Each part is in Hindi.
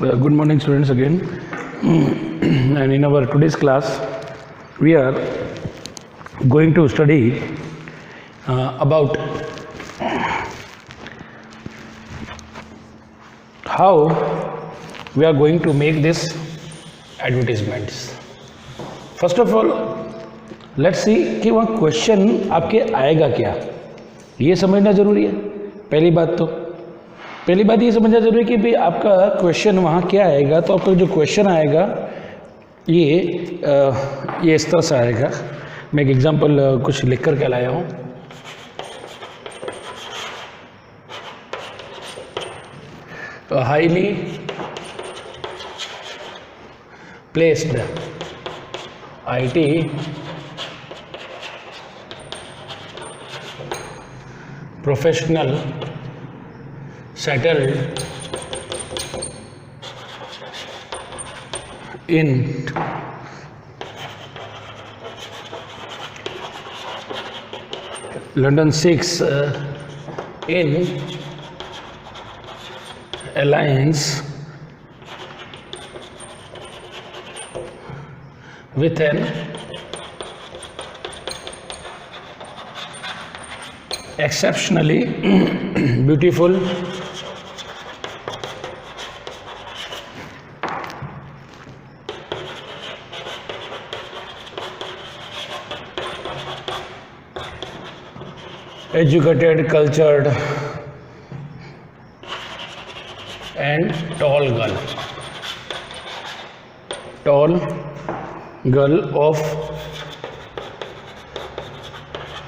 Good morning, students, again. And in our today's class, we are going to study about how we are going to make this advertisements. First of all, let's see कि वहाँ क्वेश्चन आपके आएगा क्या, ये समझना जरूरी है। पहली बात ये समझना जरूरी है कि भाई आपका क्वेश्चन वहाँ क्या आएगा। तो आपका जो क्वेश्चन आएगा ये इस तरह से आएगा। मैं एक एग्जांपल कुछ लिख कर के लाया हूँ। Highly placed IT professional settled in London 6 in alliance with an exceptionally beautiful educated, cultured and tall girl of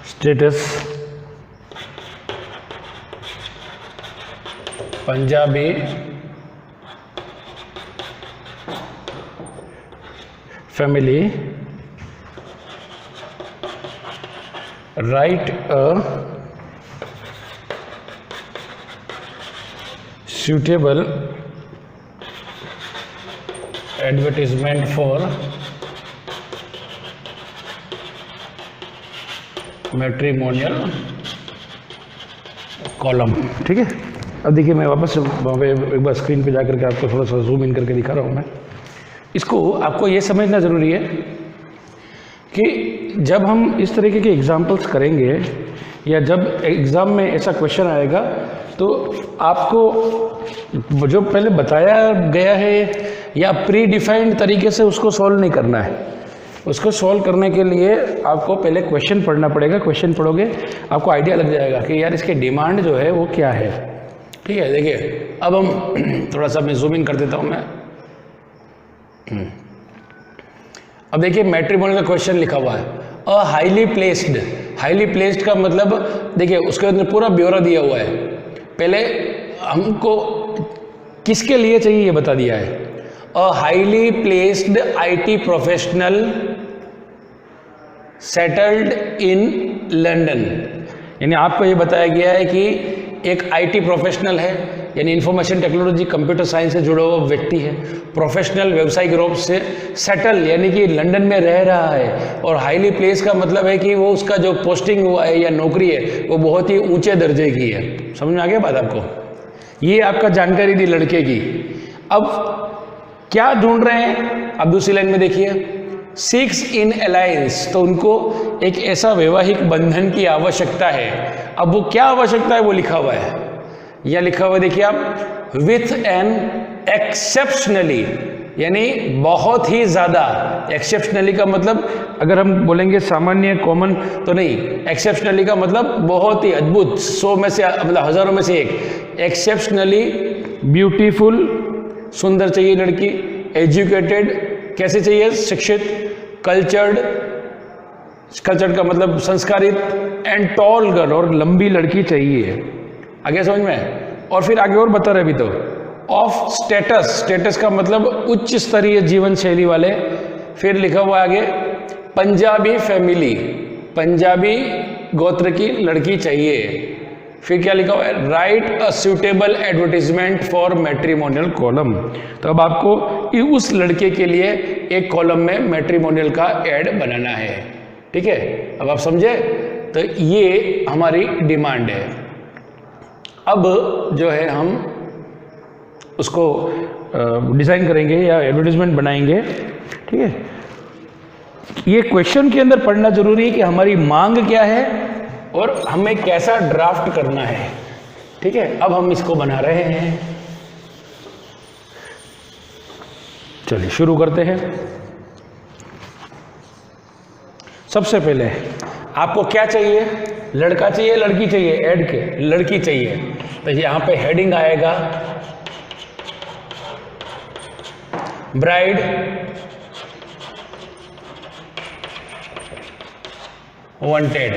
status, Punjabi family, write a suitable advertisement for matrimonial column. ठीक है, अब देखिए मैं वापस वहाँ पे एक बार स्क्रीन पे जाकर के आपको थोड़ा सा जूम इन करके दिखा रहा हूँ। मैं इसको आपको ये समझना ज़रूरी है कि जब हम इस तरीके के एग्जाम्पल्स करेंगे या जब एग्ज़ाम में ऐसा क्वेश्चन आएगा तो आपको जो पहले बताया गया है या प्री डिफाइंड तरीके से उसको सॉल्व नहीं करना है। उसको सॉल्व करने के लिए आपको पहले क्वेश्चन पढ़ना पड़ेगा। क्वेश्चन पढ़ोगे आपको आइडिया लग जाएगा कि यार इसके डिमांड जो है वो क्या है। ठीक है, देखिए अब हम थोड़ा सा मैं जूम इन कर देता हूँ मैं। अब देखिए मैट्रिमोनियल का क्वेश्चन लिखा हुआ है, अ हाईली प्लेस्ड का मतलब देखिए उसके अंदर पूरा ब्यौरा दिया हुआ है। पहले हमको किसके लिए चाहिए ये बता दिया है, a highly placed IT professional settled in London. यानी आपको ये बताया गया है कि एक IT प्रोफेशनल है, यानी इंफॉर्मेशन टेक्नोलॉजी कंप्यूटर साइंस से जुड़ा हुआ व्यक्ति है, प्रोफेशनल व्यवसायिक रूप से सेटल यानी कि लंदन में रह रहा है, और हाईली प्लेस का मतलब है कि वो उसका जो पोस्टिंग हुआ है या नौकरी है वो बहुत ही ऊंचे दर्जे की है। समझ में आ गया बात आपको? ये आपका जानकारी दी लड़के की। अब क्या ढूंढ रहे हैं, अब दूसरी लाइन में देखिए, 6 इन अलायंस, तो उनको एक ऐसा वैवाहिक बंधन की आवश्यकता है। अब वो क्या आवश्यकता है वो लिखा हुआ है, या लिखा हुआ देखिए आप, विथ एन एक्सेप्शनली, यानी बहुत ही ज्यादा। एक्सेप्शनली का मतलब अगर हम बोलेंगे सामान्य कॉमन तो नहीं, एक्सेप्शनली का मतलब बहुत ही अद्भुत, 100 में से मतलब हजारों में से एक। एक्सेप्शनली ब्यूटीफुल, सुंदर चाहिए लड़की, एजुकेटेड कैसे चाहिए, शिक्षित, कल्चर्ड का मतलब संस्कारित, एंड टॉल गर्ल, और लंबी लड़की चाहिए। आगे समझ में? और फिर आगे और बता रहे अभी तो, ऑफ स्टेटस का मतलब उच्च स्तरीय जीवन शैली वाले। फिर लिखा हुआ आगे पंजाबी फैमिली, पंजाबी गोत्र की लड़की चाहिए। फिर क्या लिखा हुआ है, right a suitable advertisement for matrimonial column. तो अब आपको उस लड़के के लिए एक कॉलम में मैट्रिमोनियल का एड बनाना है। ठीक है, अब आप समझे? तो ये हमारी डिमांड है। अब जो है हम उसको डिज़ाइन करेंगे या एडवर्टीजमेंट बनाएंगे। ठीक है, ये क्वेश्चन के अंदर पढ़ना जरूरी है कि हमारी मांग क्या है और हमें कैसा ड्राफ्ट करना है। ठीक है, अब हम इसको बना रहे हैं। चलिए शुरू करते हैं। सबसे पहले आपको क्या चाहिए, लड़का चाहिए लड़की चाहिए, ऐड के लड़की चाहिए, तो यहां पे हेडिंग आएगा ब्राइड वांटेड।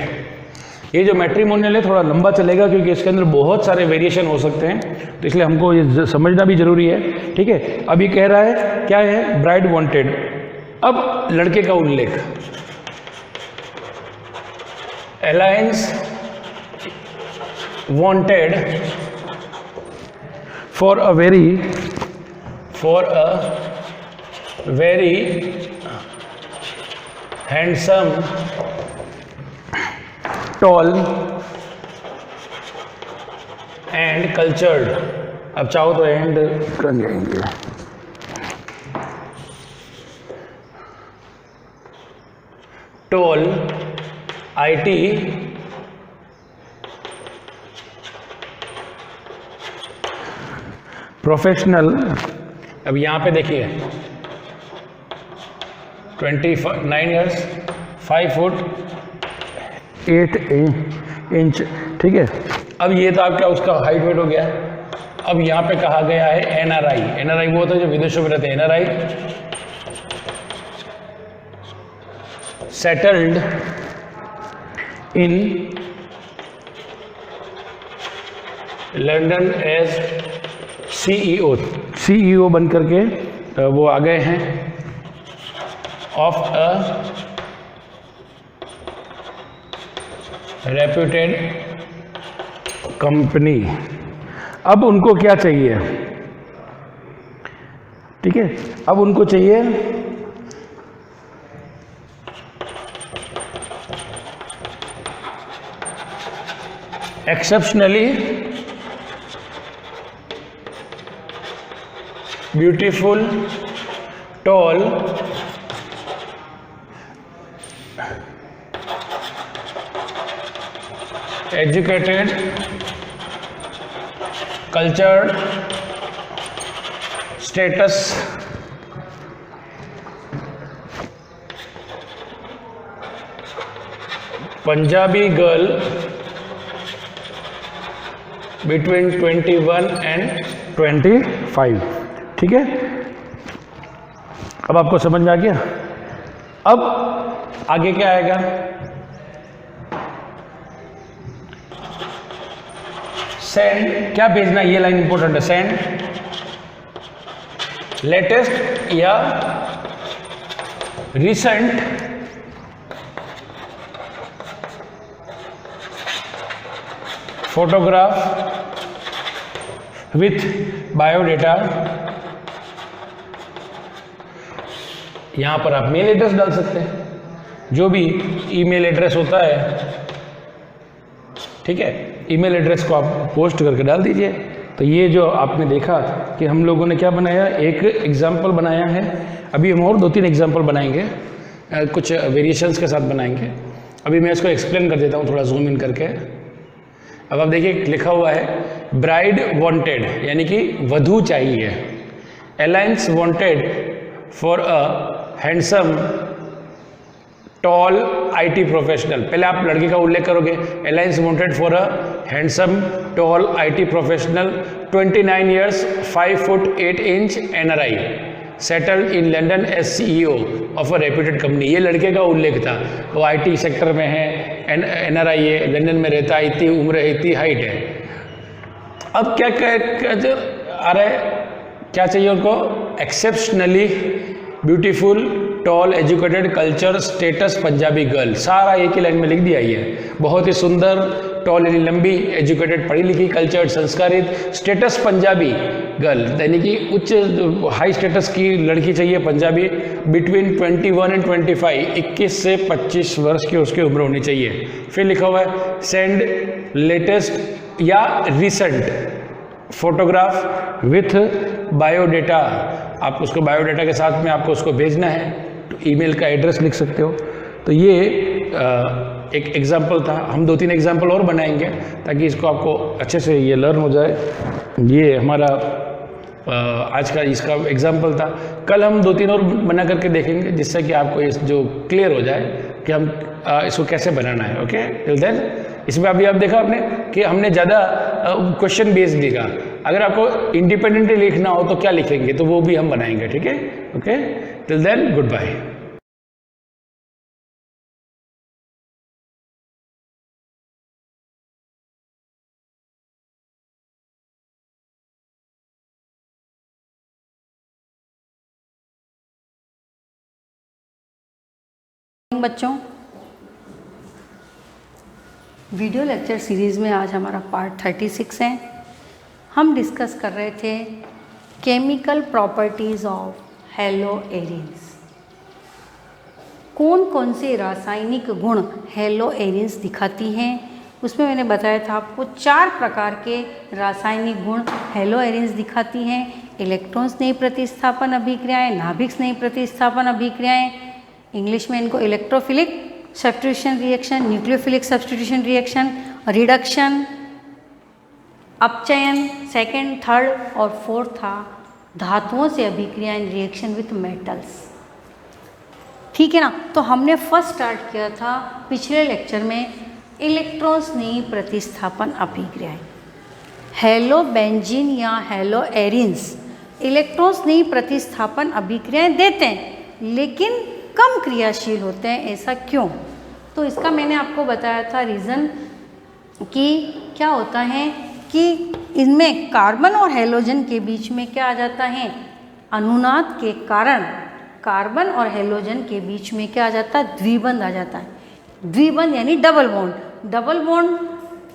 ये जो मैट्रिमोनियल है थोड़ा लंबा चलेगा क्योंकि इसके अंदर बहुत सारे वेरिएशन हो सकते हैं, तो इसलिए हमको ये समझना भी जरूरी है। ठीक है, अब ये कह रहा है क्या है, ब्राइड वांटेड। अब लड़के का उल्लेख, alliance wanted for a very handsome tall and cultured. अब चाहो तो एंड कर जाएंगे। Tall IT professional. अब यहां पे देखिए 29 ईयर्स, 5 फुट 8 इंच। ठीक है, अब ये तो आपका उसका हाइट वेट हो गया। अब यहाँ पे कहा गया है NRI वो होता है जो विदेशों में रहते हैं। NRI settled in London as CEO बन करके वो आ गए हैं ऑफ अ रेप्यूटेड कंपनी। अब उनको क्या चाहिए, ठीक है, अब उनको चाहिए exceptionally beautiful tall educated cultured status Punjabi girl between 21 and 25। ठीक है, अब आपको समझ में आ गया। अब आगे क्या आएगा, सेंड, क्या भेजना, ये लाइन इंपॉर्टेंट है। सेंड लेटेस्ट या रिसेंट फोटोग्राफ विथ बायोडेटा। यहां पर आप मेल एड्रेस डाल सकते हैं, जो भी ईमेल एड्रेस होता है। ठीक है, ईमेल एड्रेस को आप पोस्ट करके डाल दीजिए। तो ये जो आपने देखा कि हम लोगों ने क्या बनाया, एक एग्जाम्पल बनाया है। अभी हम और 2-3 एग्जाम्पल बनाएंगे, कुछ वेरिएशंस के साथ बनाएंगे। अभी मैं इसको एक्सप्लेन कर देता हूँ थोड़ा जूम इन करके। अब आप देखिए लिखा हुआ है ब्राइड वांटेड, यानी कि वधू चाहिए। Alliance wanted for a handsome tall IT professional. पहले आप लड़के का उल्लेख करोगे, alliance wanted for a handsome tall IT professional 29 years 5 foot 8 inch NRI settled in London as CEO of a reputed company. ये लड़के का उल्लेख था, वो IT सेक्टर में है, NRI है, लंदन में रहता है, इतनी उम्र है, इतनी हाइट है। अब क्या आ रहा है, क्या चाहिए उनको, exceptionally beautiful tall educated culture status Punjabi girl. सारा एक ही लाइन में लिख दिया। ये बहुत ही सुंदर, टॉल यानी लंबी, एजुकेटेड पढ़ी लिखी, कल्चर्ड संस्कारित, स्टेटस पंजाबी गर्ल यानी कि उच्च हाई स्टेटस की लड़की चाहिए पंजाबी, बिटवीन 21 एंड 25, 21 से 25 वर्ष की उसकी उम्र होनी चाहिए। फिर लिखा हुआ है सेंड लेटेस्ट या रिसेंट फोटोग्राफ विथ बायोडेटा, आप उसको बायोडेटा के साथ में आपको उसको भेजना है तो ईमेल का एड्रेस लिख सकते हो। तो ये एक एग्जाम्पल था। हम 2-3 एग्जाम्पल और बनाएंगे ताकि इसको आपको अच्छे से ये लर्न हो जाए। ये हमारा आज का इसका एग्जाम्पल था। कल हम 2-3 और बना करके देखेंगे जिससे कि आपको ये जो क्लियर हो जाए कि हम इसको कैसे बनाना है। ओके, टिल देन इसमें अभी आप देखा आपने कि हमने ज़्यादा क्वेश्चन बेस्ड लिखा। अगर आपको इंडिपेंडेंटली लिखना हो तो क्या लिखेंगे, तो वो भी हम बनाएंगे। ठीक है, okay, till then good bye. बच्चों, वीडियो लेक्चर सीरीज़ में आज हमारा पार्ट 36 है। हम डिस्कस कर रहे थे केमिकल प्रॉपर्टीज़ ऑफ हेलोएरिन्स। कौन कौन से रासायनिक गुण हेलोएरिन्स दिखाती हैं, उसमें मैंने बताया था आपको 4 प्रकार के रासायनिक गुण हेलोएरिन्स दिखाती हैं। इलेक्ट्रॉन स्नेही प्रतिस्थापन अभिक्रियाएं, नाभिक स्नेही प्रतिस्थापन अभिक्रियाएं, इंग्लिश में इनको electrophilic substitution reaction, nucleophilic substitution reaction, reduction, अपचयन, सेकंड, थर्ड और फोर्थ था धातुओं से अभिक्रियाएं, रिएक्शन विथ मेटल्स। ठीक है ना। तो हमने फर्स्ट स्टार्ट किया था पिछले लेक्चर में इलेक्ट्रॉन स्नेही प्रतिस्थापन अभिक्रियाएं। हेलोबेंजीन या हेलोएरिन्स इलेक्ट्रॉन स्नेही प्रतिस्थापन अभिक्रियाएं देते हैं लेकिन कम क्रियाशील होते हैं। ऐसा क्यों? तो इसका मैंने आपको बताया था रीज़न कि क्या होता है कि इनमें कार्बन और हेलोजन के बीच में क्या आ जाता है, अनुनाद के कारण कार्बन और हेलोजन के बीच में क्या आ जाता है, द्विबंध आ जाता है। द्विबंध यानी डबल बॉन्ड। डबल बॉन्ड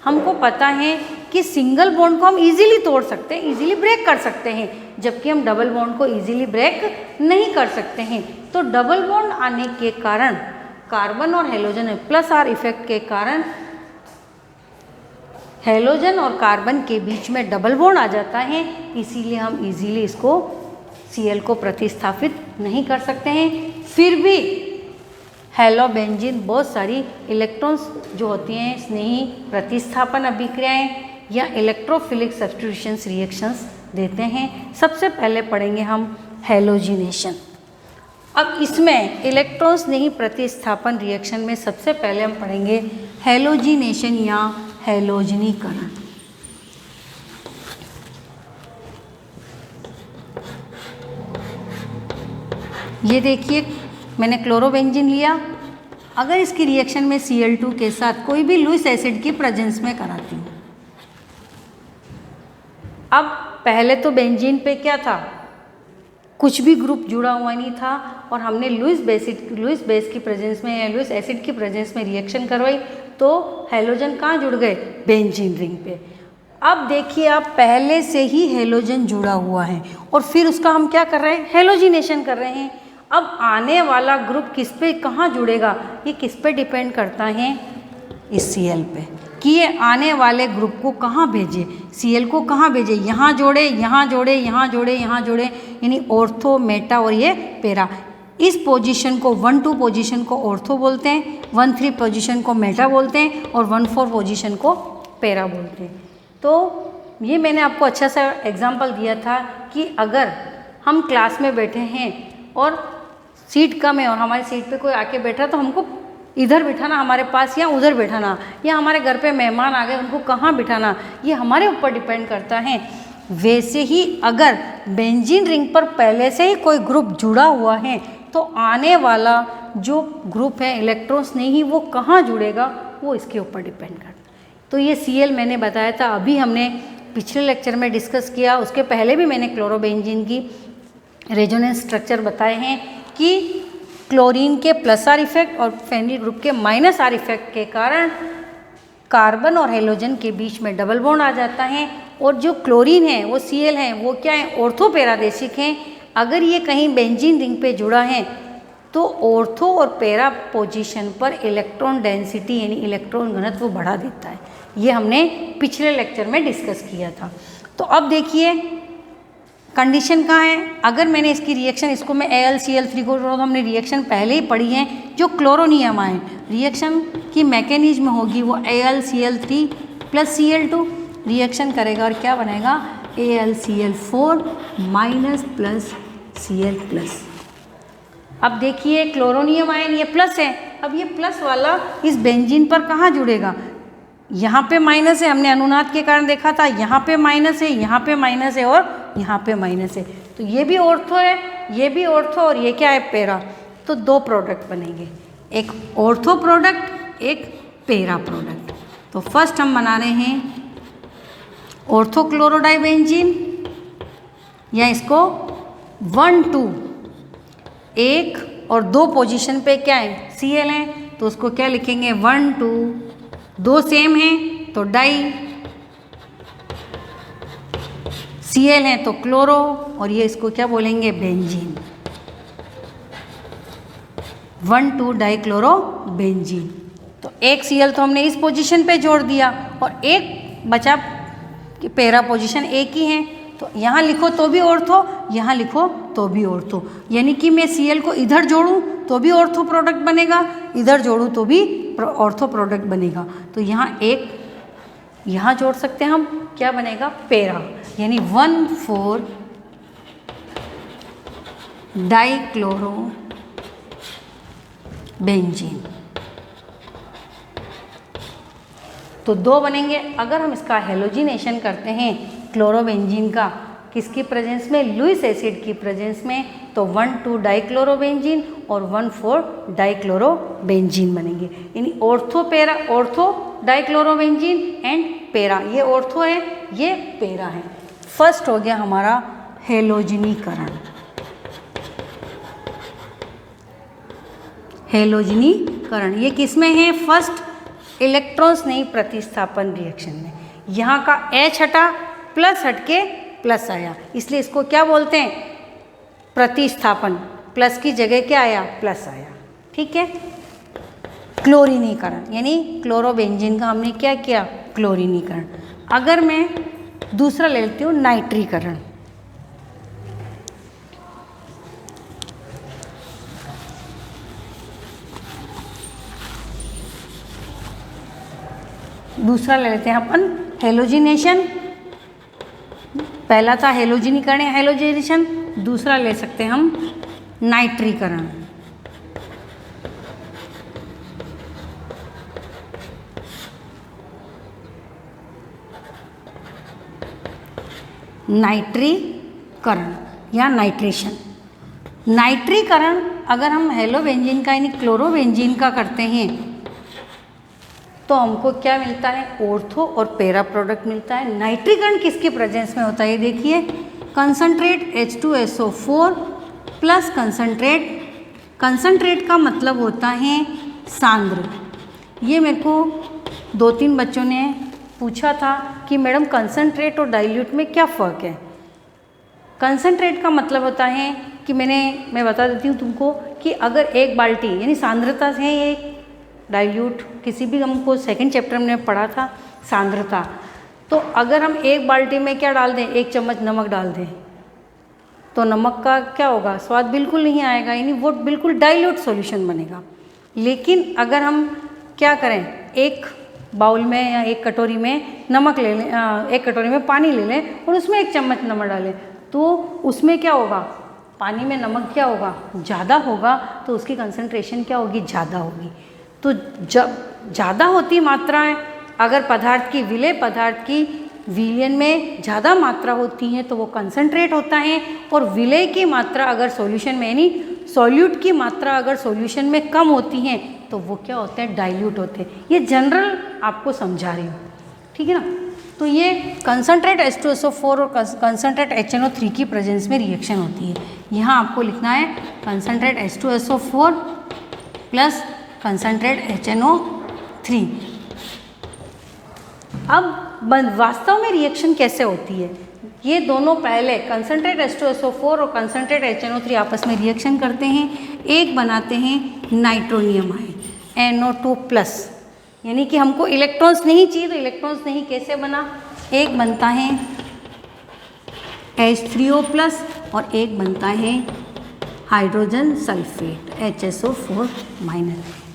हमको पता है कि सिंगल बॉन्ड को हम इजीली तोड़ सकते हैं, इजीली ब्रेक कर सकते हैं, जबकि हम डबल बॉन्ड को इजीली ब्रेक नहीं कर सकते हैं। तो डबल बॉन्ड आने के कारण कार्बन और हेलोजन में प्लस आर इफेक्ट के कारण हेलोजन और कार्बन के बीच में डबल बॉन्ड आ जाता है, इसीलिए हम इजीली इसको Cl को प्रतिस्थापित नहीं कर सकते हैं। फिर भी हेलोबेंजीन बहुत सारी इलेक्ट्रॉन्स जो होती हैं स्नेही प्रतिस्थापन अभिक्रियाएं या इलेक्ट्रोफिलिक सब्स्टिट्यूशंस रिएक्शंस देते हैं। सबसे पहले पढ़ेंगे हम हेलोजिनेशन। अब इसमें इलेक्ट्रॉन स्नेही प्रतिस्थापन रिएक्शन में सबसे पहले हम पढ़ेंगे हेलोजिनेशन या हेलोजनीकरण। ये देखिए मैंने क्लोरोबेंजीन लिया। अगर इसकी रिएक्शन में Cl2 के साथ कोई भी लुईस एसिड की प्रेजेंस में कराती हूँ। अब पहले तो बेंजीन पे क्या था, कुछ भी ग्रुप जुड़ा हुआ नहीं था और हमने लुईस बेस की प्रेजेंस में या लुईस एसिड की प्रेजेंस में रिएक्शन करवाई तो हेलोजन कहाँ जुड़ गए, बेंजीन रिंग पे। अब देखिए आप पहले से ही हेलोजन जुड़ा हुआ है और फिर उसका हम क्या कर रहे हैं, हेलोजिनेशन कर रहे हैं। अब आने वाला ग्रुप किस पे कहाँ जुड़ेगा, ये किस पे डिपेंड करता है, इस Cl पे, कि ये आने वाले ग्रुप को कहाँ भेजे, Cl को कहाँ भेजे, यहाँ जोड़े, यहाँ जोड़े, यहाँ जोड़े, यहाँ जोड़े, यानी ऑर्थो, मेटा और ये पेरा। इस पोजीशन को 1-2 पोजीशन को ऑर्थो बोलते हैं, 1-3 पोजीशन को मेटा बोलते हैं और 1-4 पोजीशन को पेरा बोलते हैं। तो ये मैंने आपको अच्छा सा एग्जाम्पल दिया था कि अगर हम क्लास में बैठे हैं और सीट कम है और हमारी सीट पे कोई आके बैठा तो हमको इधर बिठाना हमारे पास या उधर बिठाना, या हमारे घर पे मेहमान आ गए उनको कहाँ बिठाना, ये हमारे ऊपर डिपेंड करता है। वैसे ही अगर बेंजीन रिंग पर पहले से ही कोई ग्रुप जुड़ा हुआ है तो आने वाला जो ग्रुप है इलेक्ट्रॉन्स नहीं, वो कहाँ जुड़ेगा वो इसके ऊपर डिपेंड करता है। तो ये Cl मैंने बताया था, अभी हमने पिछले लेक्चर में डिस्कस किया, उसके पहले भी मैंने क्लोरोबेंजीन की रेजोनेंस स्ट्रक्चर बताए हैं कि क्लोरीन के प्लस आर इफेक्ट और फेनिल ग्रुप के माइनस आर इफेक्ट के कारण कार्बन और हेलोजन के बीच में डबल बॉन्ड आ जाता है और जो क्लोरीन है वो Cl है वो क्या है, ऑर्थो पैरादेशिक हैं। अगर ये कहीं बेंजीन रिंग पे जुड़ा है तो ऑर्थो और पैरा पोजीशन पर इलेक्ट्रॉन डेंसिटी यानी इलेक्ट्रॉन घनत्व बढ़ा देता है। ये हमने पिछले लेक्चर में डिस्कस किया था। तो अब देखिए कंडीशन कहाँ है, अगर मैंने इसकी रिएक्शन, इसको मैं AlCl3 को जोड़ा, तो हमने रिएक्शन पहले ही पढ़ी है जो क्लोरोनियम आए, रिएक्शन की मैकेनिज्म होगी वो AlCl3 प्लस Cl2 रिएक्शन करेगा और क्या बनेगा AlCl4 minus plus Cl plus. अब देखिए क्लोरोनियम आयन ये प्लस है, अब ये प्लस वाला इस बेंजीन पर कहाँ जुड़ेगा, यहाँ पे माइनस है, हमने अनुनाद के कारण देखा था, यहाँ पे माइनस है, यहाँ पे माइनस है और यहाँ पे माइनस है, तो ये भी ऑर्थो है, ये भी ऑर्थो और ये क्या है पैरा, तो दो प्रोडक्ट बनेंगे, एक ऑर्थो प्रोडक्ट एक पैरा प्रोडक्ट। तो फर्स्ट हम बना रहे हैं ऑर्थोक्लोरोडाइबेंजीन, या इसको 1 2 1 और 2 पोजीशन पे क्या है Cl है, तो उसको क्या लिखेंगे 1 2, 2 सेम है तो डाई, Cl है तो क्लोरो, और ये इसको क्या बोलेंगे बेंजीन, 1 2 डाई क्लोरो बेंजीन। तो एक Cl तो हमने इस पोजीशन पे जोड़ दिया और एक बचा पैरा पोजीशन एक ही है, तो यहाँ लिखो तो भी ऑर्थो, यहाँ लिखो तो भी ऑर्थो, यानी कि मैं Cl को इधर जोड़ूँ तो भी ऑर्थो प्रोडक्ट बनेगा, इधर जोड़ूँ तो भी ऑर्थो प्रोडक्ट बनेगा। तो यहाँ एक यहाँ जोड़ सकते हैं हम, क्या बनेगा पैरा, यानी 1,4 डाइक्लोरो बेंजीन। तो 2 बनेंगे। अगर हम इसका हेलोजिनेशन करते हैं क्लोरोबेंजीन का, किसकी प्रेजेंस में, लुईस एसिड की प्रेजेंस में, तो 1 2 डाइक्लोरोबेंजीन और 1 4 डाइक्लोरोबेंजीन बनेंगे, यानी ortho para, ortho dichlorobenzene and para, ये ऑर्थो है ये पैरा है। फर्स्ट हो गया हमारा हेलोजनीकरण, हेलोजनीकरण ये किस में है, फर्स्ट इलेक्ट्रॉन्स नहीं प्रतिस्थापन रिएक्शन में, यहाँ का H हटा प्लस हट के प्लस आया, इसलिए इसको क्या बोलते हैं प्रतिस्थापन, प्लस की जगह क्या आया प्लस आया, ठीक है। क्लोरीनीकरण यानी क्लोरोबेंजीन का हमने क्या किया क्लोरीनीकरण। अगर मैं दूसरा ले लेती हूँ नाइट्रीकरण, दूसरा ले लेते हैं अपन हेलोजिनेशन, पहला था हेलोजिनीकरण या हेलोजिनेशन, दूसरा ले सकते हैं हम नाइट्रीकरण। नाइट्रीकरण या नाइट्रेशन। नाइट्रीकरण अगर हम हेलोबेंजीन का यानी क्लोरोबेंजीन का करते हैं तो हमको क्या मिलता है ऑर्थो और पैरा प्रोडक्ट मिलता है। नाइट्रीकरण किसके प्रेजेंस में होता है ये देखिए, concentrate H2SO4 plus concentrate, concentrate का मतलब होता है सांद्र। ये मेरे को 2-3 बच्चों ने पूछा था कि मैडम कंसंट्रेट और डाइल्यूट में क्या फ़र्क है। कंसंट्रेट का मतलब होता है कि मैं बता देती हूँ तुमको कि अगर एक बाल्टी यानी सांद्रता से एक डाइल्यूट, किसी भी हमको सेकंड चैप्टर में पढ़ा था सांद्रता, तो अगर हम एक बाल्टी में क्या डाल दें 1 चम्मच नमक डाल दें तो नमक का क्या होगा स्वाद बिल्कुल नहीं आएगा, यानी वो बिल्कुल डाइल्यूट सॉल्यूशन बनेगा। लेकिन अगर हम क्या करें एक बाउल में या एक कटोरी में नमक ले लें, एक कटोरी में पानी ले लें और उसमें 1 चम्मच नमक डालें तो उसमें क्या होगा, पानी में नमक क्या होगा ज़्यादा होगा, तो उसकी कंसंट्रेशन क्या होगी ज़्यादा होगी। तो जब ज़्यादा होती मात्राएं, अगर पदार्थ की विलेय पदार्थ की विलयन में ज़्यादा मात्रा होती है तो वो कंसंट्रेट होता है, और विलेय की मात्रा अगर सॉल्यूशन में यानी सॉल्यूट की मात्रा अगर सॉल्यूशन में कम होती है तो वो क्या होते हैं डाइल्यूट होते हैं। ये जनरल आपको समझा रही हूँ, ठीक है ना। तो ये कंसंट्रेट H2SO4 और कंसंट्रेट HNO3 की प्रेजेंस में रिएक्शन होती है। यहाँ आपको लिखना है concentrate H2SO4 plus concentrate HNO3। अब वास्तव में रिएक्शन कैसे होती है, ये दोनों पहले कंसंट्रेट H2SO4 और कंसंट्रेट HNO3 आपस में रिएक्शन करते हैं, एक बनाते हैं नाइट्रोनियम आयन NO2+, यानी कि हमको इलेक्ट्रॉन्स नहीं चाहिए तो इलेक्ट्रॉन्स नहीं कैसे बना, एक बनता है H3O+ और एक बनता है हाइड्रोजन सल्फेट HSO4-।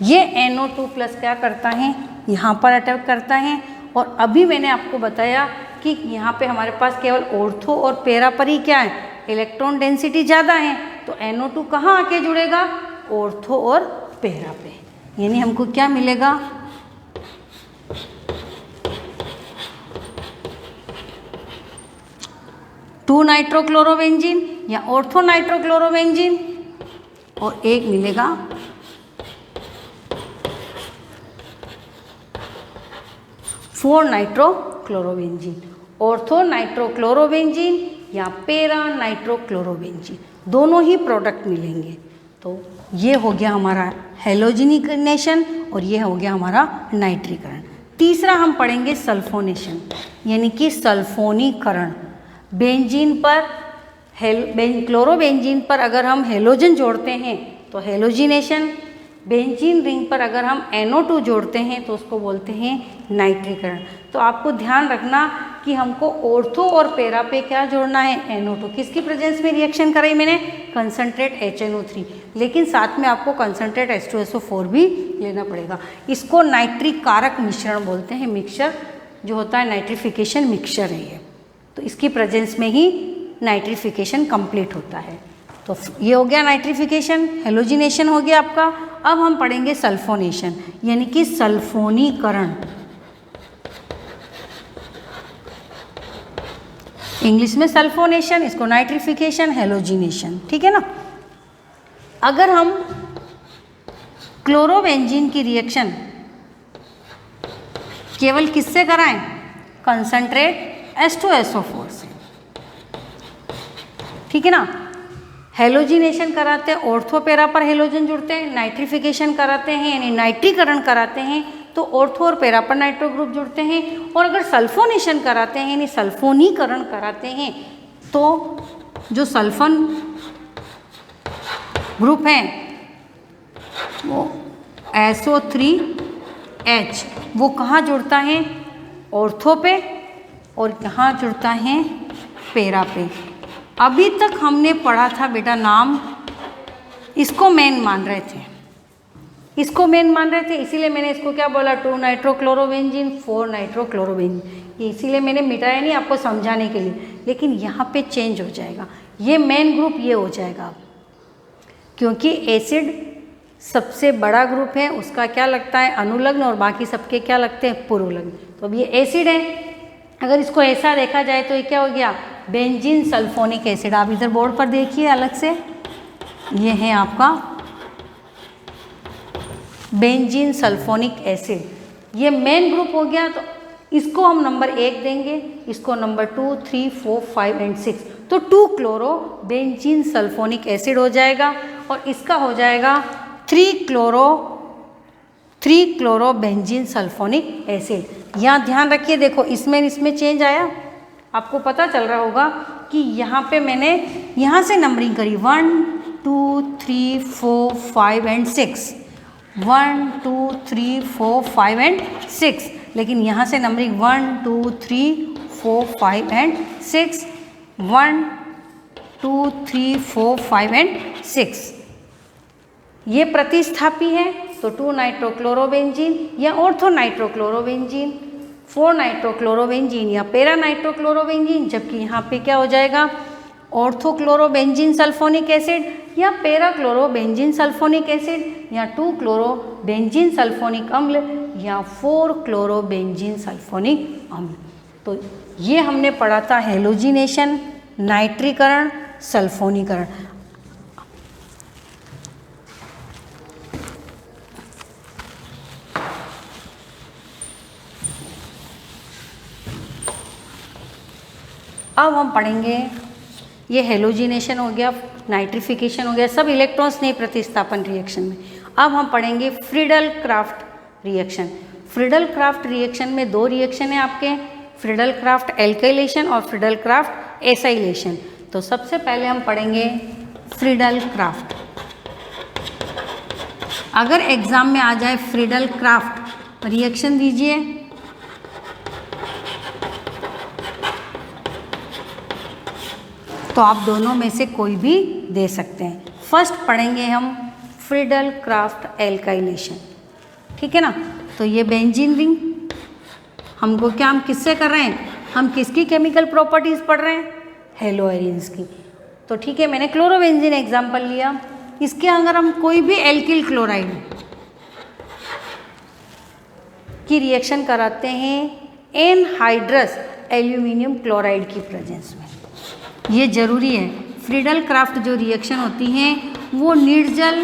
ये NO2+ क्या करता है, यहाँ पर अटैक करता है। और अभी मैंने आपको बताया कि यहाँ पे हमारे पास केवल ऑर्थो और पैरा पर ही क्या है, इलेक्ट्रॉन डेंसिटी ज़्यादा है। तो NO2 कहाँ आके जुड़ेगा, ऑर्थो और पैरा पे। यानी हमको क्या मिलेगा, टू नाइट्रोक्लोरोबेंजीन या ऑर्थो नाइट्रोक्लोरोबेंजीन, और एक मिलेगा फोर नाइट्रोक्लोरोबेंजीन, ऑर्थो नाइट्रोक्लोरोबेंजीन या पैरा नाइट्रोक्लोरोबेंजीन, दोनों ही प्रोडक्ट मिलेंगे। तो ये हो गया हमारा हेलोजिनेशन और ये हो गया हमारा नाइट्रीकरण। तीसरा हम पढ़ेंगे सल्फोनेशन, यानी कि सल्फोनीकरण। बेंजीन पर क्लोरोबेंजीन पर अगर हम हेलोजन जोड़ते हैं तो हेलोजिनेशन, बेंजीन रिंग पर अगर हम NO2 जोड़ते हैं तो उसको बोलते हैं नाइट्रीकरण। तो आपको ध्यान रखना कि हमको ऑर्थो और पैरा पे क्या जोड़ना है, NO2। किसकी प्रेजेंस में रिएक्शन कराई मैंने, कंसनट्रेट HNO3, लेकिन साथ में आपको कंसनट्रेट H2SO4 भी लेना पड़ेगा। इसको नाइट्रिक कारक मिश्रण बोलते हैं, मिक्सचर जो होता है नाइट्रिफिकेशन मिक्सचर है ये। तो इसकी प्रेजेंस में ही नाइट्रिफिकेशन कंप्लीट होता है। तो ये हो गया नाइट्रिफिकेशन, हेलोजिनेशन हो गया आपका। अब हम पढ़ेंगे सल्फोनेशन, यानी कि सल्फोनीकरण। इंग्लिश में सल्फोनेशन, इसको नाइट्रिफिकेशन, हेलोजिनेशन, ठीक है ना। अगर हम क्लोरोबेंजीन की रिएक्शन केवल किससे कराएं, कंसंट्रेट H2SO4 से, ठीक है ना। हेलोजिनेशन कराते हैं, ऑर्थो पैरा पर हेलोजन जुड़ते हैं। नाइट्रिफिकेशन कराते हैं यानी नाइट्रीकरण कराते हैं तो ऑर्थो और पैरा पर नाइट्रो ग्रुप जुड़ते हैं। और अगर सल्फोनेशन कराते हैं यानी सल्फोनीकरण कराते हैं तो जो सल्फन ग्रुप हैं वो SO3H वो कहाँ जुड़ता है, ऑर्थो पे, और कहाँ जुड़ता है, पैरा पे। अभी तक हमने पढ़ा था बेटा नाम, इसको मेन मान रहे थे, इसको मेन मान रहे थे, इसीलिए मैंने इसको क्या बोला, 2 नाइट्रोक्लोरोबेंजीन 4 नाइट्रोक्लोरोबेंजीन। इसीलिए मैंने मिटाया नहीं आपको समझाने के लिए, लेकिन यहाँ पे चेंज हो जाएगा, ये मेन ग्रुप ये हो जाएगा अब, क्योंकि एसिड सबसे बड़ा ग्रुप है, उसका क्या लगता है अनुलग्न, और बाकी सबके क्या लगते हैं पूर्वलग्न। तो अब ये एसिड है, अगर इसको ऐसा देखा जाए तो ये क्या हो गया, बेंजीन सल्फोनिक एसिड। आप इधर बोर्ड पर देखिए अलग से, ये है आपका बेंजीन सल्फोनिक एसिड, ये मेन ग्रुप हो गया। तो इसको हम नंबर 1 देंगे, इसको नंबर 2, 3, 4, 5 एंड 6। तो 2 क्लोरो बेंजीन सल्फोनिक एसिड हो जाएगा, और इसका हो जाएगा 3 क्लोरो बेंजीन सल्फोनिक एसिड। यहाँ ध्यान रखिए, देखो इसमें चेंज आया, आपको पता चल रहा होगा कि यहाँ पे मैंने यहाँ से नंबरिंग करी 1, 2, 3, 4, 5 एंड 6, 1, 2, 3, 4, 5 एंड 6, लेकिन यहाँ से नंबरिंग 1, 2, 3, 4, 5 एंड 6, 1, 2, 3, 4, 5 एंड 6। ये प्रतिस्थापी है, तो 2 नाइट्रोक्लोरोबेंजीन या ऑर्थो नाइट्रोक्लोरोबेंजीन, 4 नाइट्रोक्लोरोबेंजीन या पैरा नाइट्रोक्लोरोबेंजीन, जबकि यहाँ पे क्या हो जाएगा, ऑर्थो क्लोरोबेंजीन सल्फोनिक एसिड या पैरा क्लोरोबेंजीन सल्फोनिक एसिड या 2 क्लोरोबेंजीन सल्फोनिक अम्ल या 4 क्लोरोबेंजीन सल्फोनिक अम्ल। तो ये हमने पढ़ा था हेलोजिनेशन, नाइट्रीकरण, सल्फोनीकरण। अब हम पढ़ेंगे, ये हेलोजिनेशन हो गया, नाइट्रिफिकेशन हो गया, सब इलेक्ट्रॉन्स नहीं प्रतिस्थापन रिएक्शन में। अब हम पढ़ेंगे Friedel craft reaction. Friedel craft reaction में 2 रिएक्शन है आपके, फ्रीडल क्राफ्ट एल्काइलेशन और फ्रीडल क्राफ्ट एसाइलेशन। तो सबसे पहले हम पढ़ेंगे फ्रीडल क्राफ्ट। अगर एग्जाम में आ जाए फ्रीडल क्राफ्ट रिएक्शन दीजिए, तो आप दोनों में से कोई भी दे सकते हैं। फर्स्ट पढ़ेंगे हम फ्रीडल क्राफ्ट एल्काइलेशन, ठीक है ना। तो ये बेंजीन रिंग हमको क्या, हम किससे कर रहे हैं, हम किसकी केमिकल प्रॉपर्टीज़ पढ़ रहे हैं, हेलोएरिन्स की। तो ठीक है, मैंने क्लोरोबेंजीन एग्जाम्पल लिया। इसके अगर हम कोई भी एल्किल क्लोराइड की रिएक्शन कराते हैं एनहाइड्रस एल्यूमिनियम क्लोराइड की प्रेजेंस में, ये ज़रूरी है। फ्रीडल क्राफ्ट जो रिएक्शन होती हैं वो निर्जल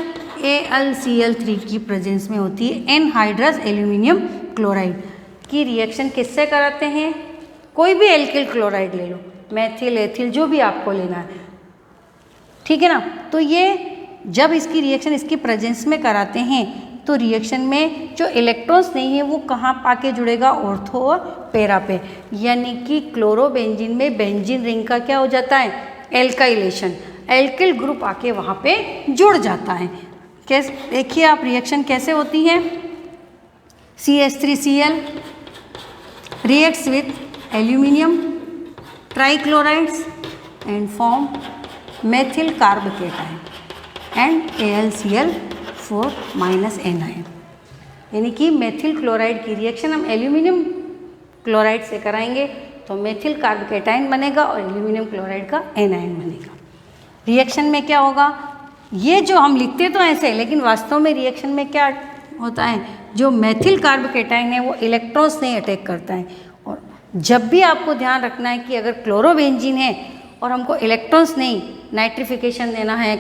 AlCl3 की प्रेजेंस में होती है। एनहाइड्रस एल्यूमिनियम क्लोराइड की रिएक्शन किससे कराते हैं, कोई भी एल्किल क्लोराइड ले लो, मैथिल, एथिल, जो भी आपको लेना है, ठीक है ना। तो ये जब इसकी रिएक्शन इसकी प्रेजेंस में कराते हैं तो रिएक्शन में जो इलेक्ट्रॉन्स नहीं है वो कहाँ पाके जुड़ेगा, ऑर्थो और पैरा पे, यानी कि क्लोरोबेंजीन में बेंजीन रिंग का क्या हो जाता है, एल्काइलेशन, एल्किल ग्रुप आके वहाँ पे जुड़ जाता है। कैसे, देखिए आप रिएक्शन कैसे होती है। CH3Cl reacts with aluminum trichlorides and form methyl carbocation and AlCl4 -anion, यानी कि मेथिल क्लोराइड की रिएक्शन हम एल्यूमिनियम क्लोराइड से कराएंगे तो मेथिल कार्बोकेटाइन बनेगा और एल्यूमिनियम क्लोराइड का एनायन बनेगा। रिएक्शन में क्या होगा, ये जो हम लिखते तो ऐसे लेकिन वास्तव में रिएक्शन में क्या होता है, जो मेथिल कार्बोकेटाइन है वो इलेक्ट्रॉन्स नहीं अटैक करता है। और जब भी आपको ध्यान रखना है कि अगर क्लोरोबेंजीन है और हमको इलेक्ट्रॉन्स नहीं, नाइट्रिफिकेशन देना है,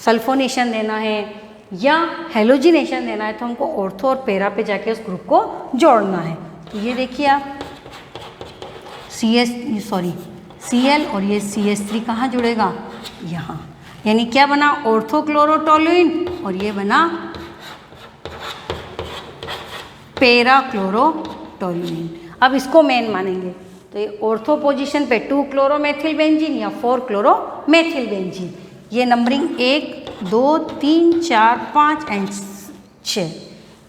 सल्फोनेशन देना है या हेलोजिनेशन देना है, तो हमको ऑर्थो और पैरा पे जाके उस ग्रुप को जोड़ना है। तो ये देखिए आप Cl और ये CH3 कहाँ जुड़ेगा, यहाँ, यानी क्या बना, ऑर्थोक्लोरोटोलुइन और ये बना पैरा क्लोरोटोलुइन। अब इसको मेन मानेंगे तो ये ऑर्थो पोजीशन पे 2 क्लोरोमेथिल बेंजीन या 4 क्लोरोमेथिल बेंजीन, ये नंबरिंग 1, 2, 3, 4, 5 एंड 6।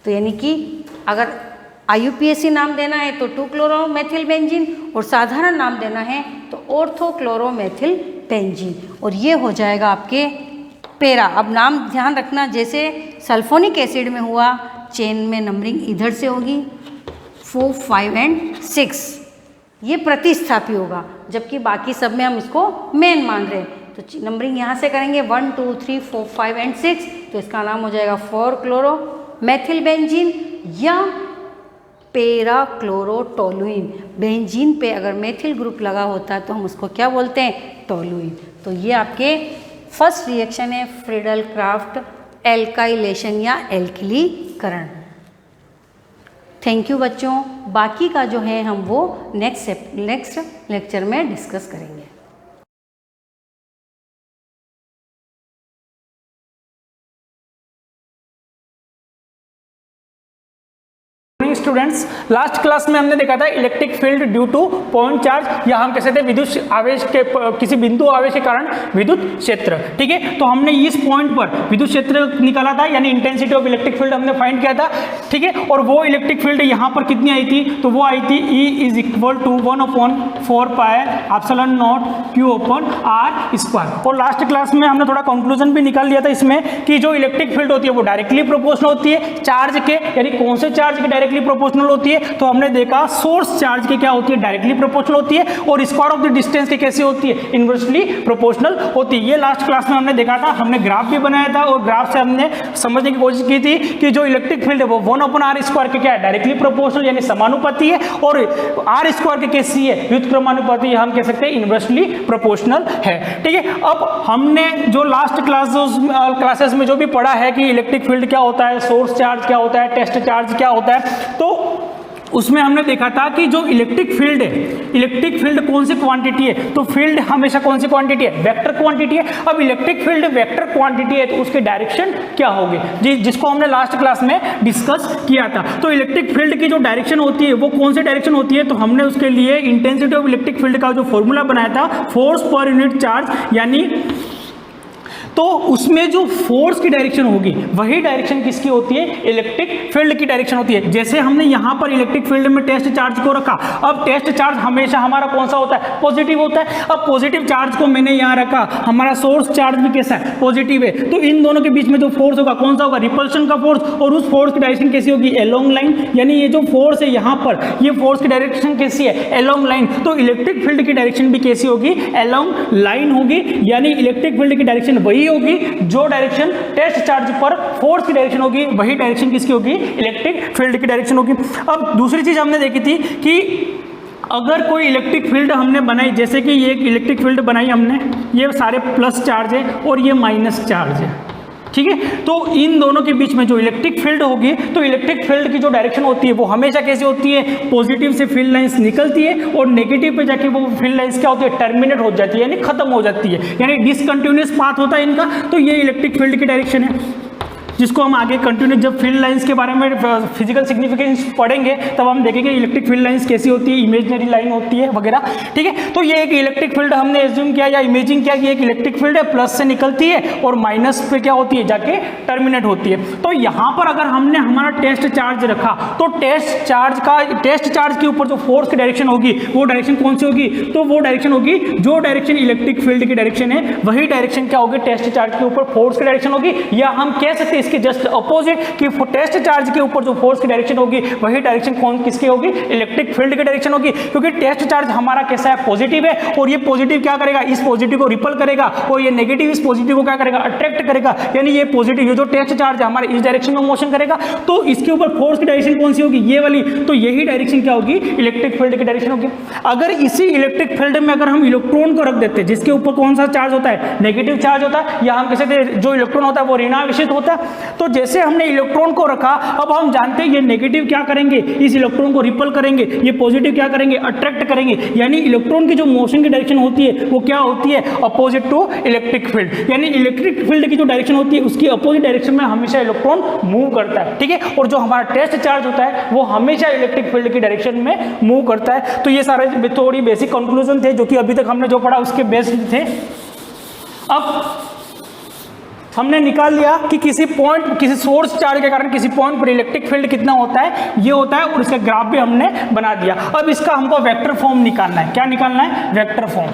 तो यानी कि अगर IUPAC नाम देना है तो 2 क्लोरोमेथिल बेंजीन और साधारण नाम देना है तो ऑर्थो क्लोरोमेथिल बेंजीन, और ये हो जाएगा आपके पैरा। अब नाम ध्यान रखना, जैसे सल्फोनिक एसिड में हुआ, चेन में नंबरिंग इधर से होगी 4, 5 एंड 6, ये प्रतिस्थापी होगा, जबकि बाकी सब में हम इसको मेन मान रहे हैं। तो नंबरिंग यहाँ से करेंगे 1, 2, 3, 4, 5 एंड 6, तो इसका नाम हो जाएगा 4 क्लोरोमेथिल बेंजीन या पैरा क्लोरोटोलुइन। बेंजीन पे अगर मेथिल ग्रुप लगा होता है तो हम उसको क्या बोलते हैं, टोलुइन। तो ये आपके फर्स्ट रिएक्शन है फ्रीडल क्राफ्ट एल्काइलेशन या एल्किलीकरण। थैंक यू बच्चों, बाकी का जो है हम वो नेक्स्ट लेक्चर में डिस्कस करेंगे। स्टूडेंट्स, लास्ट क्लास में हमने देखा था electric field due two point charge, या हम कह सकते हैं विद्युत आवेश के किसी बिंदु आवेश के कारण विद्युत क्षेत्र। ठीक है, तो हमने इस पॉइंट पर विद्युत क्षेत्र निकाला था, यानी इंटेंसिटी ऑफ इलेक्ट्रिक फील्ड हमने फाइंड किया था। ठीक है, और वो इलेक्ट्रिक फील्ड यहाँ पर कितनी आई थी, तो वो आई थी E = 1/4 pi epsilon not Q/r²। और लास्ट क्लास में हमने थोड़ा कंक्लूजन भी निकाल लिया था इसमें कि जो इलेक्ट्रिक फील्ड होती है वो डायरेक्टली प्रोपोर्शनल होती है चार्ज के, यानी कौन से चार्ज के डायरेक्टली प्रोपोर्शनल होती है, तो हमने देखा सोर्स चार्ज के क्या होती है, डायरेक्टली प्रोपोर्शनल होती है, और स्क्वायर ऑफ द डिस्टेंस के कैसे होती है, इनवर्सली प्रोपोर्शनल होती है। ये लास्ट क्लास में हमने देखा था, हमने ग्राफ भी बनाया था और ग्राफ से हमने समझने की कोशिश की थी कि जो इलेक्ट्रिक फील्ड है वो 1/r² के क्या है, डायरेक्टली प्रोपोर्शनल यानी समानुपाती है, और r² के कैसी है, व्युत्क्रमानुपाती, हम कह सकते हैं इनवर्सली प्रोपोर्शनल है। ठीक है, अब हमने जो लास्ट क्लासेस में जो भी पढ़ा है कि इलेक्ट्रिक फील्ड क्या होता है, सोर्स चार्ज क्या होता है, टेस्ट चार्ज क्या होता है, तो उसमें हमने देखा था कि जो इलेक्ट्रिक फील्ड है, इलेक्ट्रिक फील्ड कौन सी क्वांटिटी है, तो फील्ड हमेशा कौन सी क्वांटिटी है, वेक्टर क्वांटिटी है। अब इलेक्ट्रिक फील्ड वेक्टर क्वांटिटी है तो उसकी डायरेक्शन क्या होगी, जिसको हमने लास्ट क्लास में डिस्कस किया था। तो इलेक्ट्रिक फील्ड की जो डायरेक्शन होती है वो कौन सी डायरेक्शन होती है, तो हमने उसके लिए इंटेंसिटी ऑफ इलेक्ट्रिक फील्ड का जो फॉर्मूला बनाया था, फोर्स पर यूनिट चार्ज, यानी तो उसमें जो फोर्स की डायरेक्शन होगी वही डायरेक्शन किसकी होती है, इलेक्ट्रिक फील्ड की डायरेक्शन होती है। जैसे हमने यहाँ पर इलेक्ट्रिक फील्ड में टेस्ट चार्ज को रखा, अब टेस्ट चार्ज हमेशा हमारा कौन सा होता है, पॉजिटिव होता है। अब पॉजिटिव चार्ज को मैंने यहाँ रखा, हमारा सोर्स चार्ज भी कैसा है, पॉजिटिव है, तो इन दोनों के बीच में जो फोर्स होगा कौन सा होगा, रिपल्शन का फोर्स, और उस फोर्स की डायरेक्शन कैसी होगी, एलोंग लाइन। यानी ये जो फोर्स है यहाँ पर, ये फोर्स की डायरेक्शन कैसी है, एलोंग लाइन। तो इलेक्ट्रिक फील्ड की डायरेक्शन भी कैसी होगी, एलोंग लाइन होगी। यानी इलेक्ट्रिक फील्ड की डायरेक्शन वही होगी जो डायरेक्शन टेस्ट चार्ज पर फोर्स की डायरेक्शन होगी, वही डायरेक्शन किसकी होगी, इलेक्ट्रिक फील्ड की डायरेक्शन होगी। अब दूसरी चीज हमने देखी थी कि अगर कोई इलेक्ट्रिक फील्ड हमने बनाई, जैसे कि ये एक इलेक्ट्रिक फील्ड बनाई हमने, ये सारे प्लस चार्ज है और ये माइनस चार्ज है, ठीक है। तो इन दोनों के बीच में जो इलेक्ट्रिक फील्ड होगी, तो इलेक्ट्रिक फील्ड की जो डायरेक्शन होती है वो हमेशा कैसी होती है, पॉजिटिव से फील्ड लाइंस निकलती है और नेगेटिव पे जाके वो फील्ड लाइंस क्या होती है, टर्मिनेट हो जाती है, यानी खत्म हो जाती है, यानी डिसकंटिन्यूअस पाथ होता है इनका। तो ये इलेक्ट्रिक फील्ड की डायरेक्शन है, जिसको हम आगे कंटिन्यू जब फील्ड लाइंस के बारे में फिजिकल सिग्निफिकेंस पढ़ेंगे तब हम देखेंगे इलेक्ट्रिक फील्ड लाइंस कैसी होती है, इमेजिनरी लाइन होती है वगैरह, ठीक है। तो ये एक इलेक्ट्रिक फील्ड हमने एज्यूम किया या इमेजिन किया कि एक इलेक्ट्रिक फील्ड है, प्लस से निकलती है और माइनस पे क्या होती है, जाके टर्मिनेट होती है। तो यहाँ पर अगर हमने हमारा टेस्ट चार्ज रखा, तो टेस्ट चार्ज के ऊपर जो फोर्स की डायरेक्शन होगी वो डायरेक्शन कौन सी होगी, तो वो डायरेक्शन होगी जो डायरेक्शन इलेक्ट्रिक फील्ड की डायरेक्शन है, वही डायरेक्शन क्या होगी, टेस्ट चार्ज के ऊपर फोर्स की डायरेक्शन होगी। या हम कह सकते हैं इसके जस्ट अपोजिट कि टेस्ट चार्ज के ऊपर जो फोर्स की डायरेक्शन होगी वही डायरेक्शन कौन किसकी होगी, इलेक्ट्रिक फील्ड की डायरेक्शन होगी। क्योंकि टेस्ट चार्ज हमारा कैसा है, पॉजिटिव है, और ये पॉजिटिव क्या करेगा, इस पॉजिटिव को रिपल करेगा, और ये नेगेटिव इस पॉजिटिव को क्या करेगा, अट्रैक्ट करेगा। यानी ये पॉजिटिव, ये जो टेस्ट चार्ज है हमारे इस डायरेक्शन में मोशन करेगा, तो इसके ऊपर फोर्स की डायरेक्शन कौन सी होगी, ये वाली। तो यही डायरेक्शन क्या होगी, इलेक्ट्रिक फील्ड की डायरेक्शन होगी। अगर इसी इलेक्ट्रिक फील्ड में अगर हम इलेक्ट्रॉन को रख देते हैं जिसके ऊपर कौन सा चार्ज होता है, नेगेटिव चार्ज होता है, या हम कहते हैं जो इलेक्ट्रॉन होता है वो ऋणावेशित होता है। तो जैसे हमने इलेक्ट्रॉन को रखा, अब हम जानते हैं ये नेगेटिव क्या करेंगे, इस इलेक्ट्रॉन को रिपल करेंगे, ये पॉजिटिव क्या करेंगे, अट्रैक्ट करेंगे। यानी इलेक्ट्रॉन की जो मोशन की डायरेक्शन होती है वो क्या होती है, अपोजिट टू इलेक्ट्रिक फील्ड। यानी इलेक्ट्रिक फील्ड की जो डायरेक्शन होती है उसकी अपोजिट डायरेक्शन में हमेशा इलेक्ट्रॉन मूव करता है, ठीक है। और जो हमारा टेस्ट चार्ज होता है वो हमेशा इलेक्ट्रिक फील्ड की डायरेक्शन में मूव करता है। तो ये सारे थोड़ी बेसिक कंक्लूजन थे जो कि अभी तक हमने जो पढ़ा उसके बेस्ड थे। अब हमने निकाल लिया कि किसी सोर्स चार्ज के कारण किसी पॉइंट पर इलेक्ट्रिक फील्ड कितना होता है, ये होता है, और इसका ग्राफ भी हमने बना दिया। अब इसका हमको वेक्टर फॉर्म निकालना है। क्या निकालना है, वेक्टर फॉर्म।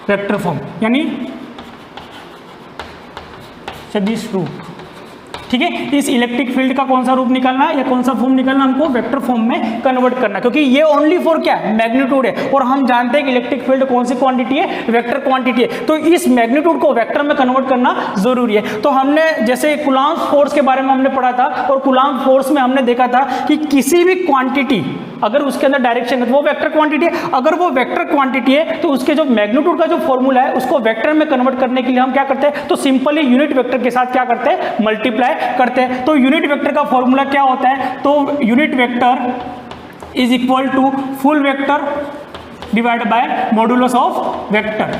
वेक्टर फॉर्म यानी सदिश रूप, ठीक है। इस इलेक्ट्रिक फील्ड का कौन सा रूप निकालना है या कौन सा फॉर्म निकालना, हमको वेक्टर फॉर्म में कन्वर्ट करना, क्योंकि ये ओनली फॉर क्या है, मैग्नीट्यूड है, और हम जानते हैं कि इलेक्ट्रिक फील्ड कौन सी क्वांटिटी है, वेक्टर क्वांटिटी है। तो इस मैग्नीट्यूड को वेक्टर में कन्वर्ट करना जरूरी है। तो हमने जैसे कूलम्ब फोर्स के बारे में हमने पढ़ा था, और कूलम्ब फोर्स में हमने देखा था कि किसी भी क्वांटिटी अगर उसके अंदर डायरेक्शन है तो वो वेक्टर क्वांटिटी है। अगर वो वेक्टर क्वांटिटी है तो उसके जो मैग्नीट्यूड का जो फॉर्मूला है उसको वेक्टर में कन्वर्ट करने के लिए हम क्या करते हैं, तो सिंपली यूनिट वेक्टर के साथ क्या करते हैं, मल्टीप्लाई करते हैं। तो यूनिट वेक्टर का फॉर्मूला क्या होता है, तो unit vector is equal to full vector divide by modulus of vector,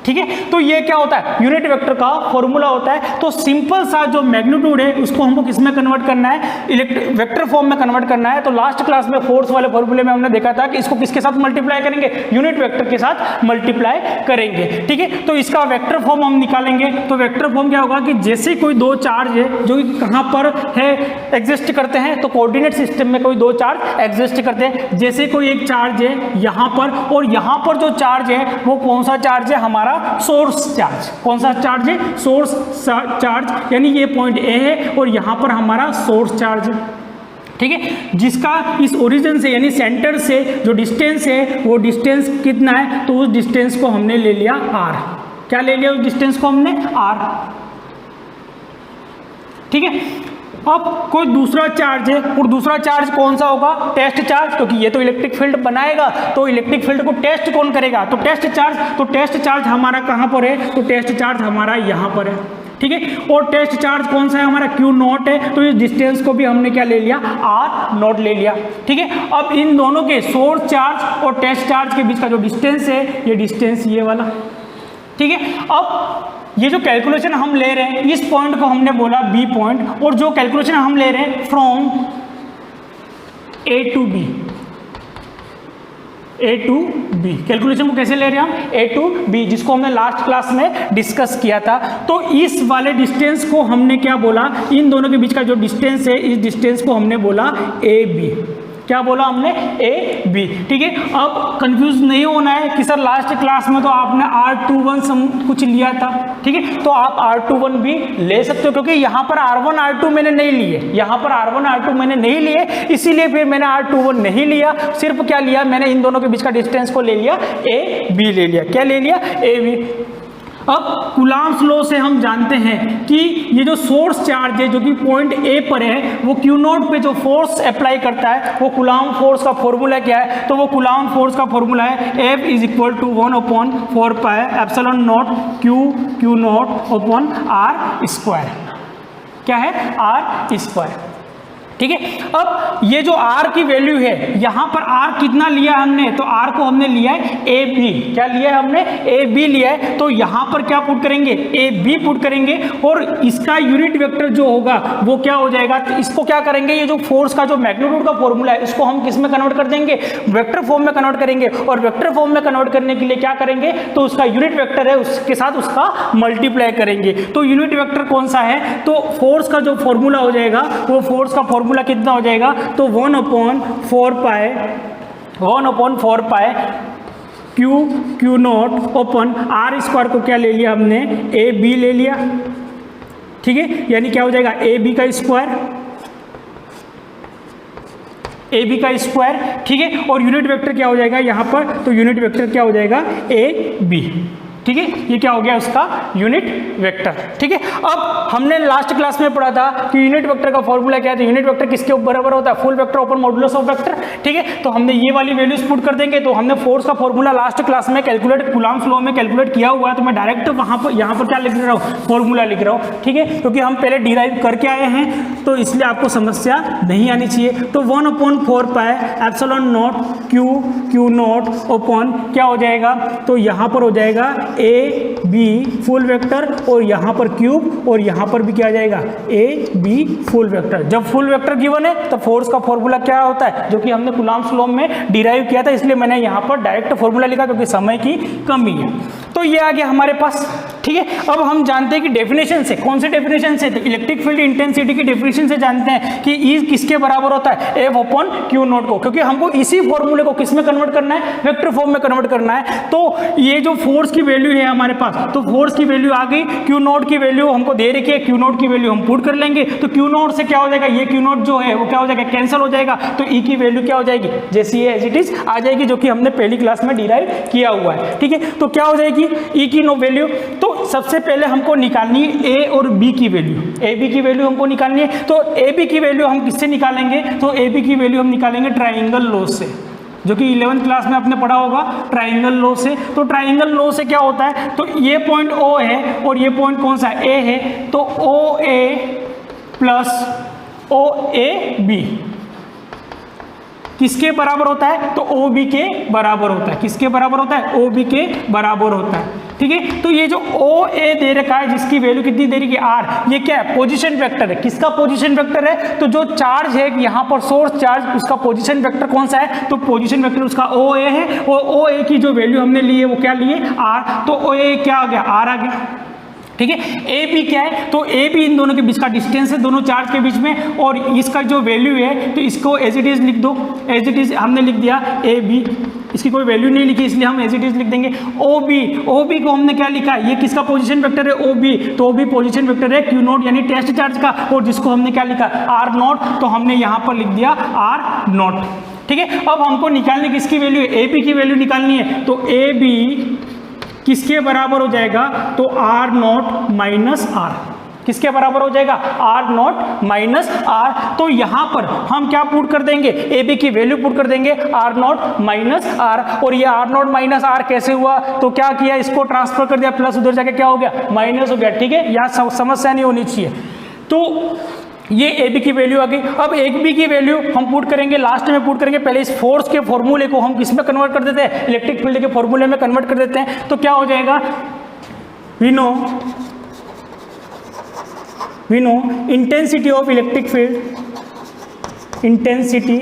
ठीक है। तो ये क्या होता है, यूनिट वेक्टर का फॉर्मूला होता है। तो सिंपल सा जो मैग्नीट्यूड है उसको हमको किस में कन्वर्ट करना है, वेक्टर फॉर्म में कन्वर्ट करना है। तो लास्ट क्लास में फोर्स वाले फॉर्मूले में हमने देखा था कि इसको किसके साथ मल्टीप्लाई करेंगे, यूनिट वेक्टर के साथ मल्टीप्लाई करेंगे, ठीक है। तो इसका वेक्टर फॉर्म हम निकालेंगे। तो वेक्टर फॉर्म क्या होगा कि जैसे कोई दो चार्ज है जो कि कहाँ पर है, एग्जिस्ट करते हैं, तो कोऑर्डिनेट सिस्टम में कोई दो चार्ज एग्जिस्ट करते हैं। जैसे कोई एक चार्ज है यहाँ पर, और यहाँ पर जो चार्ज है वो कौन सा चार्ज है, हमारा सोर्स चार्ज। कौन सा चार्ज है, सोर्स चार्ज, यानी ये पॉइंट ए है और यहां पर हमारा सोर्स चार्ज है, ठीक है। जिसका इस ओरिजिन से यानी सेंटर से जो डिस्टेंस है वो डिस्टेंस कितना है, तो उस डिस्टेंस को हमने ले लिया r। क्या ले लिया, उस डिस्टेंस को हमने r, ठीक है। अब कोई दूसरा चार्ज है, और दूसरा चार्ज कौन सा होगा, टेस्ट चार्ज, क्योंकि ये तो इलेक्ट्रिक फील्ड बनाएगा, तो इलेक्ट्रिक फील्ड को टेस्ट कौन करेगा, तो टेस्ट चार्ज। तो टेस्ट चार्ज हमारा कहाँ पर है, तो टेस्ट चार्ज हमारा यहाँ पर है, ठीक है। और टेस्ट चार्ज कौन सा है, हमारा Q0 है। तो इस डिस्टेंस को भी हमने क्या ले लिया, R0 ले लिया, ठीक है। अब इन दोनों के सोर्स चार्ज और टेस्ट चार्ज के बीच का जो डिस्टेंस है, ये डिस्टेंस ये वाला, ठीक है। अब ये जो कैलकुलेशन हम ले रहे हैं, इस पॉइंट को हमने बोला बी पॉइंट, और जो कैलकुलेशन हम ले रहे हैं from A to B, A to B. Calculation को कैसे ले रहे हैं हम, ए टू बी, जिसको हमने लास्ट क्लास में डिस्कस किया था। तो इस वाले डिस्टेंस को हमने क्या बोला, इन दोनों के बीच का जो डिस्टेंस है, इस डिस्टेंस को हमने बोला ए बी। क्या बोला हमने, ए बी। ठीक है, अब कंफ्यूज नहीं होना है कि सर लास्ट क्लास में तो आपने R21 कुछ लिया था। ठीक है, तो आप R21 भी ले सकते हो, क्योंकि यहाँ पर R1 R2 मैंने नहीं लिए, यहाँ पर R1 R2 मैंने नहीं लिए, इसीलिए फिर मैंने R21 नहीं लिया। सिर्फ क्या लिया मैंने, इन दोनों के बीच का डिस्टेंस को ले लिया, ए बी ले लिया। क्या ले लिया, ए बी। अब कूलम्ब्स लॉ से हम जानते हैं कि ये जो सोर्स चार्ज है जो कि पॉइंट ए पर है, वो क्यू नोट पे जो फोर्स अप्लाई करता है, वो कूलम्ब फोर्स का फॉर्मूला क्या है, तो वो कूलम्ब फोर्स का फॉर्मूला है F is equal to 1/4 pi epsilon naught Q naught upon R square. क्या है, आर स्क्वायर। ठीक है, अब ये जो r की वैल्यू है, यहाँ पर r कितना लिया हमने, तो r को हमने लिया है ए बी। क्या लिया है हमने, ए बी लिया है। तो यहाँ पर क्या पुट करेंगे, ए बी पुट करेंगे, और इसका यूनिट वेक्टर जो होगा वो क्या हो जाएगा, तो इसको क्या करेंगे, ये जो फोर्स का जो मैग्नीट्यूड का फॉर्मूला है, इसको हम किस में कन्वर्ट कर देंगे, वेक्टर फॉर्म में कन्वर्ट करेंगे। और वेक्टर फॉर्म में कन्वर्ट करने के लिए क्या करेंगे, तो उसका यूनिट वेक्टर है उसके साथ उसका मल्टीप्लाई करेंगे। तो यूनिट वेक्टर कौन सा है, तो फोर्स का जो फॉर्मूला हो जाएगा, वो फोर्स का फॉर्मूला कितना हो जाएगा, तो 1/4 pi Q naught open R square को क्या ले लिया हमने, ए बी ले लिया। ठीक है, यानी क्या हो जाएगा, ए बी का स्क्वायर, ए बी का स्क्वायर। ठीक है, और यूनिट वेक्टर क्या हो जाएगा यहाँ पर, तो यूनिट वेक्टर क्या हो जाएगा, ए बी। ठीक है, ये क्या हो गया उसका यूनिट वेक्टर। ठीक है, अब हमने लास्ट क्लास में पढ़ा था कि यूनिट वेक्टर का फॉर्मूला क्या है, तो यूनिट वेक्टर किसके बराबर होता है, full vector open modulus of vector. ठीक है, तो हमने ये वाली वैल्यूज पुट कर देंगे। तो हमने फोर्स का फॉर्मूला लास्ट क्लास में कैलकुलेट, कूलम्ब्स लॉ में कैलकुलेट किया हुआ है, तो मैं डायरेक्ट वहाँ पर यहाँ पर क्या लिख रहा हूँ, फॉर्मूला लिख रहा हूँ। ठीक है, क्योंकि हम पहले डिराइव करके आए हैं, तो इसलिए आपको समस्या नहीं आनी चाहिए। तो 1/4 pi epsilon naught Q naught open क्या हो जाएगा, तो यहाँ पर हो जाएगा ए बी फुल वेक्टर, और यहाँ पर क्यूब, और यहाँ पर भी क्या आ जाएगा, ए बी फुल वेक्टर। जब फुल वेक्टर गिवन है तो फोर्स का फॉर्मूला क्या होता है, जो कि हमने कूलम्ब्स लॉ में डिराइव किया था, इसलिए मैंने यहाँ पर डायरेक्ट फॉर्मूला लिखा, क्योंकि समय की कमी है। तो ये आ गया हमारे पास। ठीक है, अब हम जानते हैं कि डेफिनेशन से, कौन से डेफिनेशन से, तो इलेक्ट्रिक फील्ड इंटेंसिटी की डेफिनेशन से जानते हैं कि ई किसके बराबर होता है, एफ अपॉन क्यू नॉट को, क्योंकि हमको इसी फॉर्मूले को किस में कन्वर्ट करना है, वेक्टर फॉर्म में कन्वर्ट करना है। तो ये जो फोर्स की वैल्यू है हमारे पास, तो फोर्स की वैल्यू आ गई, क्यू नॉट की वैल्यू हमको दे रखी है, क्यू नॉट की वैल्यू हम पुट कर लेंगे। तो क्यू नॉट से क्या हो जाएगा, ये क्यू नॉट जो है वो क्या हो जाएगा, कैंसिल हो जाएगा। तो ई की वैल्यू क्या हो जाएगी, जैसी ये एज इट इज आ जाएगी, जो कि हमने पहली क्लास में डिराइव किया हुआ है। ठीक है, तो क्या हो जाएगी ई की नो वैल्यू, तो सबसे पहले हमको निकालनी है ए और बी की वैल्यू। ए बी की वैल्यू हमको निकालनी है। तो ए बी की वैल्यू हम किससे निकालेंगे, तो ए बी की वैल्यू हम निकालेंगे ट्राइंगल लॉ से, जो कि 11th क्लास में आपने पढ़ा होगा, ट्राइंगल लॉ से। तो ट्राइंगल लॉ से क्या होता है, तो ये पॉइंट ओ है और ये पॉइंट कौन सा ए है, तो ओ ए प्लस ओ ए बी किसके बराबर होता है, तो ओ बी के बराबर होता है। किसके बराबर होता है, ओ बी के बराबर होता है। ठीक है, तो ये जो ओ ए दे रखा है, जिसकी वैल्यू कितनी दे रही है, आर, ये क्या है, पोजीशन वेक्टर है। किसका पोजीशन वेक्टर है, तो जो चार्ज है यहाँ पर सोर्स चार्ज, उसका पोजीशन वेक्टर कौन सा है, तो पोजीशन वेक्टर उसका ओ ए है। और ओ ए की जो वैल्यू हमने ली है वो क्या ली है, आर। तो ओ ए क्या आ गया, आर आ गया। ठीक है, ए बी क्या है, तो ए बी इन दोनों के बीच का डिस्टेंस है, दोनों चार्ज के बीच में, और इसका जो वैल्यू है तो इसको एज इट इज लिख दो। एज इट इज हमने लिख दिया ए बी, इसकी कोई वैल्यू नहीं लिखी, इसलिए हम एज इट इज लिख देंगे। ओ बी को हमने क्या लिखा, ये किसका पोजीशन वेक्टर है, ओ बी, तो ओ बी पोजीशन वेक्टर है क्यू नॉट यानी टेस्ट चार्ज का, और जिसको हमने क्या लिखा, आर नॉट, तो हमने यहाँ पर लिख दिया आर नॉट। ठीक है, अब हमको निकालने किसकी वैल्यू है, ए बी की वैल्यू निकालनी है। तो ए बी किसके बराबर हो जाएगा, तो आर नॉट माइनस आर। किसके बराबर हो जाएगा, आर नॉट माइनस आर। तो यहाँ पर हम क्या पुट कर देंगे, ए बी की वैल्यू पुट कर देंगे, आर नॉट माइनस आर। और ये आर नॉट माइनस आर कैसे हुआ, तो क्या किया, इसको ट्रांसफर कर दिया, प्लस उधर जाके क्या हो गया, माइनस हो गया। ठीक है, यहाँ समस्या नहीं होनी चाहिए। तो ये ए बी की वैल्यू आ गई। अब ए बी की वैल्यू हम पुट करेंगे, लास्ट में पुट करेंगे। पहले इस फोर्स के फॉर्मूले को हम किस में कन्वर्ट कर देते हैं, इलेक्ट्रिक फील्ड के फॉर्मूले में कन्वर्ट कर देते हैं। तो क्या हो जाएगा, we know intensity of electric field, intensity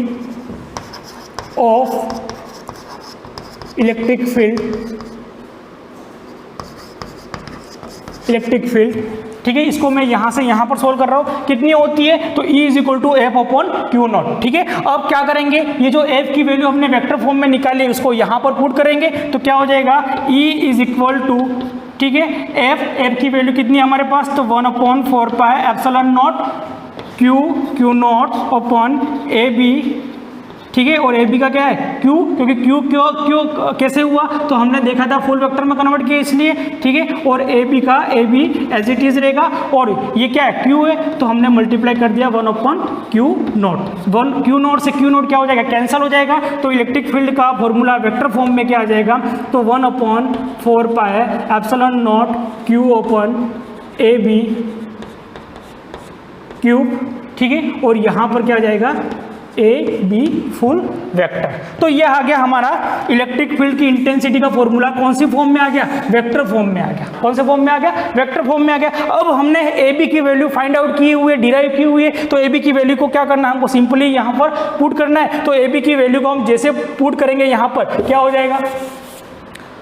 of electric field, ठीक है, इसको मैं यहाँ से यहाँ पर सोल्व कर रहा हूँ, कितनी होती है, तो E is equal to F upon Q naught, ठीक है। अब क्या करेंगे, ये जो एफ की वैल्यू हमने वेक्टर फॉर्म में निकाली उसको यहाँ पर पुट करेंगे, तो क्या हो जाएगा, E इज इक्वल टू, ठीक है, एफ की वैल्यू कितनी है हमारे पास, तो 1/4 pi epsilon naught Q naught upon A B, ठीक है, और ए बी का क्या है, क्यू, क्योंकि क्यू कैसे हुआ, तो हमने देखा था फुल वेक्टर में कन्वर्ट किया इसलिए, ठीक है, और A B as it is रहेगा, और ये क्या है, क्यू है, तो हमने मल्टीप्लाई कर दिया 1/क्यू नॉट। क्यू नॉट से क्यू नॉट क्या हो जाएगा, कैंसिल हो जाएगा, तो इलेक्ट्रिक फील्ड का फॉर्मूला वेक्टर फॉर्म में क्या आ जाएगा, तो 1/4 pi epsilon naught Q upon A B cube, ठीक है, और यहाँ पर क्या आ जाएगा, ए बी फुल वेक्टर। तो ये आ गया हमारा इलेक्ट्रिक फील्ड की इंटेंसिटी का फॉर्मूला, कौन सी फॉर्म में आ गया, वेक्टर फॉर्म में आ गया। कौन से फॉर्म में आ गया, वेक्टर फॉर्म में आ गया। अब हमने ए बी की वैल्यू फाइंड आउट की हुई है, डिराइव की हुई है, तो ए बी की वैल्यू को क्या करना है, हमको सिंपली यहाँ पर पुट करना है। तो ए बी की वैल्यू को हम जैसे पुट करेंगे यहाँ पर क्या हो जाएगा,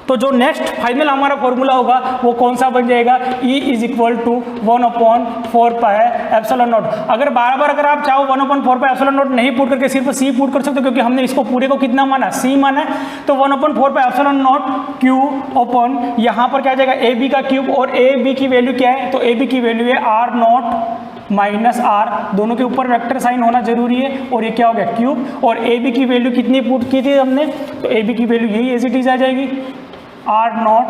तो जो नेक्स्ट फाइनल हमारा फॉर्मूला होगा वो कौन सा बन जाएगा, E is equal to 1/4 pi epsilon naught. अगर बार अगर आप चाहो 1/4 पाई एप्सिलॉन नॉट नहीं पुट करके सिर्फ C पुट कर सकते हो, क्योंकि हमने इसको पूरे को कितना माना, C माना है, तो 1/4 pi epsilon naught Q upon यहाँ पर क्या आ जाएगा, ए बी का क्यूब, और ए बी की वैल्यू क्या है, तो ए बी की वैल्यू है R नॉट माइनस आर, दोनों के ऊपर वेक्टर साइन होना जरूरी है, और ये क्या हो गया, क्यूब, और ए बी की वैल्यू कितनी पुट की थी हमने, तो ए बी की वैल्यू यही एज इट इज आ जाएगी, आर नॉट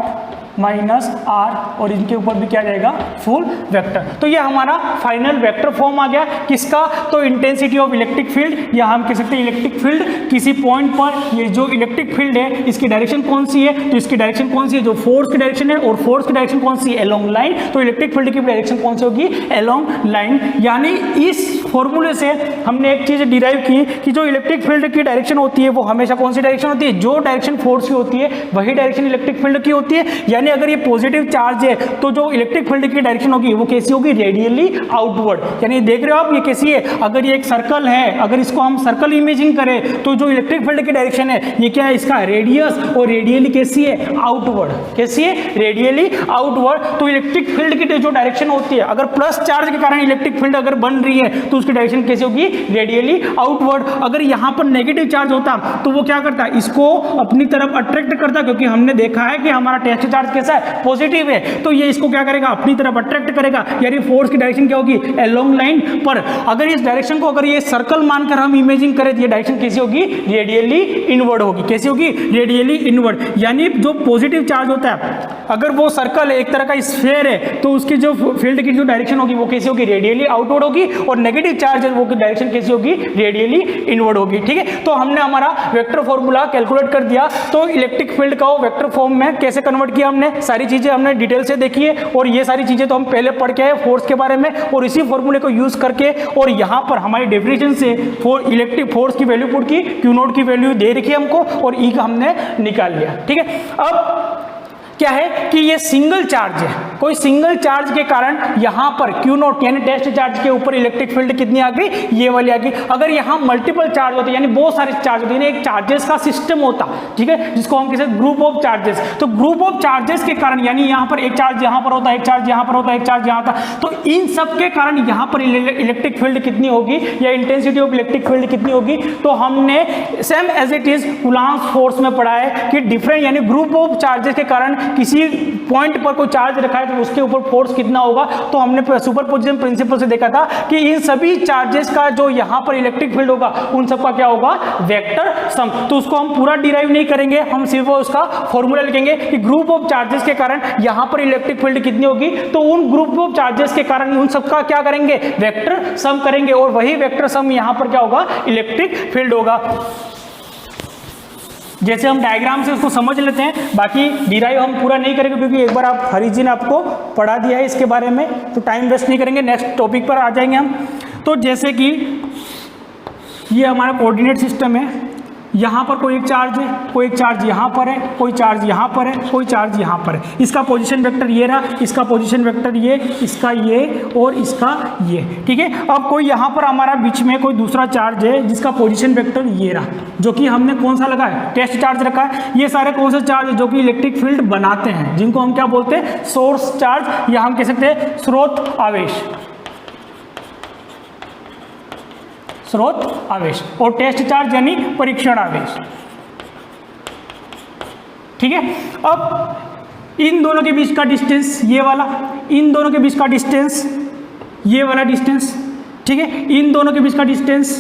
माइनस आर, और इनके ऊपर भी क्या जाएगा, फुल वेक्टर। तो ये हमारा फाइनल वेक्टर फॉर्म आ गया किसका, तो इंटेंसिटी ऑफ इलेक्ट्रिक फील्ड, या हम कह सकते हैं इलेक्ट्रिक फील्ड किसी पॉइंट पर, ये जो इलेक्ट्रिक फील्ड है इसकी डायरेक्शन कौन सी है, तो इसकी डायरेक्शन कौन सी है, जो फोर्स की डायरेक्शन है, और फोर्स की डायरेक्शन कौन सी है, अलोंग लाइन, तो इलेक्ट्रिक फील्ड की डायरेक्शन कौन सी होगी, अलोंग लाइन। यानी इस फॉर्मूले से हमने एक चीज डिराइव की कि जो इलेक्ट्रिक फील्ड की डायरेक्शन होती है वो हमेशा कौन सी डायरेक्शन होती है, जो डायरेक्शन फोर्स की होती है वही डायरेक्शन इलेक्ट्रिक फील्ड की होती है। यानी अगर ये पॉजिटिव चार्ज है तो जो इलेक्ट्रिक फील्ड की डायरेक्शन होगी वो कैसी होगी, रेडियली आउटवर्ड। यानी देख रहे हो आप ये कैसी है, अगर ये एक सर्कल है, अगर इसको हम सर्कल इमेजिंग करें तो जो इलेक्ट्रिक फील्ड की डायरेक्शन है ये क्या है, इसका रेडियस, और रेडियली कैसी है, आउटवर्ड, कैसी है, रेडियली आउटवर्ड। तो इलेक्ट्रिक फील्ड की जो डायरेक्शन होती है, अगर प्लस चार्ज के कारण इलेक्ट्रिक फील्ड अगर बन रही है तो उसकी डायरेक्शन कैसी होगी, रेडियली आउटवर्ड। अगर यहां पर नेगेटिव चार्ज होता तो वो क्या करता, इसको अपनी तरफ अट्रैक्ट करता, क्योंकि हमने देखा है कि हमारा टेस्ट चार्ज कैसा है, पॉजिटिव है, तो ये इसको क्या करेगा, अपनी तरफ अट्रैक्ट करेगा। यानी फोर्स की डायरेक्शन क्या होगी, अलोंग लाइन पर। अगर इस डायरेक्शन को अगर ये सर्कल मानकर हम इमेजिंग करें तो ये डायरेक्शन कैसी होगी, रेडियली इनवर्ड होगी। कैसी होगी, रेडियली इनवर्ड। यानी जो पॉजिटिव चार्ज होता है, अगर वो सर्कल है, एक तरह का स्फीयर है, तो उसकी जो फील्ड की जो डायरेक्शन होगी वो कैसी होगी, रेडियली आउटवर्ड होगी, और नेगेटिव चार्ज है वो डायरेक्शन कैसी होगी, रेडियली इनवर्ड होगी। ठीक है, तो हमने हमारा वेक्टर फॉर्मूला कैलकुलेट कर दिया। तो इलेक्ट्रिक फील्ड का वेक्टर फॉर्म में कैसे कन्वर्ट किया हमने, सारी चीजें हमने डिटेल से देखी है, और ये सारी चीजें तो हम पहले पढ़ के आए फोर्स के बारे में, और इसी फॉर्मूले को यूज करके और यहाँ पर हमारी डेफिनेशन से इलेक्ट्रिक फोर्स की वैल्यू पुट की, क्यू नॉट की वैल्यू दे रखी है हमको, और ई का हमने निकाल लिया। ठीक है, अब क्या है कि ये सिंगल चार्ज है, कोई सिंगल चार्ज के कारण यहां पर क्यू नॉट यानी टेस्ट चार्ज के ऊपर इलेक्ट्रिक फील्ड कितनी आ गई, ये वाली आ गई। अगर यहां मल्टीपल चार्ज होते यानी बहुत सारे चार्ज होते, एक चार्जेस का सिस्टम होता, ठीक है, जिसको हम कहते हैं ग्रुप ऑफ चार्जेस। तो ग्रुप ऑफ चार्जेस के कारण यानी यहां पर एक चार्ज यहां पर होता है, एक चार्ज यहां पर होता है, एक चार्ज यहां था, तो इन सब के कारण यहां पर इलेक्ट्रिक फील्ड कितनी होगी, या इंटेंसिटी ऑफ इलेक्ट्रिक फील्ड कितनी होगी। तो हमने same as it is Coulomb's force में पढ़ा है कि डिफरेंट यानी ग्रुप ऑफ चार्जेस के कारण किसी पॉइंट पर कोई चार्ज रखा है तो उसके ऊपर फोर्स कितना होगा। तो हमने सुपरपोजिशन प्रिंसिपल से देखा था कि इन सभी चार्जेस का जो यहां पर इलेक्ट्रिक फील्ड होगा उन सब का क्या होगा, वेक्टर सम। तो उसको हम पूरा डिराइव नहीं करेंगे, हम सिर्फ उसका फॉर्मूला लिखेंगे कि ग्रुप ऑफ चार्जेस के कारण यहां पर इलेक्ट्रिक फील्ड कितनी होगी, तो उन ग्रुप ऑफ चार्जेस के कारण उन सबका क्या करेंगे, वेक्टर सम करेंगे, और वही वेक्टर सम यहां पर क्या होगा, इलेक्ट्रिक फील्ड होगा। जैसे हम डायग्राम से उसको समझ लेते हैं, बाकी डिराइव हम पूरा नहीं करेंगे क्योंकि एक बार आप हरी जी ने आपको पढ़ा दिया है इसके बारे में, तो टाइम वेस्ट नहीं करेंगे, नेक्स्ट टॉपिक पर आ जाएंगे हम। तो जैसे कि ये हमारा कोऑर्डिनेट सिस्टम है, यहाँ पर कोई एक चार्ज है, कोई एक चार्ज यहाँ पर है, कोई चार्ज यहाँ पर है, कोई चार्ज यहाँ पर है। इसका पोजीशन वेक्टर ये रहा, इसका पोजीशन वेक्टर ये, इसका ये और इसका ये, ठीक है। अब कोई यहाँ पर हमारा बीच में कोई दूसरा चार्ज है जिसका पोजीशन वेक्टर ये रहा, जो कि हमने कौन सा लगा है, टेस्ट चार्ज रखा है। ये सारे कौन से चार्ज है जो कि इलेक्ट्रिक फील्ड बनाते हैं, जिनको हम क्या बोलते हैं, सोर्स चार्ज, या हम कह सकते हैं स्रोत आवेश, स्रोत आवेश। और टेस्ट चार्ज यानी परीक्षण आवेश, ठीक है। अब इन दोनों के बीच का डिस्टेंस ये वाला, इन दोनों के बीच का डिस्टेंस ये वाला डिस्टेंस, ठीक है। इन दोनों के बीच का डिस्टेंस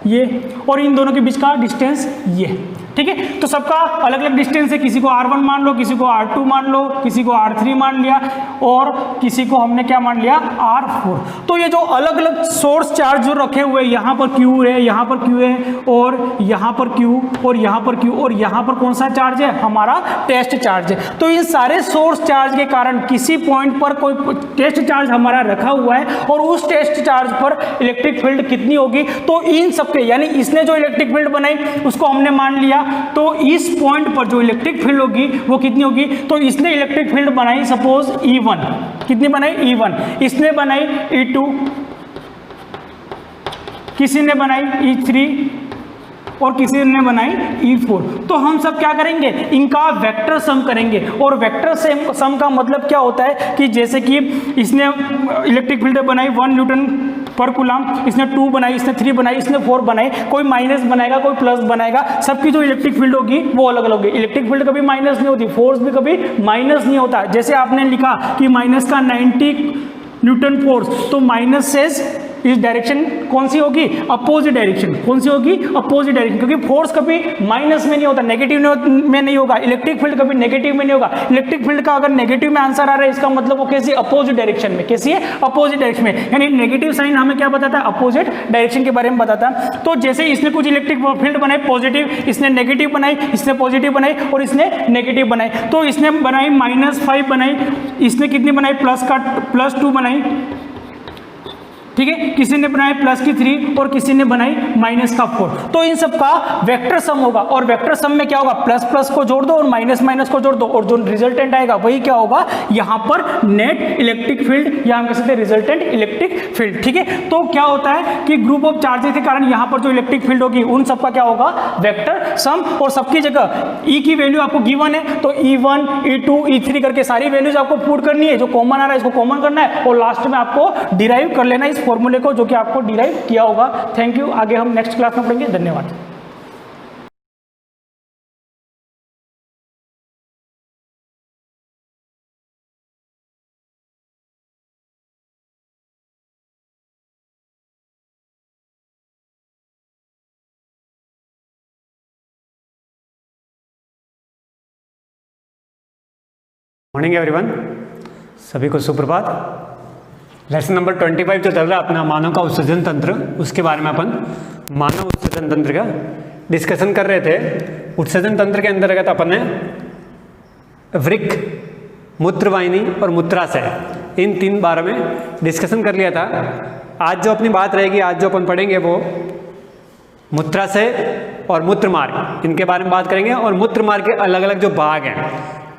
ये, और इन दोनों के बीच का डिस्टेंस ये, ठीक है। तो सबका अलग अलग डिस्टेंस है, किसी को R1 मान लो, किसी को R2 मान लो, किसी को R3 मान लिया, और किसी को हमने क्या मान लिया, R4। तो ये जो अलग अलग सोर्स चार्ज जो रखे हुए, यहाँ पर Q है, यहाँ पर Q है, और यहाँ पर Q, और यहाँ पर Q, और यहाँ पर कौन सा चार्ज है, हमारा टेस्ट चार्ज है। तो इन सारे सोर्स चार्ज के कारण किसी पॉइंट पर कोई टेस्ट चार्ज हमारा रखा हुआ है, और उस टेस्ट चार्ज पर इलेक्ट्रिक फील्ड कितनी होगी, तो इन सबके, यानी इसने जो इलेक्ट्रिक फील्ड बनाई उसको हमने मान लिया, तो इस पॉइंट पर जो इलेक्ट्रिक फील्ड होगी वो कितनी होगी, तो इसने इलेक्ट्रिक फील्ड बनाई सपोज E1, कितनी बनाई, E1, इसने बनाई E2, किसी ने बनाई E3, और किसी ने बनाई E4। तो हम सब क्या करेंगे, इनका वेक्टर सम करेंगे। और वेक्टर सम का मतलब क्या होता है कि जैसे कि इसने इलेक्ट्रिक फील्ड बनाई 1 न्यूटन पर कूलम, इसने 2 बनाई, इसने 3 बनाई, इसने 4 बनाई, कोई माइनस बनाएगा, कोई प्लस बनाएगा, सबकी जो इलेक्ट्रिक फील्ड होगी वो अलग अलग होगी। इलेक्ट्रिक फील्ड कभी माइनस नहीं होती, फोर्स भी कभी माइनस नहीं होता। जैसे आपने लिखा कि माइनस का 90 न्यूटन फोर्स, तो माइनस से इस डायरेक्शन कौन सी होगी, अपोजिट डायरेक्शन, कौन सी होगी, अपोजिट डायरेक्शन, क्योंकि फोर्स कभी माइनस में नहीं होता, नेगेटिव में नहीं होगा। इलेक्ट्रिक फील्ड कभी नेगेटिव में नहीं होगा। इलेक्ट्रिक फील्ड का अगर नेगेटिव में आंसर आ रहा है, इसका मतलब वो कैसी, अपोजिट डायरेक्शन में, कैसी है, अपोजिट डायरेक्शन में। यानी नेगेटिव साइन हमें क्या बताता है, अपोजिट डायरेक्शन के बारे में बताता है। तो जैसे इसने कुछ इलेक्ट्रिक फील्ड बनाए पॉजिटिव, इसने नेगेटिव बनाई, इसने पॉजिटिव बनाई, और इसने नेगेटिव बनाई। तो इसने बनाई -5 बनाई, इसने कितनी बनाई, +2 बनाई, ठीक है। किसी ने बनाई +3 और किसी ने बनाई -4। तो इन सब का वेक्टर सम होगा, और वेक्टर सम में क्या होगा, प्लस प्लस को जोड़ दो और माइनस माइनस को जोड़ दो, और जो रिजल्टेंट आएगा वही क्या होगा, यहाँ पर नेट इलेक्ट्रिक फील्ड, या हम कह सकते हैं रिजल्टेंट इलेक्ट्रिक फील्ड, ठीक है। तो क्या होता है कि ग्रुप ऑफ चार्जेस के कारण यहाँ पर जो इलेक्ट्रिक फील्ड होगी उन सबका क्या होगा, वेक्टर सम। और सबकी जगह E की वैल्यू आपको गिवन है, तो E1, E2, E3 करके सारी वैल्यूज आपको पुट करनी है, जो कॉमन आ रहा है इसको कॉमन करना है, और लास्ट में आपको डिराइव कर लेना है इस फॉर्मूले को, जो कि आपको डिराइव किया होगा। Thank you. आगे हम नेक्स्ट क्लास में पढ़ेंगे। धन्यवाद। मॉर्निंग एवरीवन, सभी को सुप्रभात। लेसन नंबर 25 जो चल रहा है अपना मानव का उत्सर्जन तंत्र, उसके बारे में अपन मानव उत्सर्जन तंत्र का डिस्कशन कर रहे थे। उत्सर्जन तंत्र के अंतर्गत अपन ने वृक्क, मूत्रवाहिनी और मूत्राशय, इन 3 बारे में डिस्कशन कर लिया था। आज जो अपनी बात रहेगी, आज जो अपन पढ़ेंगे वो मूत्राशय और मूत्रमार्ग, इनके बारे में बात करेंगे। और मूत्रमार्ग के अलग अलग जो भाग हैं,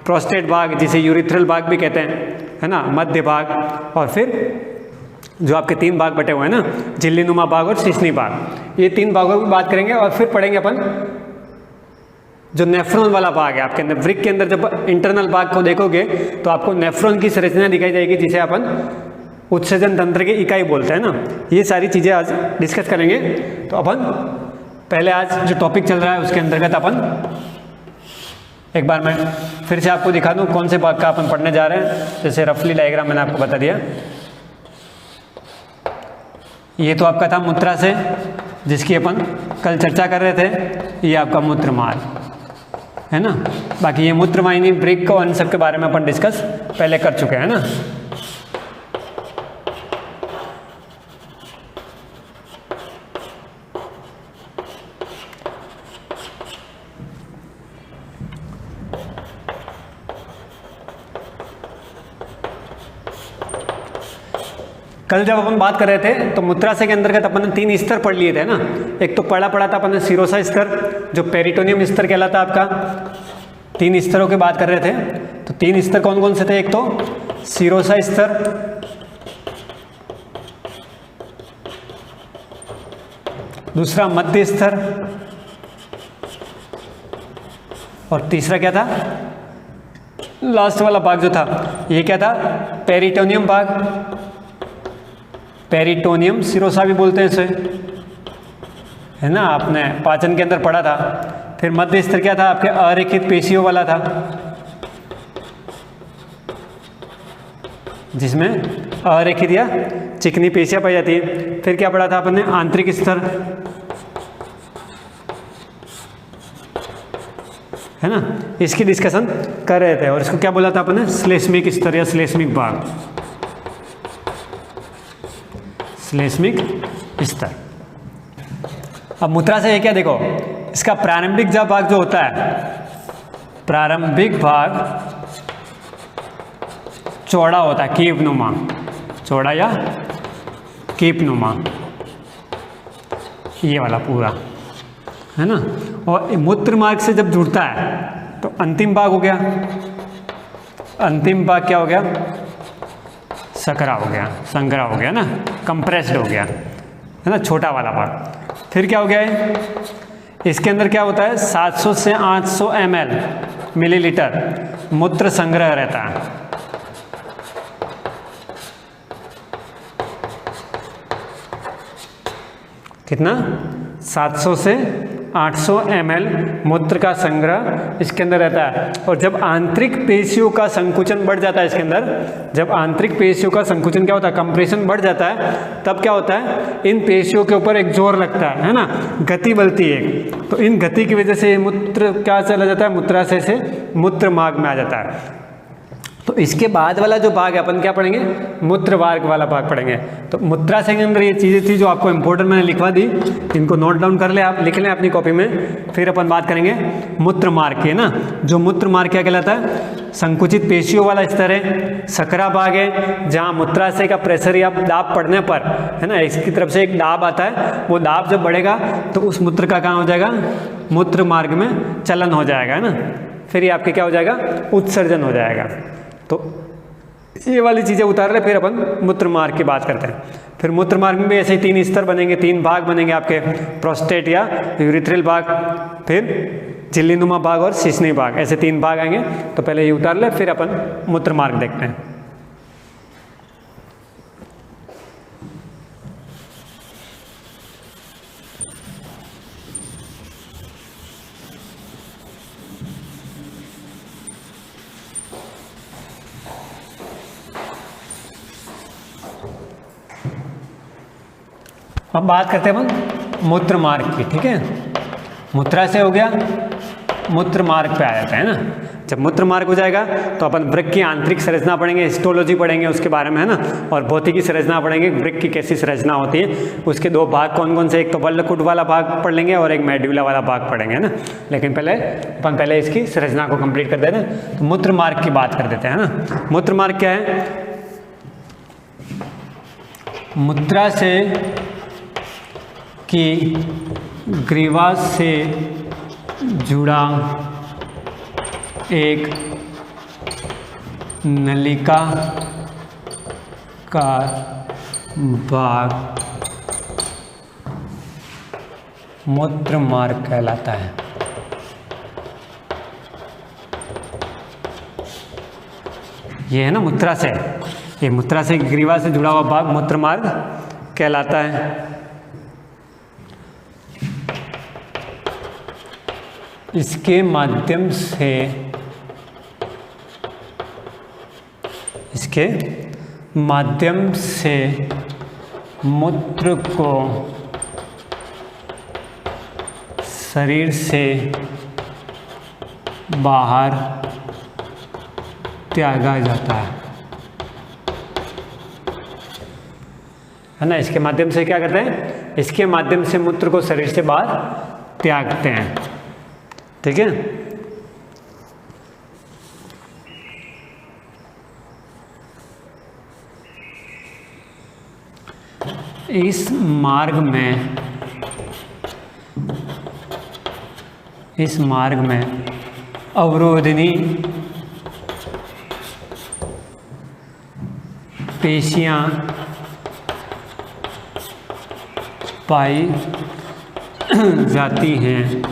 प्रोस्टेट भाग जिसे यूरिथ्रल भाग भी कहते हैं, है ना, मध्य भाग, और फिर जो आपके 3 भाग बटे हुए हैं ना, झिल्लीनुमा भाग और शीशनी भाग, ये 3 भागों की बात करेंगे। और फिर पढ़ेंगे अपन जो नेफ्रॉन वाला भाग है आपके अंदर। वृक्क के अंदर जब इंटरनल भाग को देखोगे तो आपको नेफ्रॉन की संरचना दिखाई जाएगी, जिसे अपन उत्सर्जन तंत्र की इकाई बोलते हैं ना। ये सारी चीज़ें आज डिस्कस करेंगे। तो अपन पहले आज जो टॉपिक चल रहा है उसके अंतर्गत अपन एक बार मैं फिर से आपको दिखा दूं कौन से भाग का अपन पढ़ने जा रहे हैं। जैसे रफली डायग्राम मैंने आपको बता दिया। ये तो आपका था मूत्राशय, जिसकी अपन कल चर्चा कर रहे थे। ये आपका मूत्रमार्ग है ना। बाकी ये मूत्रवाहिनी, वृक्क और इन सब के बारे में अपन डिस्कस पहले कर चुके हैं ना। कल जब अपन बात कर रहे थे तो मूत्राशय के अंतर्गत अपन ने 3 स्तर पढ़ लिए थे ना। एक तो पढ़ा था अपन ने सिरोसा स्तर, जो पेरिटोनियम स्तर कहलाता आपका। 3 स्तरों की बात कर रहे थे, तो 3 स्तर कौन कौन से थे? एक तो सिरोसा स्तर, दूसरा मध्य स्तर, और तीसरा क्या था? लास्ट वाला भाग जो था ये क्या था? पेरिटोनियम भाग। पेरिटोनियम सिरोसा भी बोलते हैं इसे, है ना, आपने पाचन के अंदर पढ़ा था। फिर मध्य स्तर क्या था? आपके अरेखित पेशियों वाला था, जिसमें अरेखित या चिकनी पेशियां पाई जाती है। फिर क्या पढ़ा था आपने? आंतरिक स्तर, है ना, इसकी डिस्कशन कर रहे थे। और इसको क्या बोला था आपने? श्लेष्मिक स्तर या श्लेष्मिक भाग, श्लेष्मिक स्तर। अब मूत्राशय है क्या? देखो, इसका प्रारंभिक भाग जो होता है, प्रारंभिक भाग चौड़ा होता है, कीपनुमा, चौड़ा या कीपनुमा, ये वाला पूरा, है ना। और मूत्र मार्ग से जब जुड़ता है तो अंतिम भाग हो गया, अंतिम भाग क्या हो गया? सकरा हो गया, संकरा हो गया ना, कंप्रेस्ड हो गया, है ना, छोटा वाला भाग। फिर क्या हो गया है? इसके अंदर क्या होता है? 700 से 800 ml मिलीलीटर मूत्र संग्रह रहता है। कितना? 700 से 800 ml मूत्र का संग्रह इसके अंदर रहता है। और जब आंतरिक पेशियों का संकुचन बढ़ जाता है इसके अंदर, जब आंतरिक पेशियों का संकुचन क्या होता है? कंप्रेशन बढ़ जाता है, तब क्या होता है? इन पेशियों के ऊपर एक जोर लगता है ना, गति बलती है। तो इन गति की वजह से मूत्र क्या चला जाता है? मूत्राशय से मूत्र मार्ग में आ जाता है। तो इसके बाद वाला जो भाग है अपन क्या पढ़ेंगे? मूत्र मार्ग वाला भाग पढ़ेंगे। तो मूत्राशय के अंदर ये चीज़ें थी जो आपको इंपॉर्टेंट मैंने लिखवा दी, इनको नोट डाउन कर ले आप, लिख लें अपनी कॉपी में। फिर अपन बात करेंगे मूत्र मार्ग की, है ना। जो मूत्र मार्ग क्या कहलाता है? संकुचित पेशियों वाला स्तर है, सकरा भाग है, जहाँ मूत्राशय का प्रेशर या दाब पड़ने पर, है ना, इसकी तरफ से एक दाब आता है, वो दाब जब बढ़ेगा तो उस मूत्र का कहाँ हो जाएगा? मूत्र मार्ग में चलन हो जाएगा, है ना। फिर ये आपके क्या हो जाएगा? उत्सर्जन हो जाएगा। तो ये वाली चीज़ें उतार ले, फिर अपन मूत्र मार्ग की बात करते हैं। फिर मूत्र मार्ग में भी ऐसे ही 3 स्तर बनेंगे, 3 भाग बनेंगे आपके, प्रोस्टेट या यूरिथ्रल भाग, फिर झिल्लीनुमा भाग और शिश्नी भाग, ऐसे 3 भाग आएंगे। तो पहले ये उतार ले, फिर अपन मूत्र मार्ग देखते हैं। अब बात करते हैं अपन मूत्र मार्ग की, ठीक है। मूत्राशय हो गया, मूत्र मार्ग पे आ जाता है ना। जब मूत्र मार्ग हो जाएगा तो अपन वृक्क की आंतरिक संरचना पढ़ेंगे, हिस्टोलॉजी पढ़ेंगे उसके बारे में, है ना, और भौतिकी संरचना पढ़ेंगे, वृक्क की कैसी संरचना होती है। उसके 2 भाग कौन कौन से? एक तो बल्लकुट वाला भाग पढ़ लेंगे और एक मेड्यूला वाला भाग पढ़ेंगे, है ना। लेकिन पहले इसकी संरचना को कंप्लीट कर देते हैं। तो मूत्र मार्ग की बात कर देते हैं ना। मूत्र मार्ग क्या है? मूत्राशय की ग्रीवा से जुड़ा एक नलिका का भाग मूत्र मार्ग कहलाता है। ये है ना मूत्राशय, ये मूत्राशय की ग्रीवा से जुड़ा हुआ भाग मूत्र मार्ग कहलाता है। इसके माध्यम से मूत्र को शरीर से बाहर त्यागा जाता है ना। इसके माध्यम से क्या करते हैं? इसके माध्यम से मूत्र को शरीर से बाहर त्यागते हैं, ठीक है। इस मार्ग में अवरोधनी पेशियां पाई जाती हैं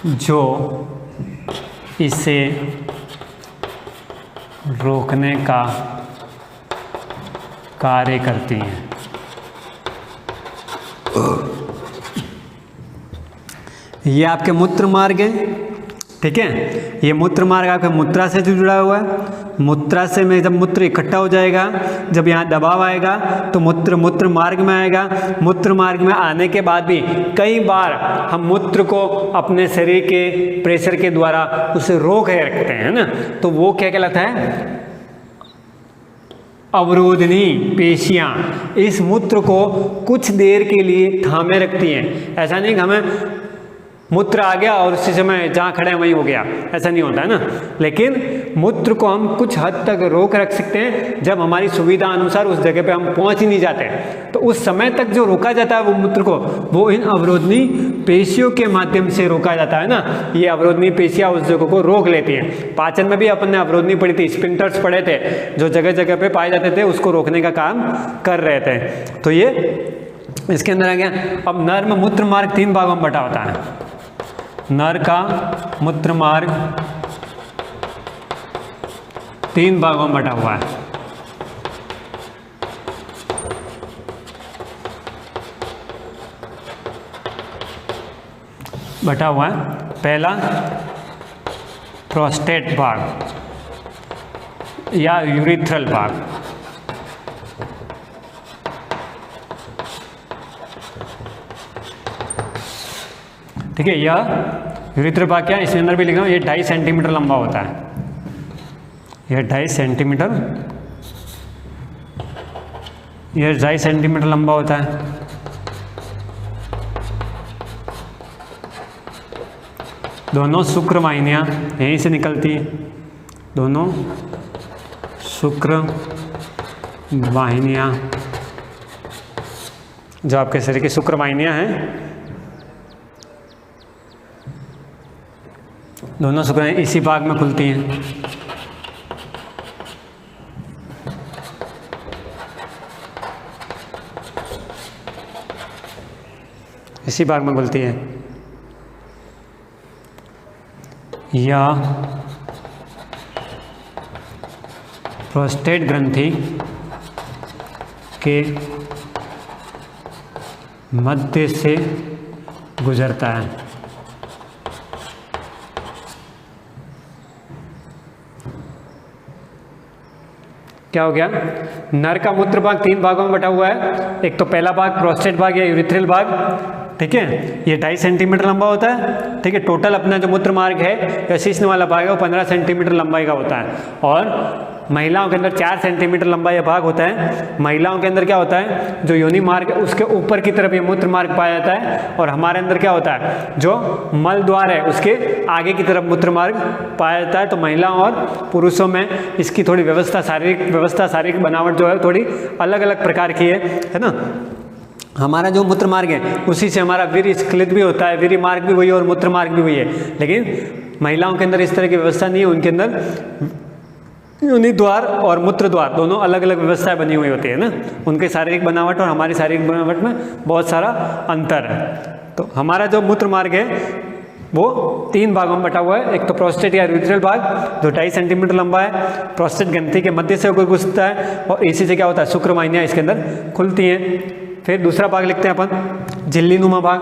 जो इसे रोकने का कार्य करती हैं। ये आपके मूत्र मार्ग हैं, ठीक है। ये मूत्र मार्ग आपके मूत्रा से जुड़ा हुआ है। मूत्रा से में जब मूत्र इकट्ठा हो जाएगा, जब यहाँ दबाव आएगा तो मूत्र मार्ग में आएगा। मूत्र मार्ग में आने के बाद भी कई बार हम मूत्र को अपने शरीर के प्रेशर के द्वारा उसे रोक रखते हैं ना, तो वो क्या कहलाता है? अवरोधनी पेशियां इस मूत्र को कुछ देर के लिए थामे रखती हैं। ऐसा नहीं कि हमें मूत्र आ गया और उसी समय जहाँ खड़े हैं वहीं हो गया, ऐसा नहीं होता है ना। लेकिन मूत्र को हम कुछ हद तक रोक रख सकते हैं। जब हमारी सुविधा अनुसार उस जगह पे हम पहुँच ही नहीं जाते, तो उस समय तक जो रोका जाता है वो मूत्र को, वो इन अवरोधनी पेशियों के माध्यम से रोका जाता है ना। ये अवरोधनी पेशियाँ उस जगह को रोक लेती हैं। पाचन में भी अपन ने अवरोधनी पढ़ी थी, स्फिंक्टर्स पढ़े थे, जो जगह जगह पे पाए जाते थे, उसको रोकने का काम कर रहे थे। तो ये इसके अंदर आ गया। अब नर में मूत्र मार्ग 3 भागों में बटा होता है। नर का मूत्र मार्ग 3 भागों में बटा हुआ है। पहला प्रोस्टेट भाग या यूरिथ्रल भाग, ठीक है। यह यूरिथ्रल भाग क्या है, इसके अंदर भी लिख रहा हूँ, ये 2.5 सेंटीमीटर लंबा होता है। यह 2.5 सेंटीमीटर, यह 2.5 सेंटीमीटर लंबा होता है। दोनों शुक्र वाहिनियाँ यहीं से निकलती हैं। दोनों शुक्र वाहिनियाँ जो आपके शरीर की शुक्र वाहिनियाँ हैं, दोनों शुक्र इसी भाग में खुलती हैं। इसी भाग में खुलती है। या प्रोस्टेट ग्रंथि के मध्य से गुजरता है। क्या हो गया? नर का मूत्र भाग 3 भागों में बटा हुआ है। एक तो पहला भाग प्रोस्टेट भाग या यूरिथ्रल भाग, ठीक है, ये 2.5 सेंटीमीटर लंबा होता है, ठीक है। टोटल अपना जो मूत्र मार्ग है या शीर्ष वाला भाग है वो 15 सेंटीमीटर लंबाई का होता है। और महिलाओं के अंदर 4 सेंटीमीटर लंबा यह भाग होता है। महिलाओं के अंदर क्या होता है, जो योनि मार्ग है उसके ऊपर की तरफ ये मूत्र मार्ग पाया जाता है। और हमारे अंदर क्या होता है, जो मल द्वार है उसके आगे की तरफ मूत्र मार्ग पाया जाता है। तो महिलाओं और पुरुषों में इसकी थोड़ी शारीरिक बनावट जो है थोड़ी अलग अलग प्रकार की है ना। हमारा जो मूत्र मार्ग है उसी से हमारा वीर्य स्खलित भी होता है, वीर्य मार्ग भी वही और मूत्र मार्ग भी वही है। लेकिन महिलाओं के अंदर इस तरह की व्यवस्था नहीं है। उनके अंदर योनि द्वार और मूत्र द्वार दोनों अलग अलग व्यवस्थाएं बनी हुई होती है ना। उनके शारीरिक बनावट और हमारी शारीरिक बनावट में बहुत सारा अंतर है। तो हमारा जो मूत्र मार्ग है वो 3 भागों में बटा हुआ है। एक तो प्रोस्टेट या यूरिथ्रल भाग जो 2.5 सेंटीमीटर लंबा है, प्रोस्टेट ग्रंथि के मध्य से होकर गुजरता है और इसी से क्या होता है, शुक्र वाहिनियाँ इसके अंदर खुलती हैं। फिर दूसरा भाग लिखते हैं अपन, झिल्लीनुमा भाग।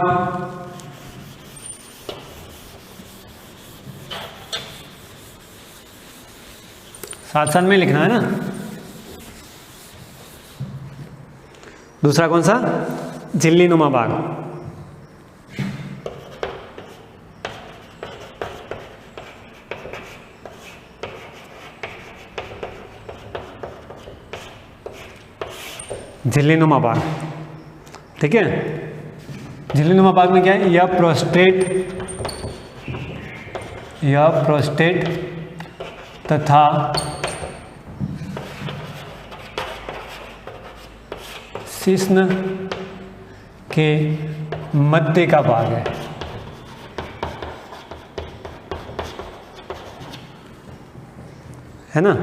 साथ साथ में लिखना है ना। दूसरा कौन सा, झिल्लीनुमा भाग। झिल्लीनुमा भाग, ठीक है। झिल्लीनुमा भाग में क्या है, यह प्रोस्टेट तथा शिश्न के मध्य का भाग है ना।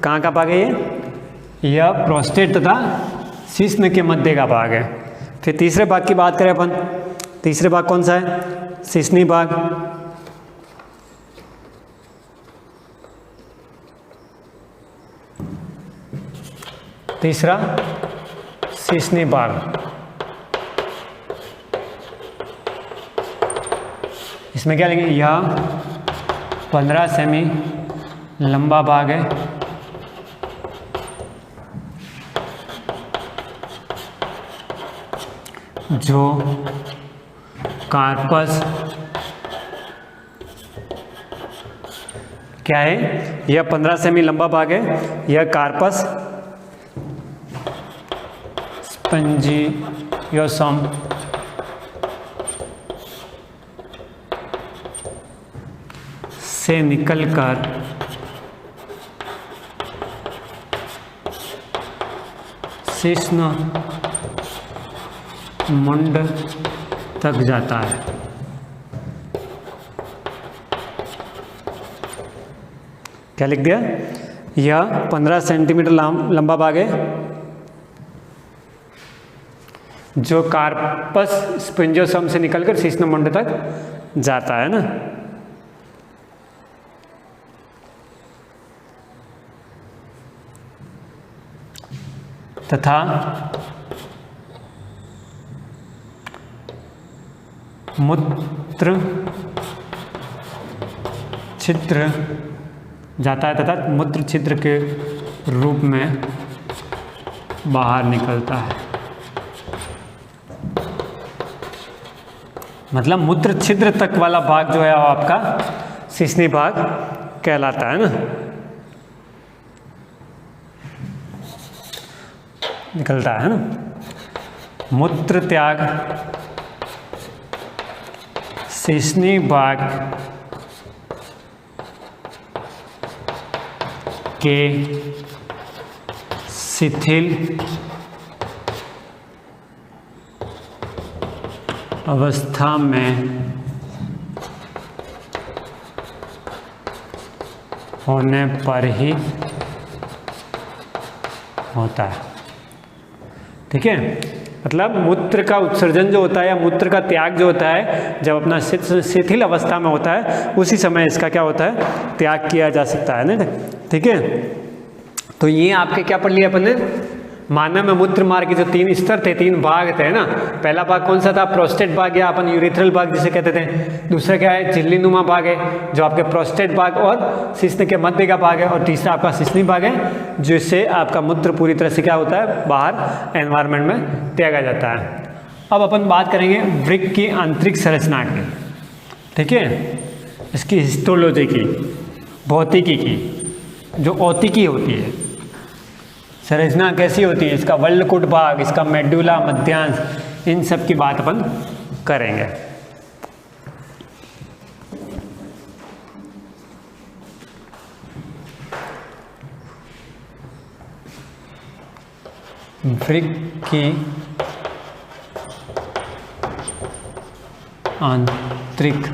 कहाँ का भाग है ये? यह प्रोस्टेट तथा शिश्न के मध्य का भाग है। फिर तीसरे भाग की बात करें अपन, तीसरे भाग कौन सा है? शिश्नी भाग। तीसरा शिश्नी भाग। इसमें क्या लेंगे? यह 15 सेमी लंबा भाग है जो कार्पस क्या है? यह 15 सेमी लंबा भाग है। यह कार्पस स्पंजियोसम से निकलकर शिश्न मुंड तक जाता है। क्या लिख दिया? यह 15 सेंटीमीटर लंबा भाग है जो कार्पस स्पंजियोसम से निकलकर शिश्न मुंड तक जाता है ना। तथा मूत्र छिद्र जाता है तथा मूत्र छिद्र के रूप में बाहर निकलता है। मतलब मूत्र छिद्र तक वाला भाग जो है वो आपका शिश्नी भाग कहलाता है ना। निकलता है ना। मूत्र त्याग शिश्नी भाग के शिथिल अवस्था में होने पर ही होता है। ठीक है, मतलब मूत्र का उत्सर्जन जो होता है या मूत्र का त्याग जो होता है जब अपना शिथिल अवस्था में होता है उसी समय इसका क्या होता है? त्याग किया जा सकता है ना। ठीक है, तो ये आपके क्या पढ़ लिया अपन ने? मानव में मूत्र मार्ग के जो 3 स्तर थे, 3 भाग थे ना। पहला भाग कौन सा था? प्रोस्टेट भाग या अपन यूरिथ्रल भाग जिसे कहते थे। दूसरा क्या है? झिल्लीनुमा भाग है जो आपके प्रोस्टेट भाग और शिश्न के मध्य का भाग है। और तीसरा आपका शिश्नी भाग है जिससे आपका मूत्र पूरी तरह से क्या होता है? बाहर एनवायरनमेंट में त्यागा जाता है। अब अपन बात करेंगे वृक्क की आंतरिक संरचना की। ठीक है, इसकी हिस्टोलॉजी की, भौतिकी की, जो औतिकी होती है, संरचना कैसी होती है, इसका वल्लकुट भाग, इसका मेडुला, मध्यांश, इन सब की बात अपन करेंगे। वृक्क की आंतरिक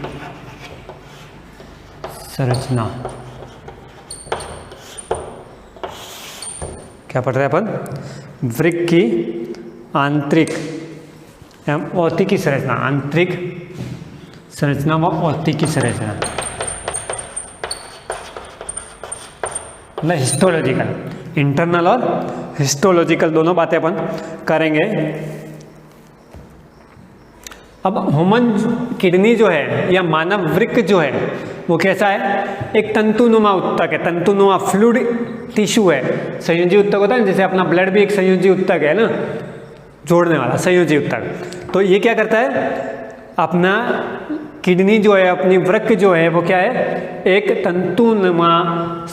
संरचना क्या पढ़ रहे हैं अपन? वृक्क की आंतरिक एवं औतिकी संरचना, आंतरिक संरचना व औतिकी संरचना, मतलब हिस्टोलॉजिकल, इंटरनल और हिस्टोलॉजिकल दोनों बातें अपन करेंगे। अब ह्यूमन किडनी जो है या मानव वृक्क जो है वो कैसा है? एक तंतुनुमा उत्तक है, तंतुनुमा फ्लूइड टिश्यू है। संयोजी उत्तक होता है जैसे अपना ब्लड भी एक संयोजी उत्तक है ना, जोड़ने वाला संयोजी उत्तक। तो ये क्या करता है? अपना किडनी जो है, अपनी वृक्क जो है वो क्या है? एक तंतुनुमा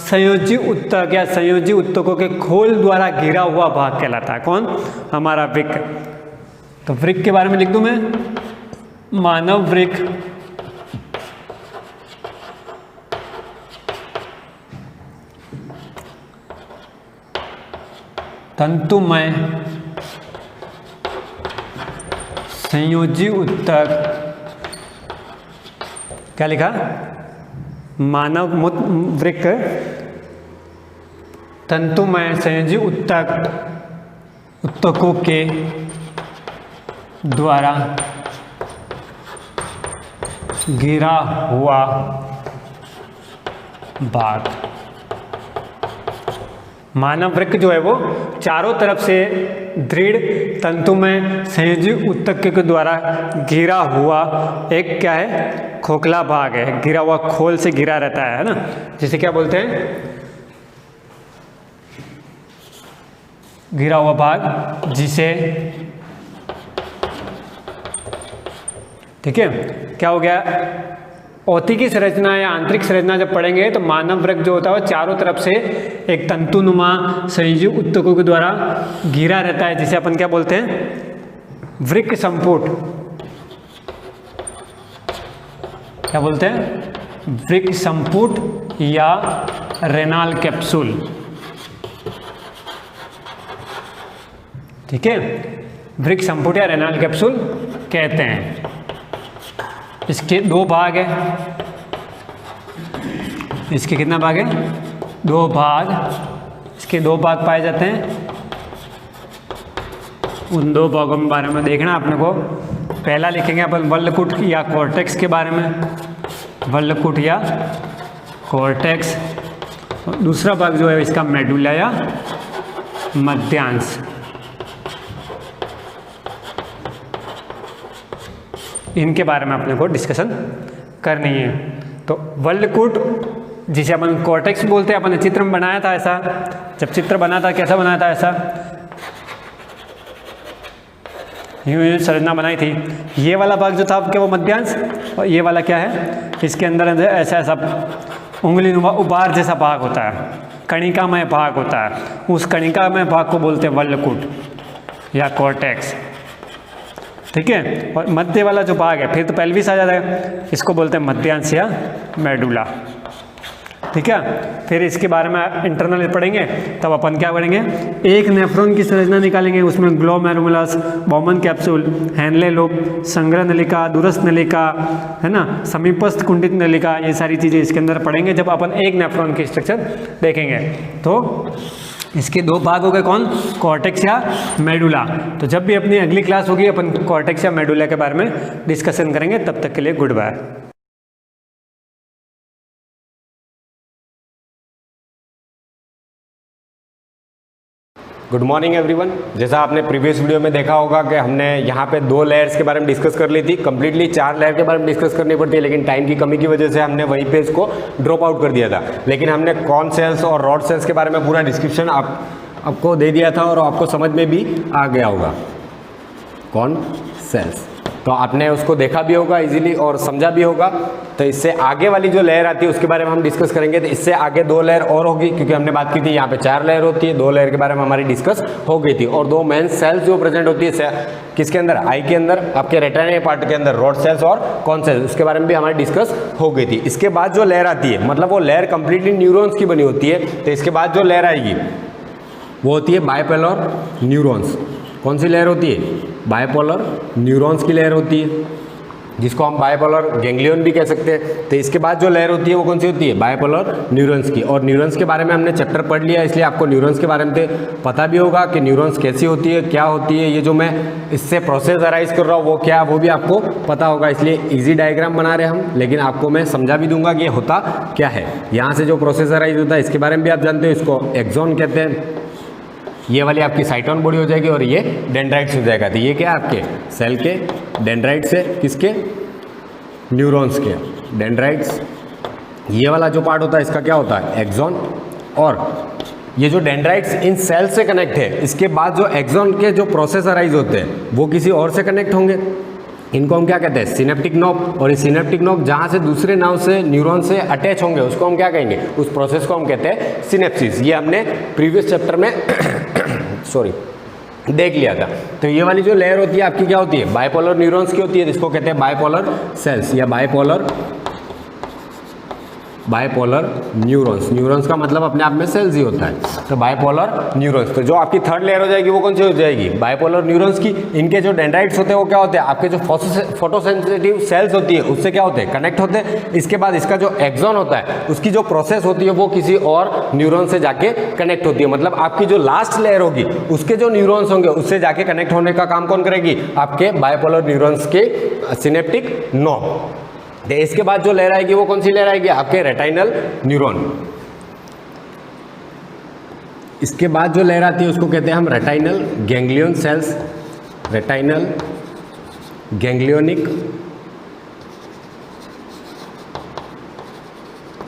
संयोजी उत्तक या संयोजी उत्तकों के खोल द्वारा घिरा हुआ भाग कहलाता है। कौन? हमारा वृक्क। तो वृक्क के बारे में लिख दूं मैं, मानव वृक्क तंतुमय संयोजी ऊतक, क्या लिखा, मानव वृक्क तंतुमय संयोजी ऊतकों के द्वारा घिरा हुआ भाग। मानव वृक्क जो है वो चारों तरफ से दृढ़ तंतुमय संयोजी ऊतक के द्वारा घिरा हुआ एक क्या है, खोखला भाग है, घिरा हुआ, खोल से घिरा रहता है ना, जिसे क्या बोलते हैं, घिरा हुआ भाग, जिसे, ठीक है, क्या हो गया, औती की संरचना या आंतरिक संरचना जब पढ़ेंगे तो मानव वृक्क जो होता है वो चारों तरफ से एक तंतुनुमा संयोजी ऊतकों के द्वारा घिरा रहता है, जिसे अपन क्या बोलते हैं, वृक्क संपुट, क्या बोलते हैं, वृक्क संपुट या रेनाल कैप्सूल, ठीक है, वृक्क संपुट या रेनाल कैप्सूल कहते हैं। इसके दो भाग है, इसके कितना भाग है, दो भाग, इसके दो भाग पाए जाते हैं। उन दो भागों के बारे में देखना अपने को, पहला लिखेंगे अपन वल्लकुट या कॉर्टेक्स के बारे में, वल्लकुट या कॉर्टेक्स, दूसरा भाग जो है इसका मेडुला या मध्यांश। इनके बारे में अपने को डिस्कशन करनी है। तो वल्लकुट, जिसे अपन कॉर्टेक्स बोलते हैं, अपन ने चित्र में बनाया था ऐसा, जब चित्र बना था कैसा बनाया था, ऐसा यूं संरचना बनाई थी। ये वाला भाग जो था आपके वो मध्यांश, और ये वाला क्या है, इसके अंदर ऐसा ऐसा उंगली उबार जैसा भाग होता है, कणिकामय भाग होता है, उस कणिकामय भाग को बोलते हैं वल्लकुट या कॉर्टेक्स, ठीक है। और मध्य वाला जो भाग है, फिर तो पेल्विस आ जाता है, इसको बोलते हैं मध्यांश या मेडुला, ठीक है। फिर इसके बारे में इंटरनल पढ़ेंगे, तब अपन क्या करेंगे, एक नेफ्रॉन की संरचना निकालेंगे, उसमें glomerulus, Bowman capsule, Henle lobe, संग्रह नलिका, दूरस्थ नलिका, है ना, समीपस्थ कुंडित नलिका, ये सारी चीज़ें इसके अंदर पढ़ेंगे जब अपन एक नेफ्रॉन की स्ट्रक्चर देखेंगे। तो इसके दो भाग हो गए, कौन, कॉर्टेक्स या मेडुला। तो जब भी अपनी अगली क्लास होगी अपन कॉर्टेक्स या मेडुला के बारे में डिस्कशन करेंगे। तब तक के लिए good bye. Good morning everyone. जैसा आपने प्रीवियस वीडियो में देखा होगा कि हमने यहाँ पे 2 लेयर्स के बारे में डिस्कस कर ली थी। कंप्लीटली 4 लेयर के बारे में डिस्कस करनी पड़ती है, लेकिन टाइम की कमी की वजह से हमने वहीं पे इसको ड्रॉप आउट कर दिया था। लेकिन हमने कॉन सेल्स और रॉड सेल्स के बारे में पूरा डिस्क्रिप्शन आपको दे दिया था और आपको समझ में भी आ गया होगा। कॉन सेल्स तो आपने उसको देखा भी होगा इजीली और समझा भी होगा। तो इससे आगे वाली जो लेयर आती है उसके बारे में हम डिस्कस करेंगे। तो इससे आगे 2 लेयर और होगी, क्योंकि हमने बात की थी यहाँ पे 4 लेयर होती है, 2 लेयर के बारे में हमारी डिस्कस हो गई थी। और 2 मेन सेल्स जो प्रेजेंट होती है किसके अंदर, आई के अंदर, आपके रेटिना पार्ट के अंदर, रॉड सेल्स और कॉन सेल्स, उसके बारे में भी हमारी डिस्कस हो गई थी। इसके बाद जो लेयर आती है, मतलब वो लेयर कंप्लीटली न्यूरॉन्स की बनी होती है। तो इसके बाद जो लेयर आएगी वो होती है बाइपोलर न्यूरॉन्स। कौन सी लेयर होती है, बाइपोलर न्यूरॉन्स की लेयर होती है, जिसको हम बाइपोलर गैंग्लियन भी कह सकते हैं। तो इसके बाद जो लेयर होती है वो कौन सी होती है, बाइपोलर न्यूरॉन्स की। और न्यूरॉन्स के बारे में हमने चैप्टर पढ़ लिया, इसलिए आपको न्यूरॉन्स के बारे में पता भी होगा कि न्यूरॉन्स कैसी होती है, क्या होती है। ये जो मैं इससे प्रोसेस अराइज कर रहा हूँ वो क्या, वो भी आपको पता होगा। इसलिए ईजी डायग्राम बना रहे हम, लेकिन आपको मैं समझा भी दूंगा कि ये होता क्या है। यहाँ से जो प्रोसेस अराइज होता है इसके बारे में भी आप जानते हो, इसको एक्सॉन कहते हैं। ये वाली आपकी साइटोन बॉडी हो जाएगी और ये डेंड्राइट्स हो जाएगा। तो ये क्या है, आपके सेल के डेंड्राइट्स है, किसके, न्यूरॉन्स के डेंड्राइट्स। ये वाला जो पार्ट होता है इसका क्या होता है, एक्सॉन। और ये जो डेंड्राइट्स इन सेल से कनेक्ट है, इसके बाद जो एक्सॉन के जो प्रोसेस अराइज होते हैं वो किसी और से कनेक्ट होंगे। इनको हम क्या कहते हैं, सिनेप्टिक नोब। और ये सिनेप्टिक नोब जहाँ से दूसरे नाव से न्यूरॉन से अटैच होंगे उसको हम क्या कहेंगे, उस प्रोसेस को हम कहते हैं सिनेप्सिस। ये हमने प्रीवियस चैप्टर में देख लिया था। तो ये वाली जो लेयर होती है आपकी क्या होती है, बाइपोलर न्यूरॉन्स की होती है, जिसको कहते हैं बाइपोलर सेल्स या बाइपोलर बायपोलर न्यूरॉन्स। न्यूरॉन्स का मतलब अपने आप में सेल्स ही होता है। तो बायपोलर न्यूरॉन्स, तो जो आपकी थर्ड लेयर हो जाएगी वो कौन सी हो जाएगी? बायपोलर न्यूरॉन्स की। इनके जो डेंड्राइट्स होते हैं वो क्या होते हैं? आपके जो फोटोसेंसिटिव सेल्स होती है उससे क्या होते हैं? कनेक्ट होते हैं। इसके बाद इसका जो एक्सॉन होता है उसकी जो प्रोसेस होती है वो किसी और न्यूरॉन से जाके कनेक्ट होती है। मतलब आपकी जो लास्ट लेयर होगी उसके जो न्यूरॉन्स होंगे उससे जाके कनेक्ट होने का काम कौन करेगी? आपके बायपोलर न्यूरॉन्स के सिनेप्टिक नॉब। इसके बाद जो लेयर आएगी वो कौन सी लेयर आएगी? आपके रेटाइनल न्यूरॉन। इसके बाद जो लेयर आती है उसको कहते हैं हम retinal ganglion cells, retinal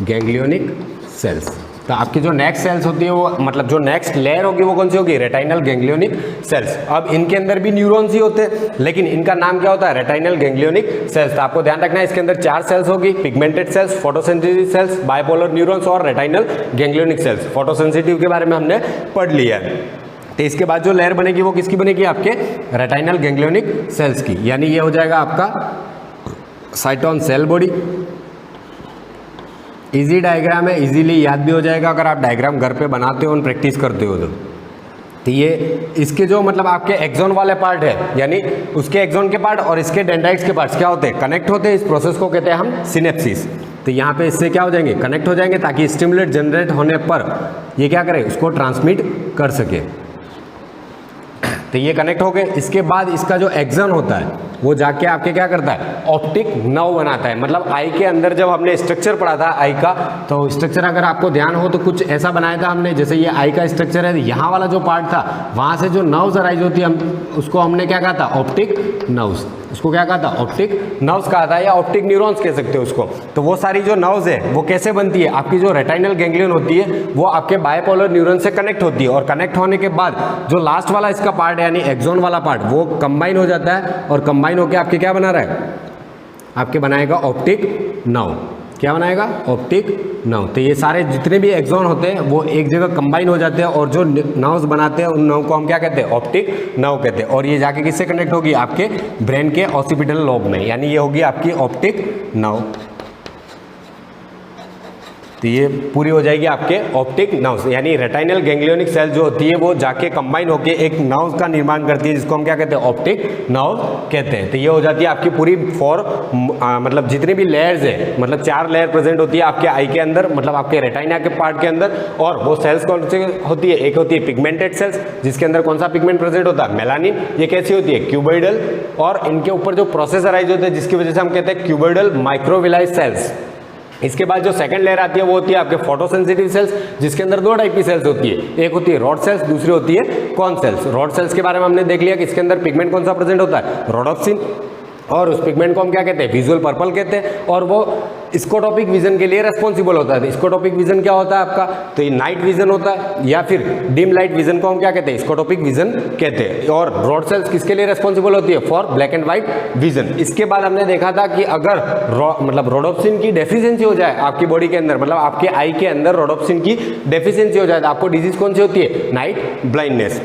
ganglionic cells. तो आपकी जो नेक्स्ट सेल्स होती है वो मतलब जो नेक्स्ट लेयर होगी वो कौन सी होगी? Retinal ganglionic cells. अब इनके अंदर भी न्यूरॉन्स ही होते हैं लेकिन इनका नाम क्या होता है? Retinal ganglionic cells. तो आपको ध्यान रखना है इसके अंदर 4 सेल्स होगी, pigmented cells, photosensitive cells, bipolar neurons और रेटाइनल गैंग्लियोनिक सेल्स। फोटोसेंसिटिव के बारे में हमने पढ़ लिया है। तो इसके बाद जो लेयर बनेगी वो किसकी बनेगी? आपके रेटाइनल गैंग्लियोनिक सेल्स की। यानी ये हो जाएगा आपका cyton cell body. Easy diagram है, इजीली याद भी हो जाएगा अगर आप डायग्राम घर पे बनाते हो और प्रैक्टिस करते हो तो ये इसके जो मतलब आपके एक्सॉन वाले पार्ट है यानी उसके एक्सॉन के पार्ट और इसके डेंड्राइट्स के पार्ट्स क्या होते हैं? कनेक्ट होते हैं। इस प्रोसेस को कहते हैं हम सिनेप्सिस। तो यहाँ पे इससे क्या हो जाएंगे? कनेक्ट हो जाएंगे ताकि स्टिमुलेट जनरेट होने पर ये क्या करे? उसको ट्रांसमिट कर सके। तो ये कनेक्ट हो गए। इसके बाद इसका जो एक्सॉन होता है वो जाके आपके क्या करता है? ऑप्टिक नर्व बनाता है। मतलब आई के अंदर जब हमने स्ट्रक्चर पढ़ा था आई का, तो स्ट्रक्चर अगर आपको ध्यान हो तो कुछ ऐसा बनाया था हमने, जैसे ये आई का स्ट्रक्चर है, यहाँ वाला जो पार्ट था वहाँ से जो नर्व्स अराइज होती है उसको हमने क्या कहा था? Optic nerves. उसको क्या कहा था? ऑप्टिक नर्व्स कहा था या ऑप्टिक न्यूरॉन्स कह सकते हो उसको। तो वो सारी जो नर्व्स है वो कैसे बनती है? आपकी जो रेटाइनल गैंग्लियन होती है वो आपके बायपोलर न्यूरॉन से कनेक्ट होती है और कनेक्ट होने के बाद जो लास्ट वाला इसका पार्ट है यानी एक्सॉन वाला पार्ट वो कंबाइन हो जाता है और कंबाइन होकर आपके क्या बना रहा है? आपके बनाएगा ऑप्टिक नर्व। क्या बनाएगा? Optic nerve. तो ये सारे जितने भी एक्सॉन होते हैं वो एक जगह कंबाइन हो जाते हैं और जो नर्व्स बनाते हैं उन नर्व को हम क्या कहते हैं? ऑप्टिक नर्व कहते हैं। और ये जाके किससे कनेक्ट होगी? आपके ब्रेन के ऑसिपिटल लोब में, यानी ये होगी आपकी ऑप्टिक नर्व। तो ये पूरी हो जाएगी आपके ऑप्टिक नर्व्स। यानी रेटाइनल गैंग्लियोनिक सेल जो होती है वो जाके कंबाइन होकर एक नर्व का निर्माण करती है जिसको हम क्या कहते हैं? ऑप्टिक नर्व कहते हैं। तो ये हो जाती है आपकी पूरी मतलब जितनी भी लेयर्स है, मतलब 4 लेयर प्रेजेंट होती है आपके आई के अंदर, मतलब आपके रेटाइना के पार्ट के अंदर। और वो सेल्स कौन सी होती है? एक होती है पिगमेंटेड सेल्स जिसके अंदर कौन सा पिगमेंट प्रेजेंट होता है? मेलानिन। ये कैसी होती है? क्यूबॉइडल। और इनके ऊपर जो प्रोसेस अराइज होते हैं जिसकी वजह से हम कहते हैं क्यूबॉइडल माइक्रोविलाई सेल्स। इसके बाद जो सेकंड लेयर आती है वो होती है आपके फोटोसेंसिटिव सेल्स जिसके अंदर 2 टाइप की सेल्स होती है। एक होती है रॉड सेल्स, दूसरी होती है कॉन सेल्स। रॉड सेल्स के बारे में हमने देख लिया कि इसके अंदर पिगमेंट कौन सा प्रेजेंट होता है? रोडोप्सिन। और उस पिगमेंट को हम क्या कहते हैं? विजुअल पर्पल कहते हैं। और वो स्कोटोपिक विजन के लिए रेस्पॉन्सिबल होता है। स्कोटोपिक विजन क्या होता है आपका? तो ये नाइट विजन होता है या फिर डिम लाइट विजन को हम क्या कहते हैं? स्कोटोपिक विजन कहते हैं। और रॉड सेल्स किसके लिए रेस्पॉन्सिबल होती है? For black and white vision. इसके बाद हमने देखा था कि अगर मतलब रोडोप्सिन की डेफिशिएंसी हो जाए आपकी बॉडी के अंदर, मतलब आपके आई के अंदर रोडोप्सिन की डेफिशिएंसी हो जाए तो आपको डिजीज कौन सी होती है? Night blindness.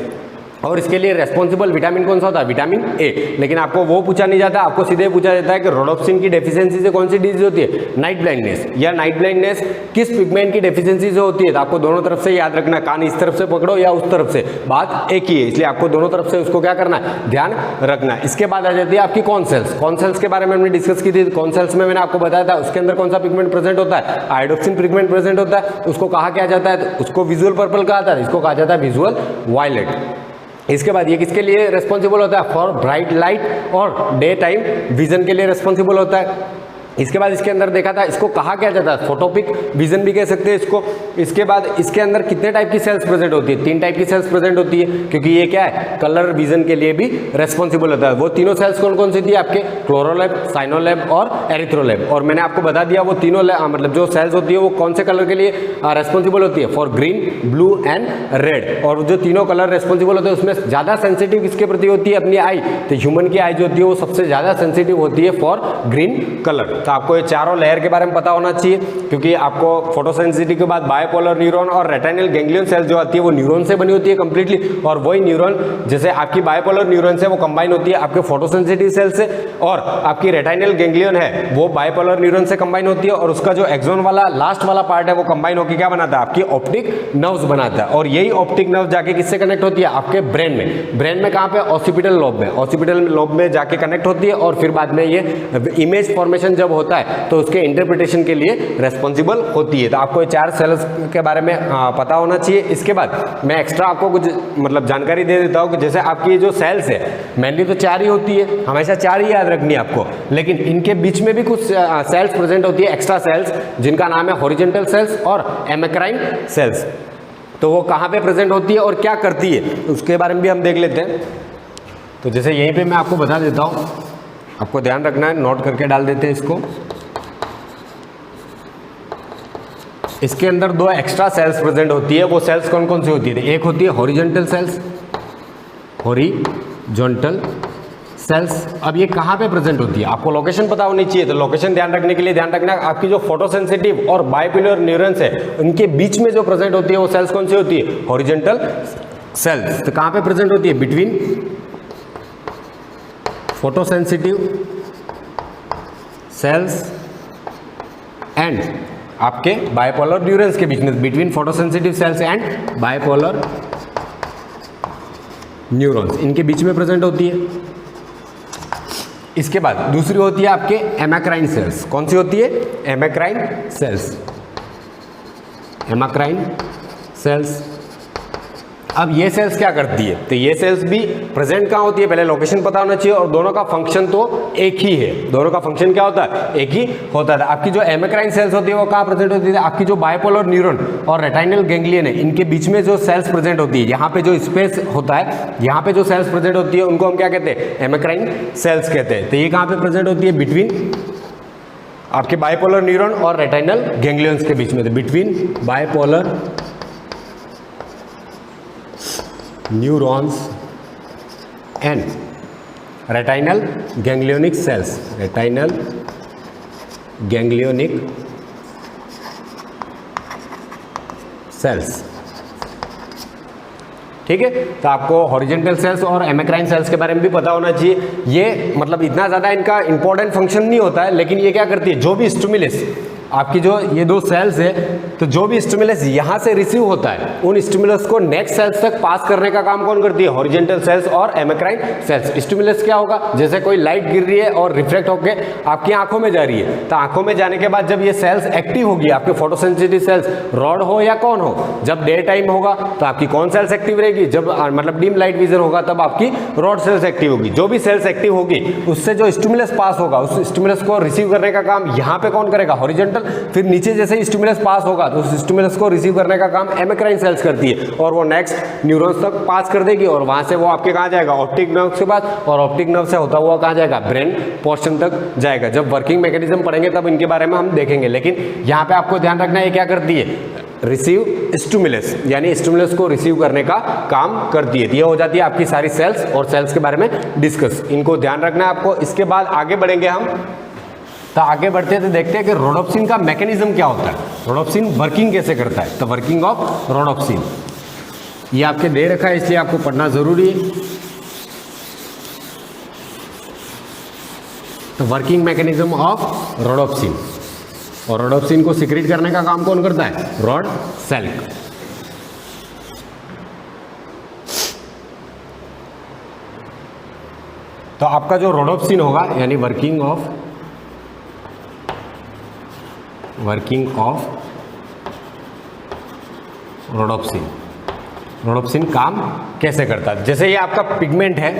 और इसके लिए रेस्पॉन्सिबल विटामिन कौन सा होता है? Vitamin A. लेकिन आपको वो पूछा नहीं जाता, आपको सीधे पूछा जाता है कि रोडोप्सिन की डेफिशिएंसी से कौन सी डिजीज होती है? Night blindness. या नाइट ब्लाइंडनेस किस पिगमेंट की डेफिशिएंसी से होती है? तो आपको दोनों तरफ से याद रखना, कान इस तरफ से पकड़ो या उस तरफ से, बात एक ही है, इसलिए आपको दोनों तरफ से उसको क्या करना है? ध्यान रखना। इसके बाद आ जाती है आपकी कॉन सेल्स। कॉन सेल्स के बारे में हमने डिस्कस की थी। कॉन सेल्स में मैंने आपको बताया था उसके अंदर कौन सा पिगमेंट प्रेजेंट होता है? आयोडोक्सिन पिगमेंट प्रेजेंट होता है। उसको कहा क्या जाता है? उसको विजुअल पर्पल कहा जाता है, इसको कहा जाता है विजुअल वायलेट। इसके बाद ये किसके लिए रेस्पॉन्सिबल होता है? फॉर ब्राइट लाइट और डे टाइम विजन के लिए रेस्पॉन्सिबल होता है। इसके बाद इसके अंदर देखा था इसको कहा क्या जाता है? फोटोपिक विजन भी कह सकते हैं इसको। इसके बाद इसके अंदर कितने टाइप की सेल्स प्रेजेंट होती है? 3 टाइप की सेल्स प्रेजेंट होती है क्योंकि ये क्या है? कलर विजन के लिए भी रेस्पॉन्सिबल होता है। वो तीनों सेल्स कौन कौन सी थी आपके? क्लोरोलैब, साइनोलैब और एरिथ्रोलैब। और मैंने आपको बता दिया वो तीनों मतलब जो सेल्स होती है वो कौन से कलर के लिए रेस्पॉन्सिबल होती है? For green, blue and red. और जो तीनों कलर रेस्पॉन्सिबल होते हैं उसमें ज़्यादा सेंसिटिव किसके प्रति होती है? अपनी आई। तो ह्यूमन की आई जो होती है वो सबसे ज़्यादा सेंसिटिव होती है फॉर ग्रीन कलर। तो आपको ये चारों लेयर के बारे में पता होना चाहिए, क्योंकि आपको फोटोसेंसिटिव के बाद बायपोलर न्यूरॉन और रेटिनल गैंग्लियन सेल जो आती है वो न्यूरॉन से बनी होती है कंप्लीटली, और वही न्यूरॉन जैसे आपकी बायपोलर न्यूरॉन से वो कंबाइन होती है आपके फोटोसेंसिटिव सेल से, और आपकी रेटिनल गैंग्लियन है वो बायपोलर न्यूरॉन से कंबाइन होती है, और उसका जो एक्सोन वाला लास्ट वाला पार्ट है वो कंबाइन होकर क्या बनाता है, आपकी ऑप्टिक नर्व्स बनाता है। और यही ऑप्टिक नर्व जाके किससे कनेक्ट होती है, आपके ब्रेन में। ब्रेन में कहाँ पे, ऑसिपिटल लोब में। ऑसिपिटल लोब में जाके कनेक्ट होती है, और फिर बाद में ये इमेज फॉर्मेशन जब होता है तो उसके इंटरप्रिटेशन के लिए रेस्पॉन्सिबल होती है। तो आपको ये 4 सेल्स के बारे में पता होना चाहिए। इसके बाद मैं एक्स्ट्रा आपको कुछ मतलब जानकारी दे देता हूँ कि जैसे आपकी जो सेल्स है मेनली तो 4 ही होती है, हमेशा 4 ही याद रखनी है आपको, लेकिन इनके बीच में भी कुछ सेल्स प्रेजेंट होती है, एक्स्ट्रा सेल्स, जिनका नाम है हॉरिजॉन्टल सेल्स और एमेक्राइन सेल्स। तो वो कहाँ पे प्रेजेंट होती है और क्या करती है उसके बारे में भी हम देख लेते हैं। तो जैसे यहीं पे मैं आपको बता देता हूँ, आपको ध्यान रखना है, नोट करके डाल देते हैं इसको। इसके अंदर 2 एक्स्ट्रा सेल्स प्रेजेंट होती है। वो सेल्स कौन कौन सी होती है, एक होती है हॉरिजॉन्टल सेल्स, हॉरिजॉन्टल सेल्स। अब ये कहाँ पे प्रेजेंट होती है, आपको लोकेशन पता होनी चाहिए। तो लोकेशन ध्यान रखने के लिए ध्यान रखना, आपकी जो फोटोसेंसिटिव और बायपोलर न्यूरॉन्स है उनके बीच में जो प्रेजेंट होती है वो सेल्स कौन सी होती है, हॉरिजॉन्टल सेल्स। तो कहाँ पे प्रेजेंट होती है, बिटवीन फोटोसेंसिटिव सेल्स एंड आपके बायपोलर न्यूरॉन्स के बीच में, between photosensitive cells and bipolar neurons, इनके बीच में प्रेजेंट होती है। इसके बाद दूसरी होती है आपके एमेक्राइन सेल्स। कौन सी होती है, एमेक्राइन सेल्स, एमेक्राइन सेल्स। अब ये सेल्स क्या करती है, तो ये सेल्स भी प्रेजेंट कहाँ होती है, पहले लोकेशन पता होना चाहिए, और दोनों का फंक्शन तो एक ही है। दोनों का फंक्शन क्या होता है, एक ही होता है। आपकी जो एमेक्राइन सेल्स होती है वो कहाँ प्रेजेंट होती है, आपकी जो बायपोलर न्यूरॉन और रेटिनल गैंग्लियन है इनके बीच में जो सेल्स प्रेजेंट होती है, यहाँ पे जो स्पेस होता है, यहाँ पे जो सेल्स प्रेजेंट होती है उनको हम क्या कहते हैं, एमेक्राइन सेल्स कहते हैं। तो ये कहाँ पे प्रेजेंट होती है, बिटवीन आपके बायपोलर न्यूरॉन और रेटिनल गैंग्लियंस के बीच में, between bipolar neurons and retinal ganglionic cells, retinal ganglionic cells. ठीक है, तो आपको हॉरिजॉन्टल सेल्स और एमेक्राइन सेल्स के बारे में भी पता होना चाहिए। ये मतलब इतना ज़्यादा इनका इंपॉर्टेंट फंक्शन नहीं होता है, लेकिन ये क्या करती है, जो भी स्टिमुलस आपकी जो ये 2 सेल्स है, तो जो भी स्टिमुलस यहाँ से रिसीव होता है उन स्टिमुलस को नेक्स्ट सेल्स तक पास करने का काम कौन करती है, हॉरिजॉन्टल सेल्स और एमेक्राइन सेल्स। स्टिमुलस क्या होगा, जैसे कोई लाइट गिर रही है और रिफ्लेक्ट होकर आपकी आंखों में जा रही है, तो आंखों में जाने के बाद जब ये सेल्स एक्टिव होगी, आपके फोटोसेंसिटिव सेल्स, रॉड हो या कौन हो, जब डे टाइम होगा तो आपकी कौन सेल्स एक्टिव रहेगी, जब मतलब डिम लाइट विजन होगा तब आपकी रॉड सेल्स एक्टिव होगी। जो भी सेल्स एक्टिव होगी उससे जो स्टिमुलस पास होगा उस स्टिमुलस को रिसीव करने का काम यहाँ पे कौन करेगा, हॉरिजॉन्टल। फिर नीचे जैसे ही स्टिमुलस पास होगा तो उस स्टिमुलस को रिसीव करने का काम एमेक्राइन सेल्स करती है, और वो नेक्स्ट न्यूरॉन्स तक पास कर देगी, और वहां से वो आपके कहाँ जाएगा, ऑप्टिक नर्व के पास, और ऑप्टिक नर्व से होता हुआ कहाँ जाएगा, ब्रेन पोर्शन तक जाएगा। जब वर्किंग मैकेनिज्म पढ़ेंगे तब इनके बारे में हम देखेंगे, लेकिन यहाँ पे आपको ध्यान रखना है क्या करती है, रिसीव स्टिमुलस, यानी स्टिमुलस को रिसीव करने का काम करती है। ये हो जाती है आपकी सारी सेल्स, और सेल्स के बारे में डिस्कस, इनको ध्यान रखना है आपको। इसके बाद आगे बढ़ेंगे हम, तो आगे बढ़ते हैं तो देखते हैं कि रोडोप्सिन का मैकेनिज्म क्या होता है, रोडोप्सिन वर्किंग कैसे करता है। तो वर्किंग ऑफ रोडोप्सिन ये आपके दे रखा है, इसलिए आपको पढ़ना जरूरी है। तो वर्किंग मैकेनिज्म ऑफ रोडोप्सिन, और रोडोप्सिन को सिक्रीट करने का काम कौन करता है, रॉड सेल। तो आपका जो रोडोप्सिन होगा, यानी वर्किंग ऑफ रोडोप्सिन, रोडोप्सिन काम कैसे करता है। जैसे ये आपका पिगमेंट है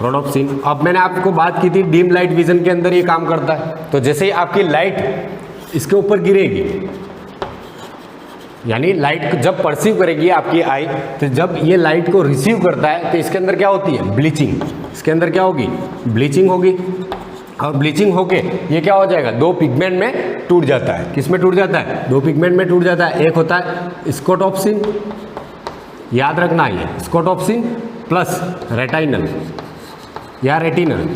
रोडोप्सिन, अब मैंने आपको बात की थी डिम लाइट विजन के अंदर ये काम करता है। तो जैसे ही आपकी लाइट इसके ऊपर गिरेगी, यानी लाइट जब परसीव करेगी आपकी आई, तो जब ये लाइट को रिसीव करता है तो इसके अंदर क्या होती है, ब्लीचिंग। इसके अंदर क्या होगी, ब्लीचिंग होगी, और ब्लीचिंग होके ये क्या हो जाएगा, 2 पिगमेंट में टूट जाता है। किस में टूट जाता है, 2 पिगमेंट में टूट जाता है। एक होता है स्कोटोप्सिन, याद रखना ये स्कोटोप्सिन प्लस रेटिनल या रेटिनल,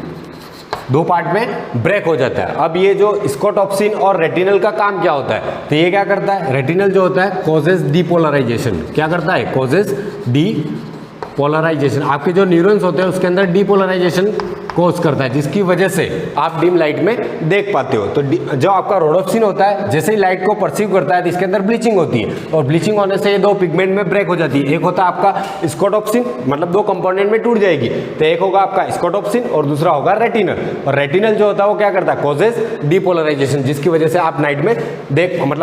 दो पार्ट में ब्रेक हो जाता है। अब ये जो स्कोटॉप्सिन और रेटिनल का काम क्या होता है, तो ये क्या करता है, रेटिनल जो होता है कॉजेज डीपोलराइजेशन, क्या करता है, कॉजेज डीपोलराइजेशन, आपके जो न्यूरॉन्स होते हैं उसके अंदर डीपोलराइजेशन कोज करता है, जिसकी वजह से आप डिम लाइट में देख पाते हो। तो जो आपका रोडोप्सिन होता है जैसे ही लाइट को परसीव करता है तो इसके अंदर ब्लीचिंग होती है, और ब्लीचिंग होने से ये दो पिगमेंट में ब्रेक हो जाती है। एक होता है आपका स्कोटॉप्सिन, मतलब दो कंपोनेंट में टूट जाएगी, तो एक होगा आपका स्कोटॉप्सिन और दूसरा होगा रेटिनल। और रेटिनल जो होता है वो क्या करता है, कॉजेज डीपोलराइजेशन, जिसकी वजह से आप नाइट में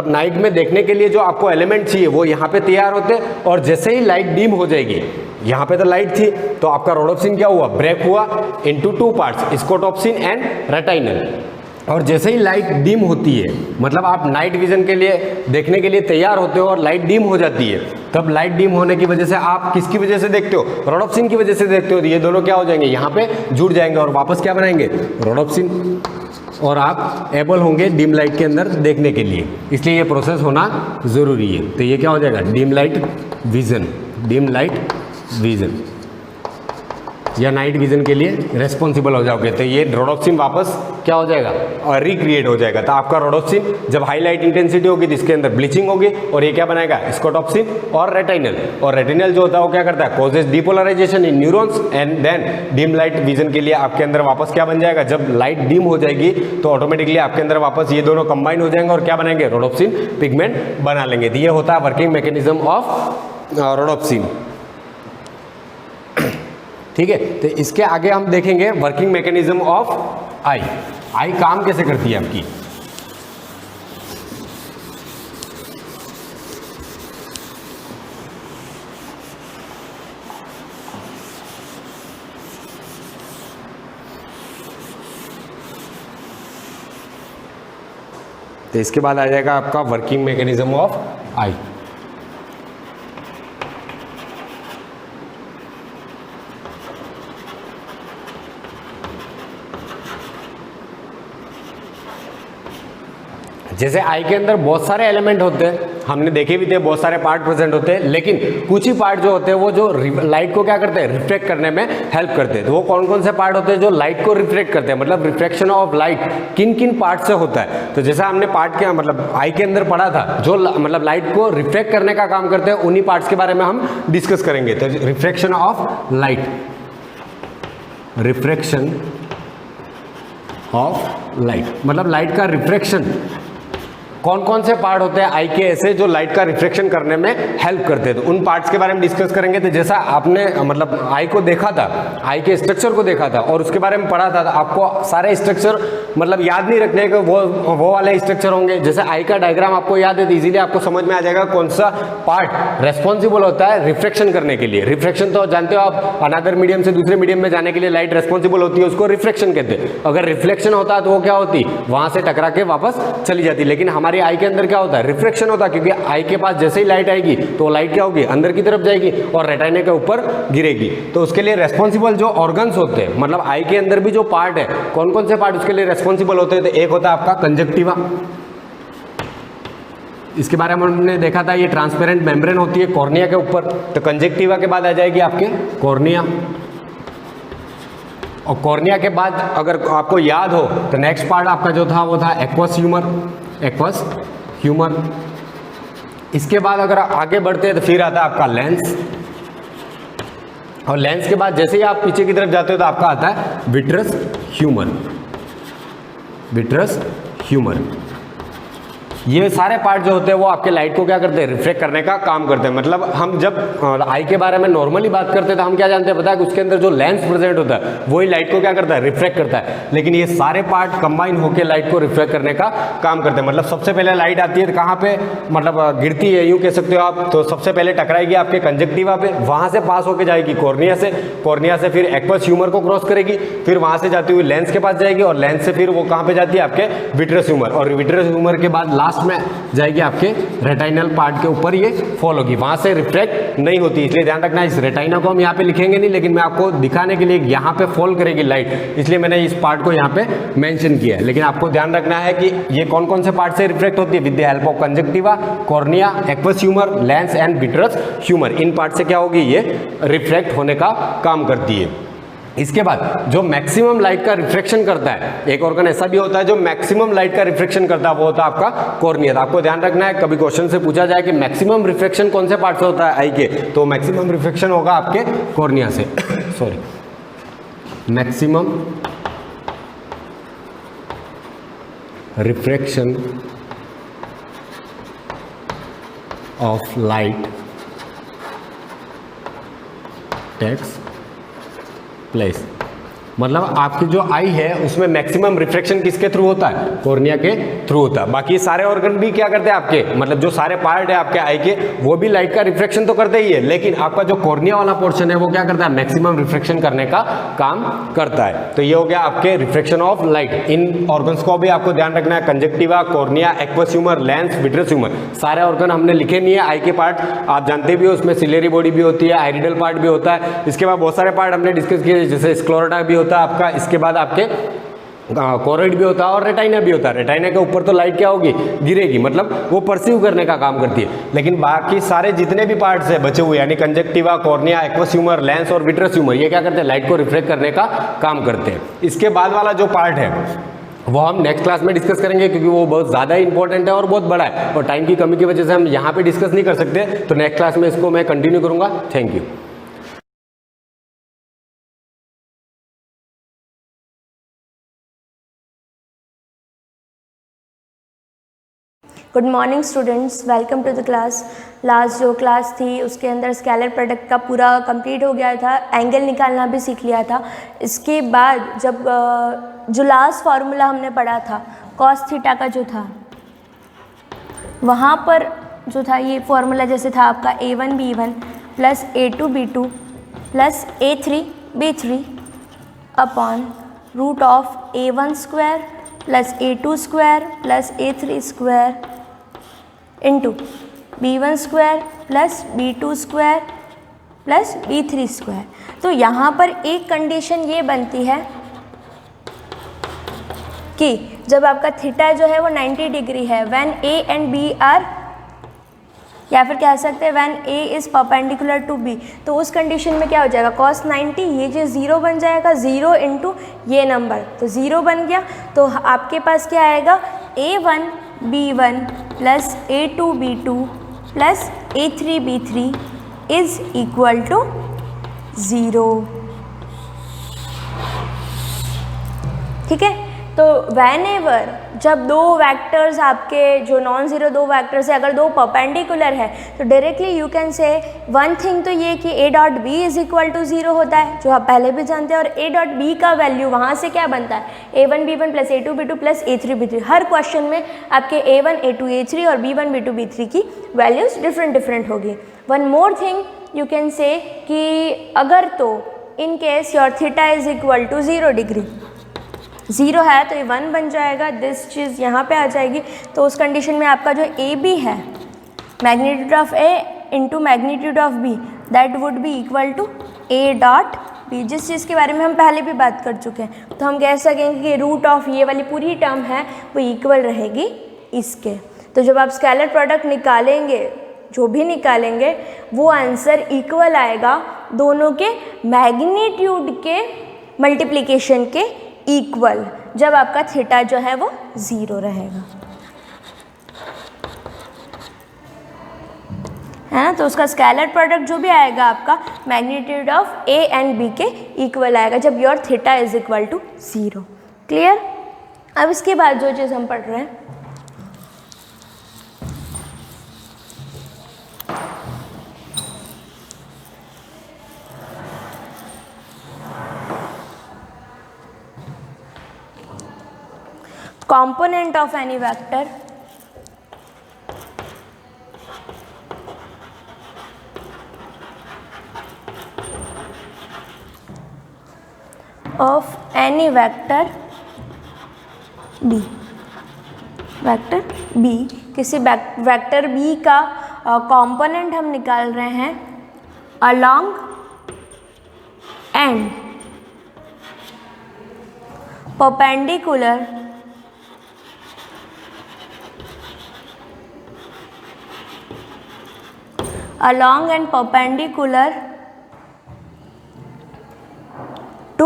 नाइट में देखने के लिए जो आपको एलिमेंट चाहिए वो यहाँ पे तैयार होते हैं, और जैसे ही लाइट डिम हो जाएगी, यहाँ पे तो लाइट थी तो आपका रोडोप्सिन क्या हुआ, ब्रेक हुआ into two parts, scotopsin and retinal. और जैसे ही लाइट डिम होती है, मतलब आप नाइट विजन के लिए देखने के लिए तैयार होते हो और लाइट डिम हो जाती है, तब लाइट डिम होने की वजह से आप किसकी वजह से देखते हो, रोडोप्सिन की वजह से देखते हो। ये दोनों क्या हो जाएंगे, यहाँ पे जुड़ जाएंगे और वापस क्या बनाएंगे, रोडोप्सिन, और आप एबल होंगे डिम लाइट के अंदर देखने के लिए। इसलिए ये प्रोसेस होना ज़रूरी है। तो ये क्या हो जाएगा, dim light vision, dim light vision या नाइट विजन के लिए रेस्पॉन्सिबल हो जाओगे। तो ये रोडोप्सिन वापस क्या हो जाएगा, और रिक्रिएट हो जाएगा। तो आपका रोडोप्सिन जब हाई लाइट इंटेंसिटी होगी तो इसके अंदर ब्लीचिंग होगी, और ये क्या बनाएगा, स्कोटॉप्सिन और रेटिनल। और रेटिनल जो होता है वो क्या करता है, causes depolarization in neurons, and then dim light vision के लिए आपके अंदर वापस क्या बन जाएगा, जब लाइट डिम हो जाएगी तो ऑटोमेटिकली आपके अंदर वापस ये दोनों कंबाइन हो जाएंगे और क्या बनाएंगे, रोडोप्सिन पिगमेंट बना लेंगे। तो ये होता है वर्किंग मैकेनिज्म ऑफ रोडोप्सिन। ठीक है, तो इसके आगे हम देखेंगे वर्किंग मैकेनिज्म ऑफ आई। आई काम कैसे करती है आपकी। तो इसके बाद आ जाएगा आपका वर्किंग मैकेनिज्म ऑफ आई। जैसे आई के अंदर बहुत सारे एलिमेंट होते हैं, हमने देखे भी थे, बहुत सारे पार्ट प्रेजेंट होते हैं, लेकिन कुछ ही पार्ट जो होते हैं वो जो लाइट को क्या करते हैं, रिफ्लेक्ट करने में हेल्प करते हैं। तो वो कौन कौन से पार्ट होते हैं जो लाइट को रिफ्लेक्ट करते हैं, मतलब रिफ्लेक्शन ऑफ लाइट किन किन पार्ट से होता है। तो जैसा हमने पार्ट क्या मतलब आई के अंदर पढ़ा था, जो मतलब लाइट को रिफ्लेक्ट करने का काम करते हैं, उन्हीं पार्ट्स के बारे में हम डिस्कस करेंगे। तो reflection of light, reflection of light मतलब लाइट का रिफ्लेक्शन, कौन कौन से पार्ट होते हैं आई के ऐसे जो लाइट का रिफ्लेक्शन करने में हेल्प करते हैं। तो उन पार्ट्स के बारे में डिस्कस करेंगे। तो जैसा आपने मतलब आई को देखा था, आई के स्ट्रक्चर को देखा था और उसके बारे में पढ़ा था, तो आपको सारे स्ट्रक्चर मतलब याद नहीं रखने के, वो वाले स्ट्रक्चर होंगे। जैसे आई का डायग्राम आपको याद है तो इजीली आपको समझ में आ जाएगा कौन सा पार्ट रेस्पॉन्सिबल होता है रिफ्लेक्शन करने के लिए। रिफ्लेक्शन तो जानते हो आप, अनदर मीडियम से दूसरे मीडियम में जाने के लिए लाइट रेस्पॉन्सिबल होती है, उसको रिफ्लेक्शन कहते हैं। अगर रिफ्लेक्शन होता है तो वो क्या होती, वहां से टकरा के वापस चली जाती। लेकिन हमारी आई के अंदर क्या होता है, रिफ्लेक्शन होता है, क्योंकि आई के पास जैसे ही लाइट आएगी तो लाइट क्या होगी, अंदर की तरफ जाएगी और रेटिना के ऊपर गिरेगी। तो उसके लिए रेस्पॉन्सिबल जो ऑर्गन्स होते हैं, मतलब आई के अंदर भी जो पार्ट है, कौन कौन से पार्ट उसके लिए रेस्पॉन्सिबल होते हैं। तो एक होता है आपका कंजक्टिवा, इसके बारे में हमने देखा था, ये ट्रांसपेरेंट मेम्ब्रेन होती है कॉर्निया के ऊपर। तो कंजक्टिवा के बाद आ जाएगी आपके कॉर्निया, और कॉर्निया के बाद अगर आपको याद हो तो नेक्स्ट पार्ट आपका जो था वो था एक्वस ह्यूमर, एक्वस ह्यूमर। इसके बाद अगर आगे बढ़ते हैं तो फिर आता है आपका लेंस, और लेंस के बाद जैसे ही आप पीछे की तरफ जाते हो तो आपका आता है विट्रस ह्यूमर, विट्रस ह्यूमर। ये सारे पार्ट जो होते हैं वो आपके लाइट को क्या करते हैं, रिफ्लेक्ट करने का काम करते हैं। मतलब हम जब आई के बारे में नॉर्मली बात करते हैं तो हम क्या जानते हैं, पता है कि उसके अंदर जो लेंस प्रेजेंट होता है वही लाइट को क्या करता है, रिफ्लेक्ट करता है। लेकिन ये सारे पार्ट कंबाइन होकर लाइट को रिफ्लेक्ट करने का काम करते हैं। मतलब सबसे पहले लाइट आती है तो कहाँ पे मतलब गिरती है, यूँ कह सकते हो आप। तो सबसे पहले टकराएगी आपके कंजक्टिवा पे, वहाँ से पास होकर जाएगी कॉर्निया से, कॉर्निया से फिर एक्वस ह्यूमर को क्रॉस करेगी, फिर वहाँ से जाती हुई लेंस के पास जाएगी, और लेंस से फिर वो कहाँ पे जाती है, आपके विट्रस ह्यूमर, और विट्रस ह्यूमर के बाद लास्ट में जाएगी आपके रेटाइनल पार्ट के ऊपर, ये फॉल होगी, वहां से रिफ्लेक्ट नहीं होती। इसलिए ध्यान रखना, इस रेटाइना को हम यहाँ पे लिखेंगे नहीं, लेकिन मैं आपको दिखाने के लिए यहाँ पे फॉल करेगी लाइट, इसलिए मैंने इस पार्ट को यहाँ पे मेंशन किया है। लेकिन आपको ध्यान रखना है कि ये कौन कौन से पार्ट से रिफ्लेक्ट होती है, with the help of conjunctiva, cornea, aqueous humour, lens and vitreous humour. In part से क्या होगी, ये रिफ्लेक्ट होने का काम करती है। इसके बाद जो मैक्सिमम लाइट का रिफ्लेक्शन करता है, एक ऑर्गन ऐसा भी होता है जो मैक्सिमम लाइट का रिफ्लेक्शन करता है, वो होता है आपका कॉर्निया। आपको ध्यान रखना है, कभी क्वेश्चन से पूछा जाए कि मैक्सिमम रिफ्लेक्शन कौन से पार्ट से होता है आई के, तो मैक्सिमम रिफ्लेक्शन होगा आपके कॉर्निया से। Sorry, maximum refraction of light takes place, मतलब आपकी जो आई है उसमें मैक्सिमम रिफ्रैक्शन किसके थ्रू होता है, कॉर्निया के थ्रू होता है। बाकी सारे ऑर्गन भी क्या करते हैं आपके, मतलब जो सारे पार्ट है आपके आई के, वो भी लाइट का रिफ्रैक्शन तो करते ही है, लेकिन आपका जो कॉर्निया वाला पोर्शन है वो क्या करता है, मैक्सिमम रिफ्रैक्शन करने का काम करता है। तो ये हो गया आपके refraction of light. In organs को भी आपको ध्यान रखना है, conjunctiva, cornea, aqueous humour, lens, vitreous humour, सारे ऑर्गन हमने लिखे नहीं है। आई के पार्ट आप जानते भी हो, उसमें सिलेरी बॉडी भी होती है, आइरिडल पार्ट भी होता है, इसके बाद बहुत सारे पार्ट हमने डिस्कस किए, जैसे स्क्लेरोटा भी होता है आपका, इसके बाद आपके कोरोइड भी होता है और रेटाइना भी होता है। रेटाइना के ऊपर तो लाइट क्या होगी, गिरेगी, मतलब वो परसीव करने का काम करती है। लेकिन बाकी सारे जितने भी पार्ट्स है बचे हुए, यानी conjunctiva, cornea, aqueous humour, lens और विट्रस ह्यूमर, ये क्या करते हैं, लाइट को रिफ्लेक्ट करने का काम करते हैं। इसके बाद वाला जो पार्ट है वो हम नेक्स्ट क्लास में डिस्कस करेंगे, क्योंकि वो बहुत ज़्यादा इंपॉर्टेंट है और बहुत बड़ा है, और टाइम की कमी की वजह से हम यहाँ पे डिस्कस नहीं कर सकते। तो नेक्स्ट क्लास में इसको मैं कंटिन्यू करूँगा। Thank you. Good morning students, welcome to the class. Last जो क्लास थी उसके अंदर स्केलर प्रोडक्ट का पूरा कंप्लीट हो गया था, एंगल निकालना भी सीख लिया था। इसके बाद जब जो लास्ट फार्मूला हमने पढ़ा था कॉस थीटा का जो था, वहाँ पर जो था ये फार्मूला जैसे था आपका A1 B1 plus A2 B2 plus A3 B3 upon root of A1 square plus A2 square plus A3 square into B1 square plus B2 square plus B3 square. तो यहाँ पर एक कंडीशन ये बनती है कि जब आपका थीटा जो है वो 90 डिग्री है, when A and B are, या फिर कह सकते हैं when A is perpendicular to B, तो उस कंडीशन में क्या हो जाएगा, cos 90 ये जो 0 बन जाएगा, 0 इंटू ये नंबर, तो 0 बन गया। तो आपके पास क्या आएगा, A1 B1 plus A2 B2 plus A3 B3 is equal to 0। ठीक है, तो whenever जब दो वेक्टर्स आपके जो नॉन ज़ीरो दो वेक्टर्स है, अगर दो परपेंडिकुलर है, तो directly you can say one thing तो ये कि A dot B is equal to 0 होता है, जो आप पहले भी जानते हैं, और A डॉट बी का वैल्यू वहाँ से क्या बनता है, A1 B1 plus A2 B2 plus A3 B3। हर क्वेश्चन में आपके A1 A2 A3 और B1 B2 B3 की वैल्यूज़ डिफरेंट होगी। One more thing you can say कि अगर तो in case your theta is equal to 0 degree, 0 है तो ये 1 बन जाएगा, दिस चीज़ यहाँ पे आ जाएगी। तो उस कंडीशन में आपका जो ए बी है, magnitude of A into magnitude of B, that would be equal to A dot B, जिस चीज़ के बारे में हम पहले भी बात कर चुके हैं। तो हम कह सकेंगे कि रूट ऑफ ये वाली पूरी टर्म है वो इक्वल रहेगी इसके। तो जब आप स्केलर प्रोडक्ट निकालेंगे, जो भी निकालेंगे, वो आंसर इक्वल आएगा दोनों के मैग्नीट्यूड के मल्टीप्लिकेशन के इक्वल, जब आपका थीटा जो है वो 0 रहेगा, है ना। तो उसका स्केलर प्रोडक्ट जो भी आएगा आपका magnitude of A and B के इक्वल आएगा, जब your theta is equal to 0। Clear. अब इसके बाद जो चीज़ हम पढ़ रहे हैं, component of any vector of any vector b, vector b, किसी वेक्टर b का कंपोनेंट हम निकाल रहे हैं along and perpendicular along and perpendicular to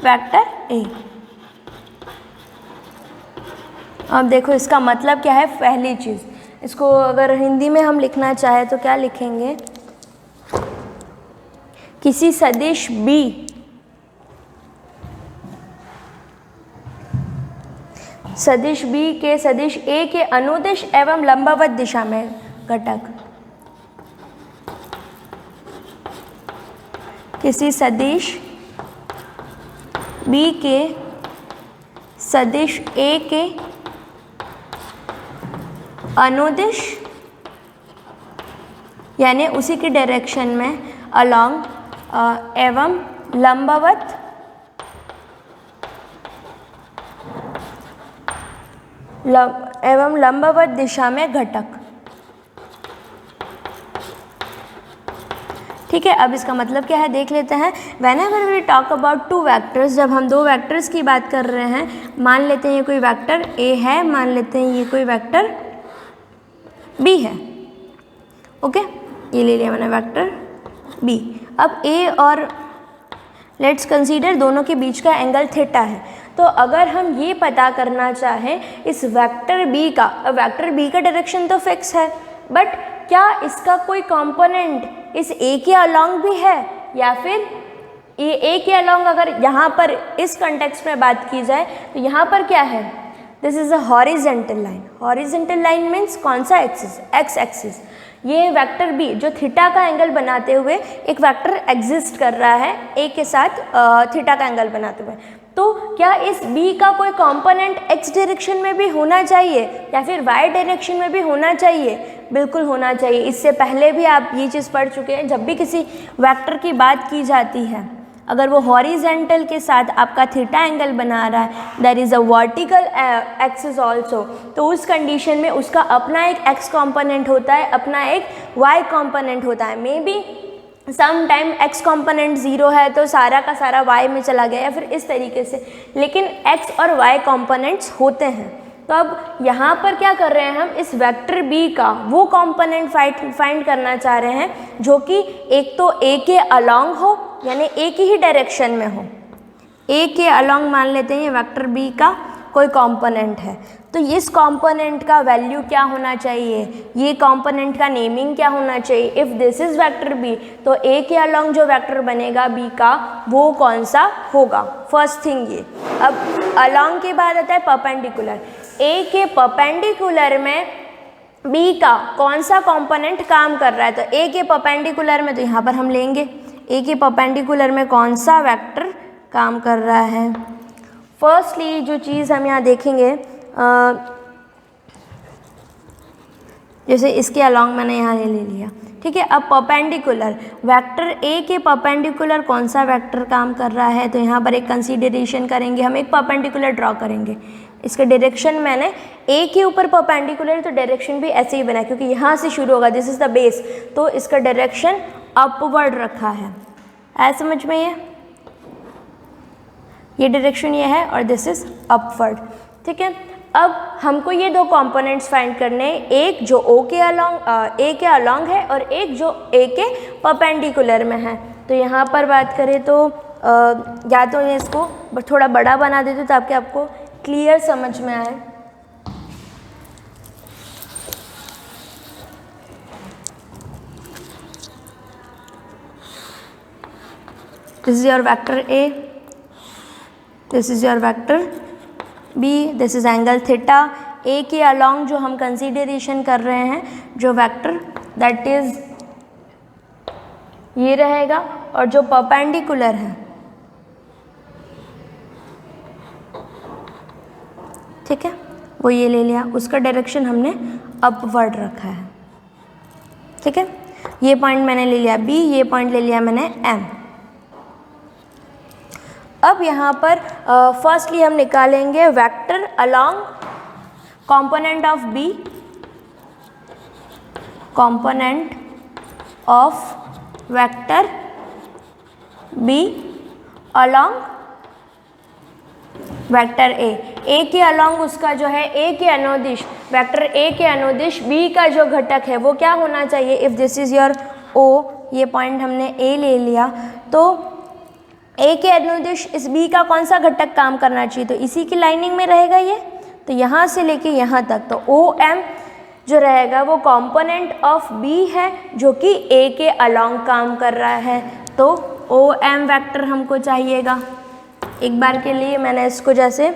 vector A. अब देखो इसका मतलब क्या है, पहली चीज़ इसको अगर हिंदी में हम लिखना चाहे तो क्या लिखेंगे, किसी सदिश B सदिश B के सदिश A के अनुदिश एवं लंबवत दिशा में घटक, किसी सदिश B के सदिश A के अनुदिश यानी उसी की डायरेक्शन में अलोंग एवं लंबवत दिशा में घटक। ठीक है, अब इसका मतलब क्या है देख लेते हैं। Whenever we talk about two vectors, जब हम दो वेक्टर्स की बात कर रहे हैं, मान लेते हैं ये कोई वेक्टर A है, मान लेते हैं ये कोई वेक्टर B है। ओके, ये ले लिया मैंने वेक्टर B। अब A और लेट्स कंसीडर दोनों के बीच का एंगल थीटा है। तो अगर हम ये पता करना चाहें इस वेक्टर B का, वेक्टर B का डायरेक्शन तो फिक्स है, बट क्या इसका कोई कंपोनेंट इस A के अलोंग भी है, या फिर ये A के अलोंग अगर यहाँ पर इस कंटेक्स्ट में बात की जाए तो यहाँ पर क्या है, this is a horizontal line. Horizontal line means कौन सा एक्सिस, एक्स एक्सिस। ये वेक्टर B जो थीटा का एंगल बनाते हुए एक वेक्टर एग्जिस्ट कर रहा है A के साथ थीटा का एंगल बनाते हुए, तो क्या इस B का कोई कंपोनेंट x डायरेक्शन में भी होना चाहिए या फिर y डायरेक्शन में भी होना चाहिए? बिल्कुल होना चाहिए। इससे पहले भी आप ये चीज़ पढ़ चुके हैं, जब भी किसी वेक्टर की बात की जाती है, अगर वो हॉरिजेंटल के साथ आपका थीटा एंगल बना रहा है, there is a vertical axis also, तो उस कंडीशन में उसका अपना एक x कंपोनेंट होता है, अपना एक y कंपोनेंट होता है। Maybe some time x component 0 है तो सारा का सारा y में चला गया, या फिर इस तरीके से, लेकिन x और y कंपोनेंट्स होते हैं। तो अब यहाँ पर क्या कर रहे हैं हम, इस वेक्टर B का वो कंपोनेंट फाइंड करना चाह रहे हैं जो कि एक तो A के अलोंग हो, यानी A की ही डायरेक्शन में हो। A के अलोंग मान लेते हैं ये वेक्टर B का कोई कंपोनेंट है, तो इस कंपोनेंट का वैल्यू क्या होना चाहिए, ये कंपोनेंट का नेमिंग क्या होना चाहिए। If this is vector B, तो A के अलोंग जो वेक्टर बनेगा B का वो कौन सा होगा, फर्स्ट थिंग ये। अब अलोंग के बाद आता है परपेंडिकुलर। A के परपेंडिकुलर में B का कौन सा कंपोनेंट काम कर रहा है, तो A के परपेंडिकुलर में, तो यहाँ पर हम लेंगे A के परपेंडिकुलर में कौन सा वेक्टर काम कर रहा है। फर्स्टली जो चीज़ हम यहाँ देखेंगे, जैसे इसके अलोंग मैंने यहाँ ले लिया, ठीक है। अब परपेंडिकुलर वेक्टर A के परपेंडिकुलर कौन सा वेक्टर काम कर रहा है, तो यहाँ पर एक कंसीडरेशन करेंगे, हम एक परपेंडिकुलर ड्रॉ करेंगे। इसका डायरेक्शन मैंने A के ऊपर परपेंडिकुलर, तो डायरेक्शन भी ऐसे ही बना, क्योंकि यहाँ से शुरू होगा, दिस इज द बेस, तो इसका डायरेक्शन अपवर्ड रखा है। ऐसा समझ में ये डायरेक्शन ये है और दिस इज अपवर्ड, ठीक है। अब हमको ये दो कंपोनेंट्स फाइंड करने हैं, एक जो A के अलोंग है और एक जो A के परपेंडिकुलर में है। तो यहाँ पर बात करें तो या तो ये इसको थोड़ा बड़ा बना देते ताकि आपको क्लियर समझ में आए। This is your vector A, this is your vector B, this is angle theta. A के अलोंग जो हम कंसीडरेशन कर रहे हैं, जो वेक्टर दैट इज ये रहेगा, और जो परपेंडिकुलर है, ठीक है, वो ये ले लिया, उसका डायरेक्शन हमने अपवर्ड रखा है, ठीक है। ये पॉइंट मैंने ले लिया B, ये पॉइंट ले लिया मैंने M। अब यहाँ पर फर्स्टली हम निकालेंगे vector along component of B, component of vector B along vector A के अलोंग उसका जो है A के अनुदिश, वेक्टर A के अनुदिश B का जो घटक है वो क्या होना चाहिए। If this is your O, ये पॉइंट हमने A ले लिया, तो ए के अनुदिश इस बी का कौन सा घटक काम करना चाहिए, तो इसी की लाइनिंग में रहेगा ये, तो यहाँ से लेके यहाँ तक, तो ओ एम जो रहेगा वो कंपोनेंट ऑफ बी है जो कि ए के अलोंग काम कर रहा है, तो ओ एम वैक्टर हमको चाहिएगा। एक बार के लिए मैंने इसको जैसे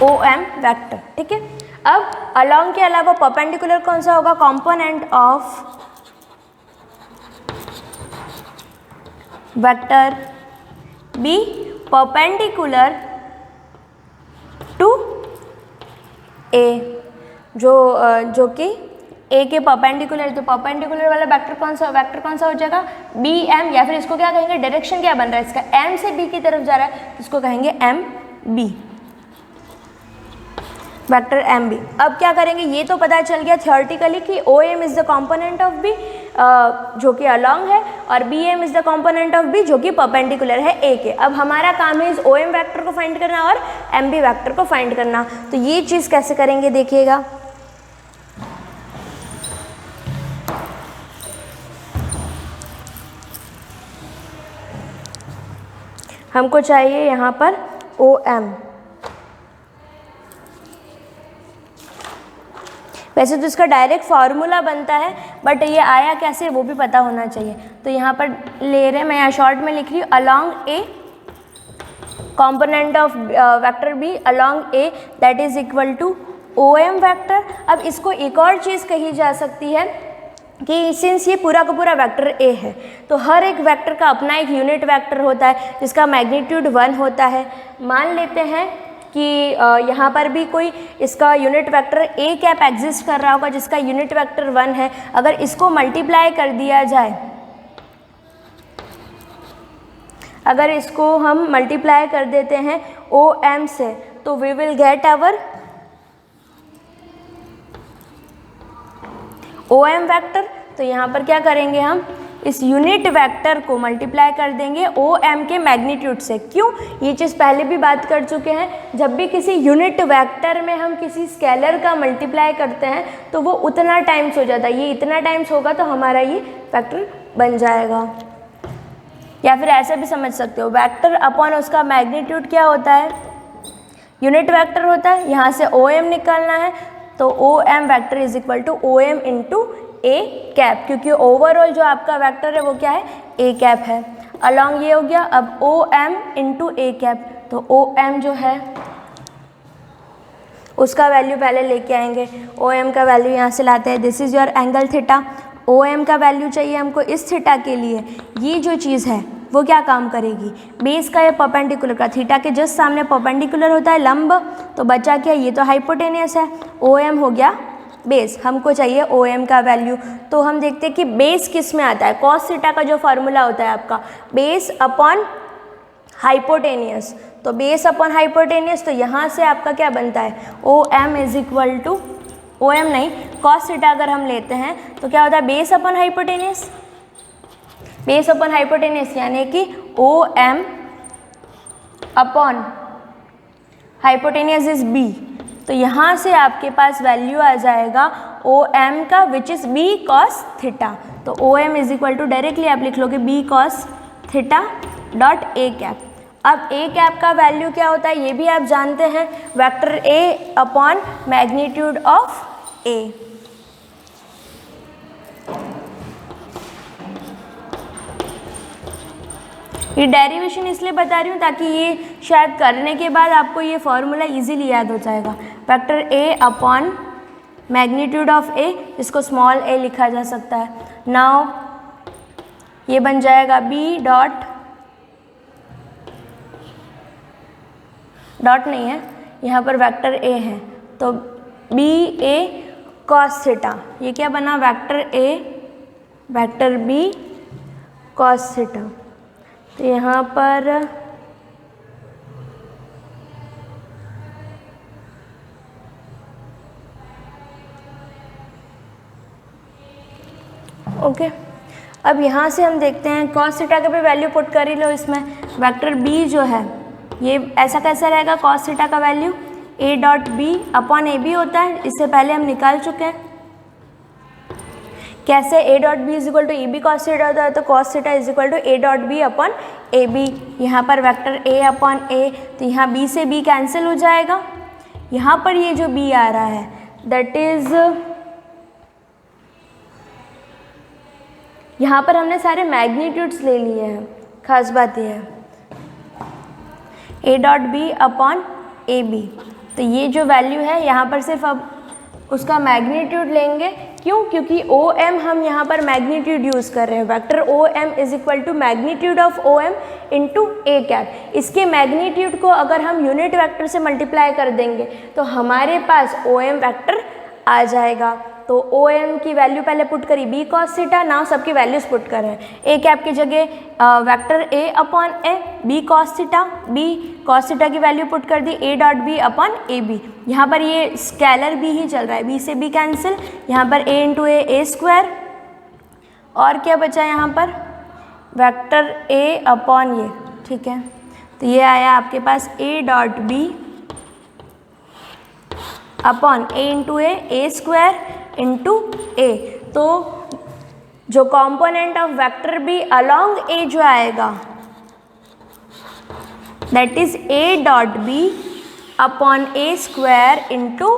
ओ एम वैक्टर, ठीक है। अब अलोंग के अलावा परपेंडिकुलर कौन सा होगा, component of vector B perpendicular to A, जो कि ए के परपेंडिकुलर, तो परपेंडिकुलर वाला वेक्टर कौन सा हो जाएगा, बी एम, या फिर इसको क्या कहेंगे, डायरेक्शन क्या बन रहा है इसका, एम से बी की तरफ जा रहा है, तो इसको कहेंगे M B, vector M B. अब क्या करेंगे, ये तो पता चल गया थियोरेटिकली कि O M is the component of B जो कि अलोंग है, और B M is the component of B जो कि परपेंडिकुलर है ए के। अब हमारा काम है इस ओ एम वैक्टर को फाइंड करना और एम बी वैक्टर को फाइंड करना। तो ये चीज़ कैसे करेंगे देखिएगा, हमको चाहिए यहाँ पर ओ एम। वैसे तो इसका डायरेक्ट फार्मूला बनता है, बट ये आया कैसे वो भी पता होना चाहिए। तो यहाँ पर ले रहे हैं, मैं यहाँ शॉर्ट में लिख रही हूँ, along A component of vector B along A that is equal to O M vector. अब इसको एक और चीज़ कही जा सकती है कि सिंस ये पूरा का पूरा वेक्टर ए है, तो हर एक वेक्टर का अपना एक यूनिट वेक्टर होता है जिसका मैग्नीट्यूड 1 होता है। मान लेते हैं कि यहाँ पर भी कोई इसका unit vector A cap exist कर रहा होगा जिसका यूनिट वेक्टर 1 है। अगर इसको मल्टीप्लाई कर दिया जाए, अगर इसको हम मल्टीप्लाई कर देते हैं ओ एम से, तो we will get our O M vector. तो यहाँ पर क्या करेंगे, हम इस यूनिट वेक्टर को मल्टीप्लाई कर देंगे ओ एम के मैग्नीट्यूड से। क्यों, ये चीज़ पहले भी बात कर चुके हैं, जब भी किसी यूनिट वेक्टर में हम किसी स्केलर का मल्टीप्लाई करते हैं तो वो उतना टाइम्स हो जाता है, ये इतना टाइम्स होगा तो हमारा ये वेक्टर बन जाएगा। या फिर ऐसे भी समझ सकते हो, वेक्टर अपॉन उसका मैग्नीट्यूड क्या होता है, यूनिट वेक्टर होता है। यहाँ से ओ एम निकालना है तो O M vector is equal to O M into A cap, क्योंकि ओवरऑल जो आपका वेक्टर है वो क्या है, ए कैप है। अलोंग ये हो गया, अब ओ एम इंटू ए कैप, तो ओ एम जो है उसका वैल्यू पहले लेके आएंगे। ओ एम का वैल्यू यहाँ से लाते हैं, this is your angle theta. O M का वैल्यू चाहिए हमको इस थीटा के लिए। ये जो चीज़ है वो क्या काम करेगी, बेस का या परपेंडिकुलर का, थीटा के जस्ट सामने परपेंडिकुलर होता है लंब, तो बचा क्या, ये तो हाइपोटेनियस है। ओ एम हो गया बेस, हमको चाहिए ओ एम का वैल्यू। तो हम देखते हैं कि बेस किस में आता है, कॉस थीटा का जो फार्मूला होता है आपका, बेस अपॉन हाइपोटेनियस। तो बेस अपॉन हाइपोटेनियस, तो यहाँ से आपका क्या बनता है, O M is equal to, O M नहीं, कॉस थीटा अगर हम लेते हैं तो क्या होता है, base upon hypotenuse, base upon hypotenuse, यानी कि O M upon hypotenuse is B. तो यहाँ से आपके पास वैल्यू आ जाएगा ओ एम का, which is B cos theta. तो O M is equal to directly आप लिख लोगे B cos theta dot A cap. अब ए कैप का वैल्यू क्या होता है ये भी आप जानते हैं, vector A upon magnitude of A. ये डेरिवेशन इसलिए बता रही हूँ ताकि ये शायद करने के बाद आपको ये फॉर्मूला इजीली याद हो जाएगा। Vector A upon magnitude of A, इसको स्मॉल ए लिखा जा सकता है। नाउ ये बन जाएगा बी डॉट, डॉट नहीं है यहाँ पर, वेक्टर ए है तो बी ए कॉस थीटा। ये क्या बना, vector A vector B cos theta. तो यहाँ पर ओके, अब यहाँ से हम देखते हैं कॉस थीटा का भी वैल्यू पुट कर ही लो इसमें। वेक्टर बी जो है ये ऐसा कैसा रहेगा, कॉस थीटा का value A dot B upon A B होता है, इससे पहले हम निकाल चुके हैं। कैसे A dot B is equal to A B cos theta होता है, तो cos theta is equal to A dot B upon A B. यहाँ पर वेक्टर ए अपॉन ए, तो यहाँ बी से बी कैंसिल हो जाएगा। यहाँ पर ये जो बी आ रहा है दैट इज, यहाँ पर हमने सारे मैग्नीट्यूड्स ले लिए हैं, खास बात ये है A dot B upon A B. तो ये जो वैल्यू है यहाँ पर सिर्फ अब उसका मैग्नीट्यूड लेंगे। क्यों? क्योंकि ओ एम हम यहाँ पर मैग्नीट्यूड यूज़ कर रहे हैं। Vector O M is equal to magnitude of O M into A cap. इसके मैग्नीट्यूड को अगर हम यूनिट वेक्टर से मल्टीप्लाई कर देंगे तो हमारे पास ओ एम वैक्टर आ जाएगा। तो ओ एम की वैल्यू पहले पुट करी बी कॉस थीटा, नाउ सबकी वैल्यूज पुट कर रहे हैं। ए कैप की जगह vector A upon A, B cos theta, B cos theta की वैल्यू पुट कर दी A dot B upon A B. यहाँ पर ये स्केलर बी ही चल रहा है, बी से बी कैंसिल, यहाँ पर ए इंटू ए स्क्वायर, और क्या बचा यहाँ पर वेक्टर ए अपॉन ये, ठीक है। तो ये आया आपके पास A dot B upon A into A square into A. तो जो component of vector B along A जो आएगा that is A dot B upon A square into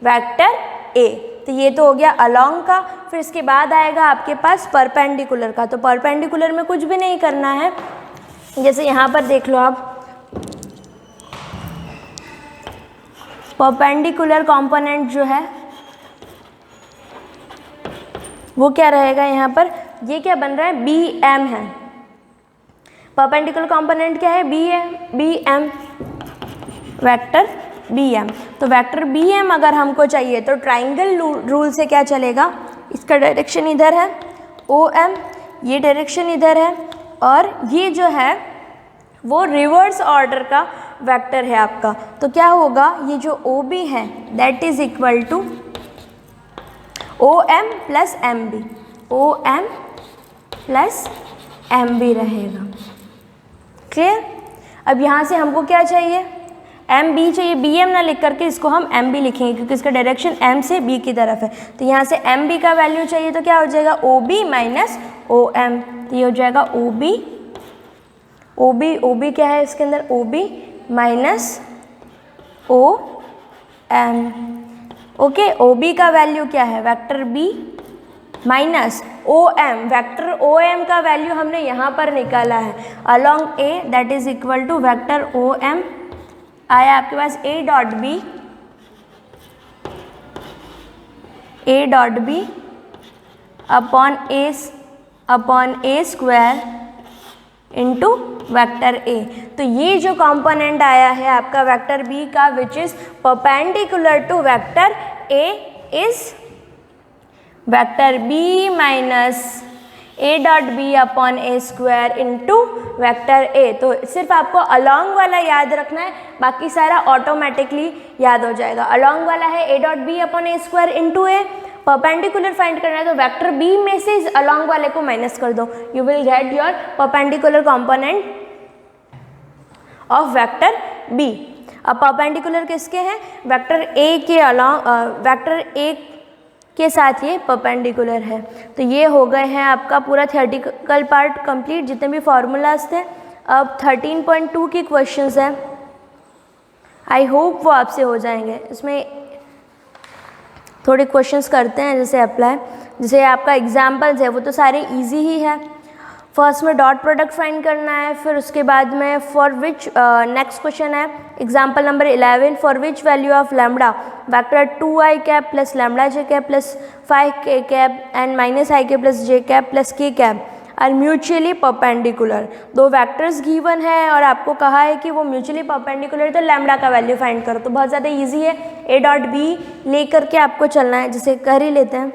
vector A. तो ये तो हो गया अलॉन्ग का। फिर इसके बाद आएगा आपके पास परपेंडिकुलर का। तो परपेंडिकुलर में कुछ भी नहीं करना है, जैसे यहाँ पर देख लो आप, परपेंडिकुलर कंपोनेंट जो है वो क्या रहेगा, यहाँ पर ये क्या बन रहा है बी एम है। परपेंडिकुलर कंपोनेंट क्या है B M, vector B M. तो वेक्टर बी एम अगर हमको चाहिए तो ट्राइंगल रूल से क्या चलेगा, इसका डायरेक्शन इधर है ओ एम, ये डायरेक्शन इधर है, और ये जो है वो रिवर्स ऑर्डर का वेक्टर है आपका। तो क्या होगा, ये जो ओ बी है that is equal to O M plus M B, O M plus M B रहेगा। क्लियर? अब यहाँ से हमको क्या चाहिए, एम बी चाहिए, बी एम ना लिख करके इसको हम एम बी लिखेंगे क्योंकि इसका डायरेक्शन एम से बी की तरफ है। तो यहाँ से एम बी का वैल्यू चाहिए, तो क्या हो जाएगा O B minus O M. तो ये हो जाएगा ओ बी क्या है इसके अंदर, O B minus O M. Okay, O B का वैल्यू क्या है vector B minus O M, vector O M का वैल्यू हमने यहाँ पर निकाला है along A that is equal to vector O M आया आपके पास A dot B upon A square into vector A. तो ये जो कंपोनेंट आया है आपका वेक्टर बी का which is perpendicular to vector A is vector B minus A dot B upon A square into vector A. तो सिर्फ आपको अलॉन्ग वाला याद रखना है, बाकी सारा ऑटोमेटिकली याद हो जाएगा। अलॉन्ग वाला है A dot B upon A square into A, perpendicular find करना है तो वेक्टर बी में से इस अलॉन्ग वाले को माइनस कर दो, you will get your perpendicular component of vector B. अब परपेंडिकुलर किसके हैं, वेक्टर ए के अलॉन्ग, वेक्टर ए के साथ ये परपेंडिकुलर है। तो ये हो गए हैं आपका पूरा थियोरेटिकल पार्ट कंप्लीट, जितने भी फॉर्मूलाज थे। अब 13.2 की क्वेश्चंस हैं, आई होप वो आपसे हो जाएंगे। इसमें थोड़े क्वेश्चंस करते हैं जैसे अप्लाई, जैसे आपका एग्जाम्पल्स है वो तो सारे इजी ही है। फर्स्ट में डॉट प्रोडक्ट फाइंड करना है, फिर उसके बाद में फॉर विच, नेक्स्ट क्वेश्चन है example number 11, for which value of lambda vector 2i cap plus lambda J cap plus 5k cap and minus i के plus J cap plus k cap are mutually perpendicular. दो वेक्टर्स गिवन है और आपको कहा है कि वो म्यूचुअली परपेंडिकुलर, तो लैम्बडा का वैल्यू फाइंड करो। तो बहुत ज़्यादा इजी है, ए डॉट बी ले करके आपको चलना है, जिसे कर ही लेते हैं।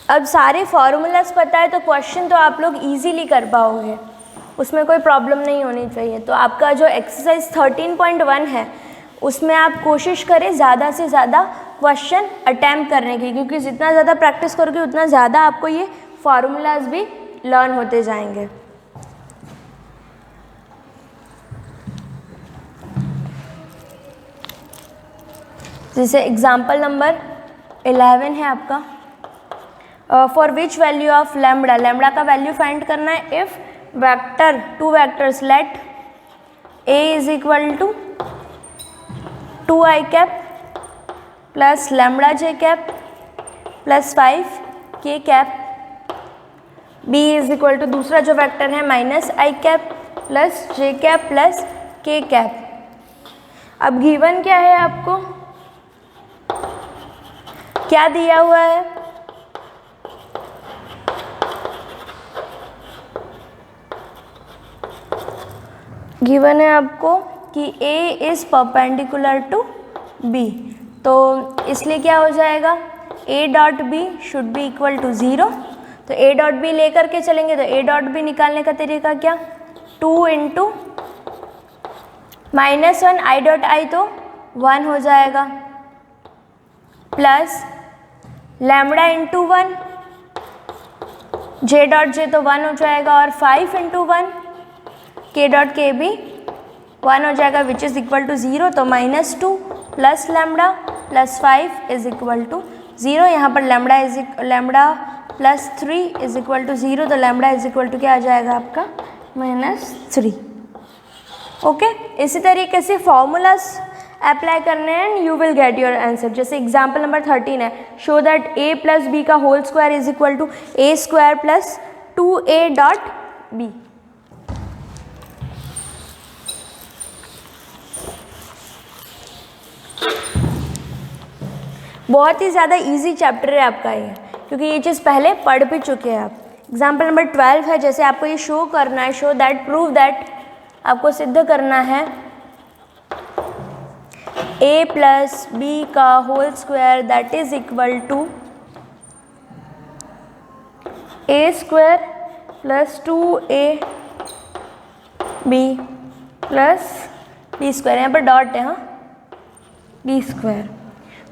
अब सारे फॉर्मूलाज पता है तो क्वेश्चन तो आप लोग इजीली कर पाओगे, उसमें कोई प्रॉब्लम नहीं होनी चाहिए। तो आपका जो एक्सरसाइज 13.1 है उसमें आप कोशिश करें ज़्यादा से ज़्यादा क्वेश्चन अटैम्प्ट करने की, क्योंकि जितना ज़्यादा प्रैक्टिस करोगे उतना ज़्यादा आपको ये फार्मूलाज भी लर्न होते जाएंगे। जैसे एग्जाम्पल नंबर 11 है आपका, for which value of lambda, lambda का वैल्यू फाइंड करना है if vector, two vectors let A is equal to 2i cap plus lambda J cap plus 5k cap, b is equal to दूसरा जो वेक्टर है minus i cap plus j cap plus k cap. अब गिवन क्या है, आपको क्या दिया हुआ है, गिवन है आपको कि A is perpendicular to B, तो इसलिए क्या हो जाएगा, A dot B should be equal to 0। तो A डॉट बी लेकर के चलेंगे तो A डॉट बी निकालने का तरीका क्या, 2 इंटू -1 I डॉट आई तो 1 हो जाएगा plus lambda into 1 J dot J तो 1 हो जाएगा और 5 इंटू 1 K डॉट के भी 1 हो जाएगा विच इज़ इक्वल टू 0। तो -2 plus lambda plus 5 is equal to 0। यहाँ पर lambda plus 3 is equal to 0, तो लैम्बडा इज इक्वल टू क्या आ जाएगा आपका -3। ओके, इसी तरीके से फॉर्मूलाज अप्लाई करने हैं and you will get your answer. जैसे एग्जाम्पल नंबर 13 है, show that a plus B का whole square is equal to a square plus 2a dot B. बहुत ही ज़्यादा इजी चैप्टर है आपका ये, क्योंकि ये चीज़ पहले पढ़ भी चुके हैं आप। एग्जाम्पल नंबर 12 है, जैसे आपको ये शो करना है, शो दैट, प्रूव दैट, आपको सिद्ध करना है a प्लस बी का whole square that is equal to a square plus 2ab plus b square, यहाँ पर डॉट है, हाँ, b स्क्वायर।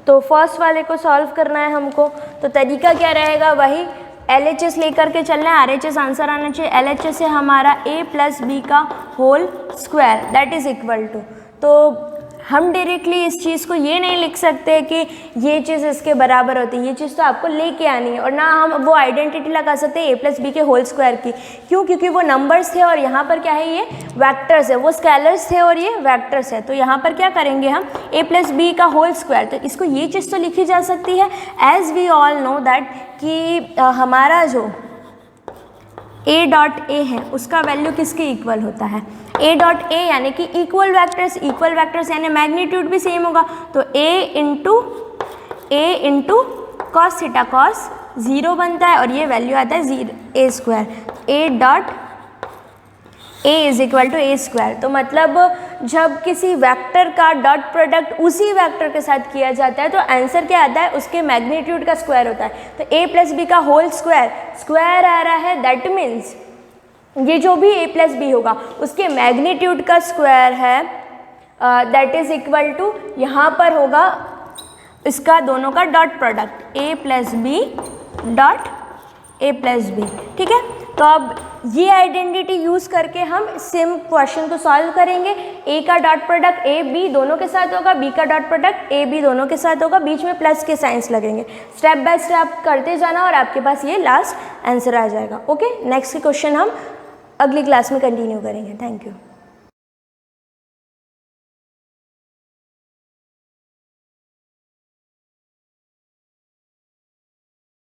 तो फर्स्ट वाले को सॉल्व करना है हमको, तो तरीका क्या रहेगा, वही LHS लेकर के चलना है, RHS आंसर आना चाहिए। LHS है हमारा a प्लस बी का whole square that is equal to, तो हम डायरेक्टली इस चीज़ को ये नहीं लिख सकते कि ये चीज़ इसके बराबर होती है, ये चीज़ तो आपको लेके आनी है, और ना हम वो आइडेंटिटी लगा सकते हैं a प्लस बी के होल स्क्वायर की। क्यों? क्योंकि वो नंबर्स थे और यहाँ पर क्या है, ये वेक्टर्स है, वो स्केलर्स थे और ये वेक्टर्स है। तो यहाँ पर क्या करेंगे हम, a प्लस बी का होल स्क्वायर, तो इसको ये चीज़ तो लिखी जा सकती है। As we all know that कि हमारा जो a डॉट ए है उसका वैल्यू किसके इक्वल होता है, a डॉट ए यानी कि इक्वल वेक्टर्स यानी मैग्नीट्यूड भी सेम होगा। तो a into cos theta cos 0 बनता है और ये वैल्यू आता है a square, a dot a is equal to a square. तो मतलब जब किसी वेक्टर का डॉट प्रोडक्ट उसी वेक्टर के साथ किया जाता है तो आंसर क्या आता है, उसके मैग्नीट्यूड का स्क्वायर होता है। तो a प्लस बी का होल स्क्वायर आ रहा है, दैट मीन्स ये जो भी a प्लस बी होगा उसके मैग्नीट्यूड का स्क्वायर है, दैट इज इक्वल टू यहाँ पर होगा इसका दोनों का dot product a plus B dot a plus B. ठीक है, तो अब ये आइडेंटिटी यूज़ करके हम सेम क्वेश्चन को सॉल्व करेंगे। a का डॉट प्रोडक्ट a b दोनों के साथ होगा, b का डॉट प्रोडक्ट a b दोनों के साथ होगा, बीच में प्लस के साइंस लगेंगे। स्टेप बाय स्टेप करते जाना और आपके पास ये लास्ट आंसर आ जाएगा। ओके, नेक्स्ट क्वेश्चन हम अगली क्लास में कंटिन्यू करेंगे। Thank you.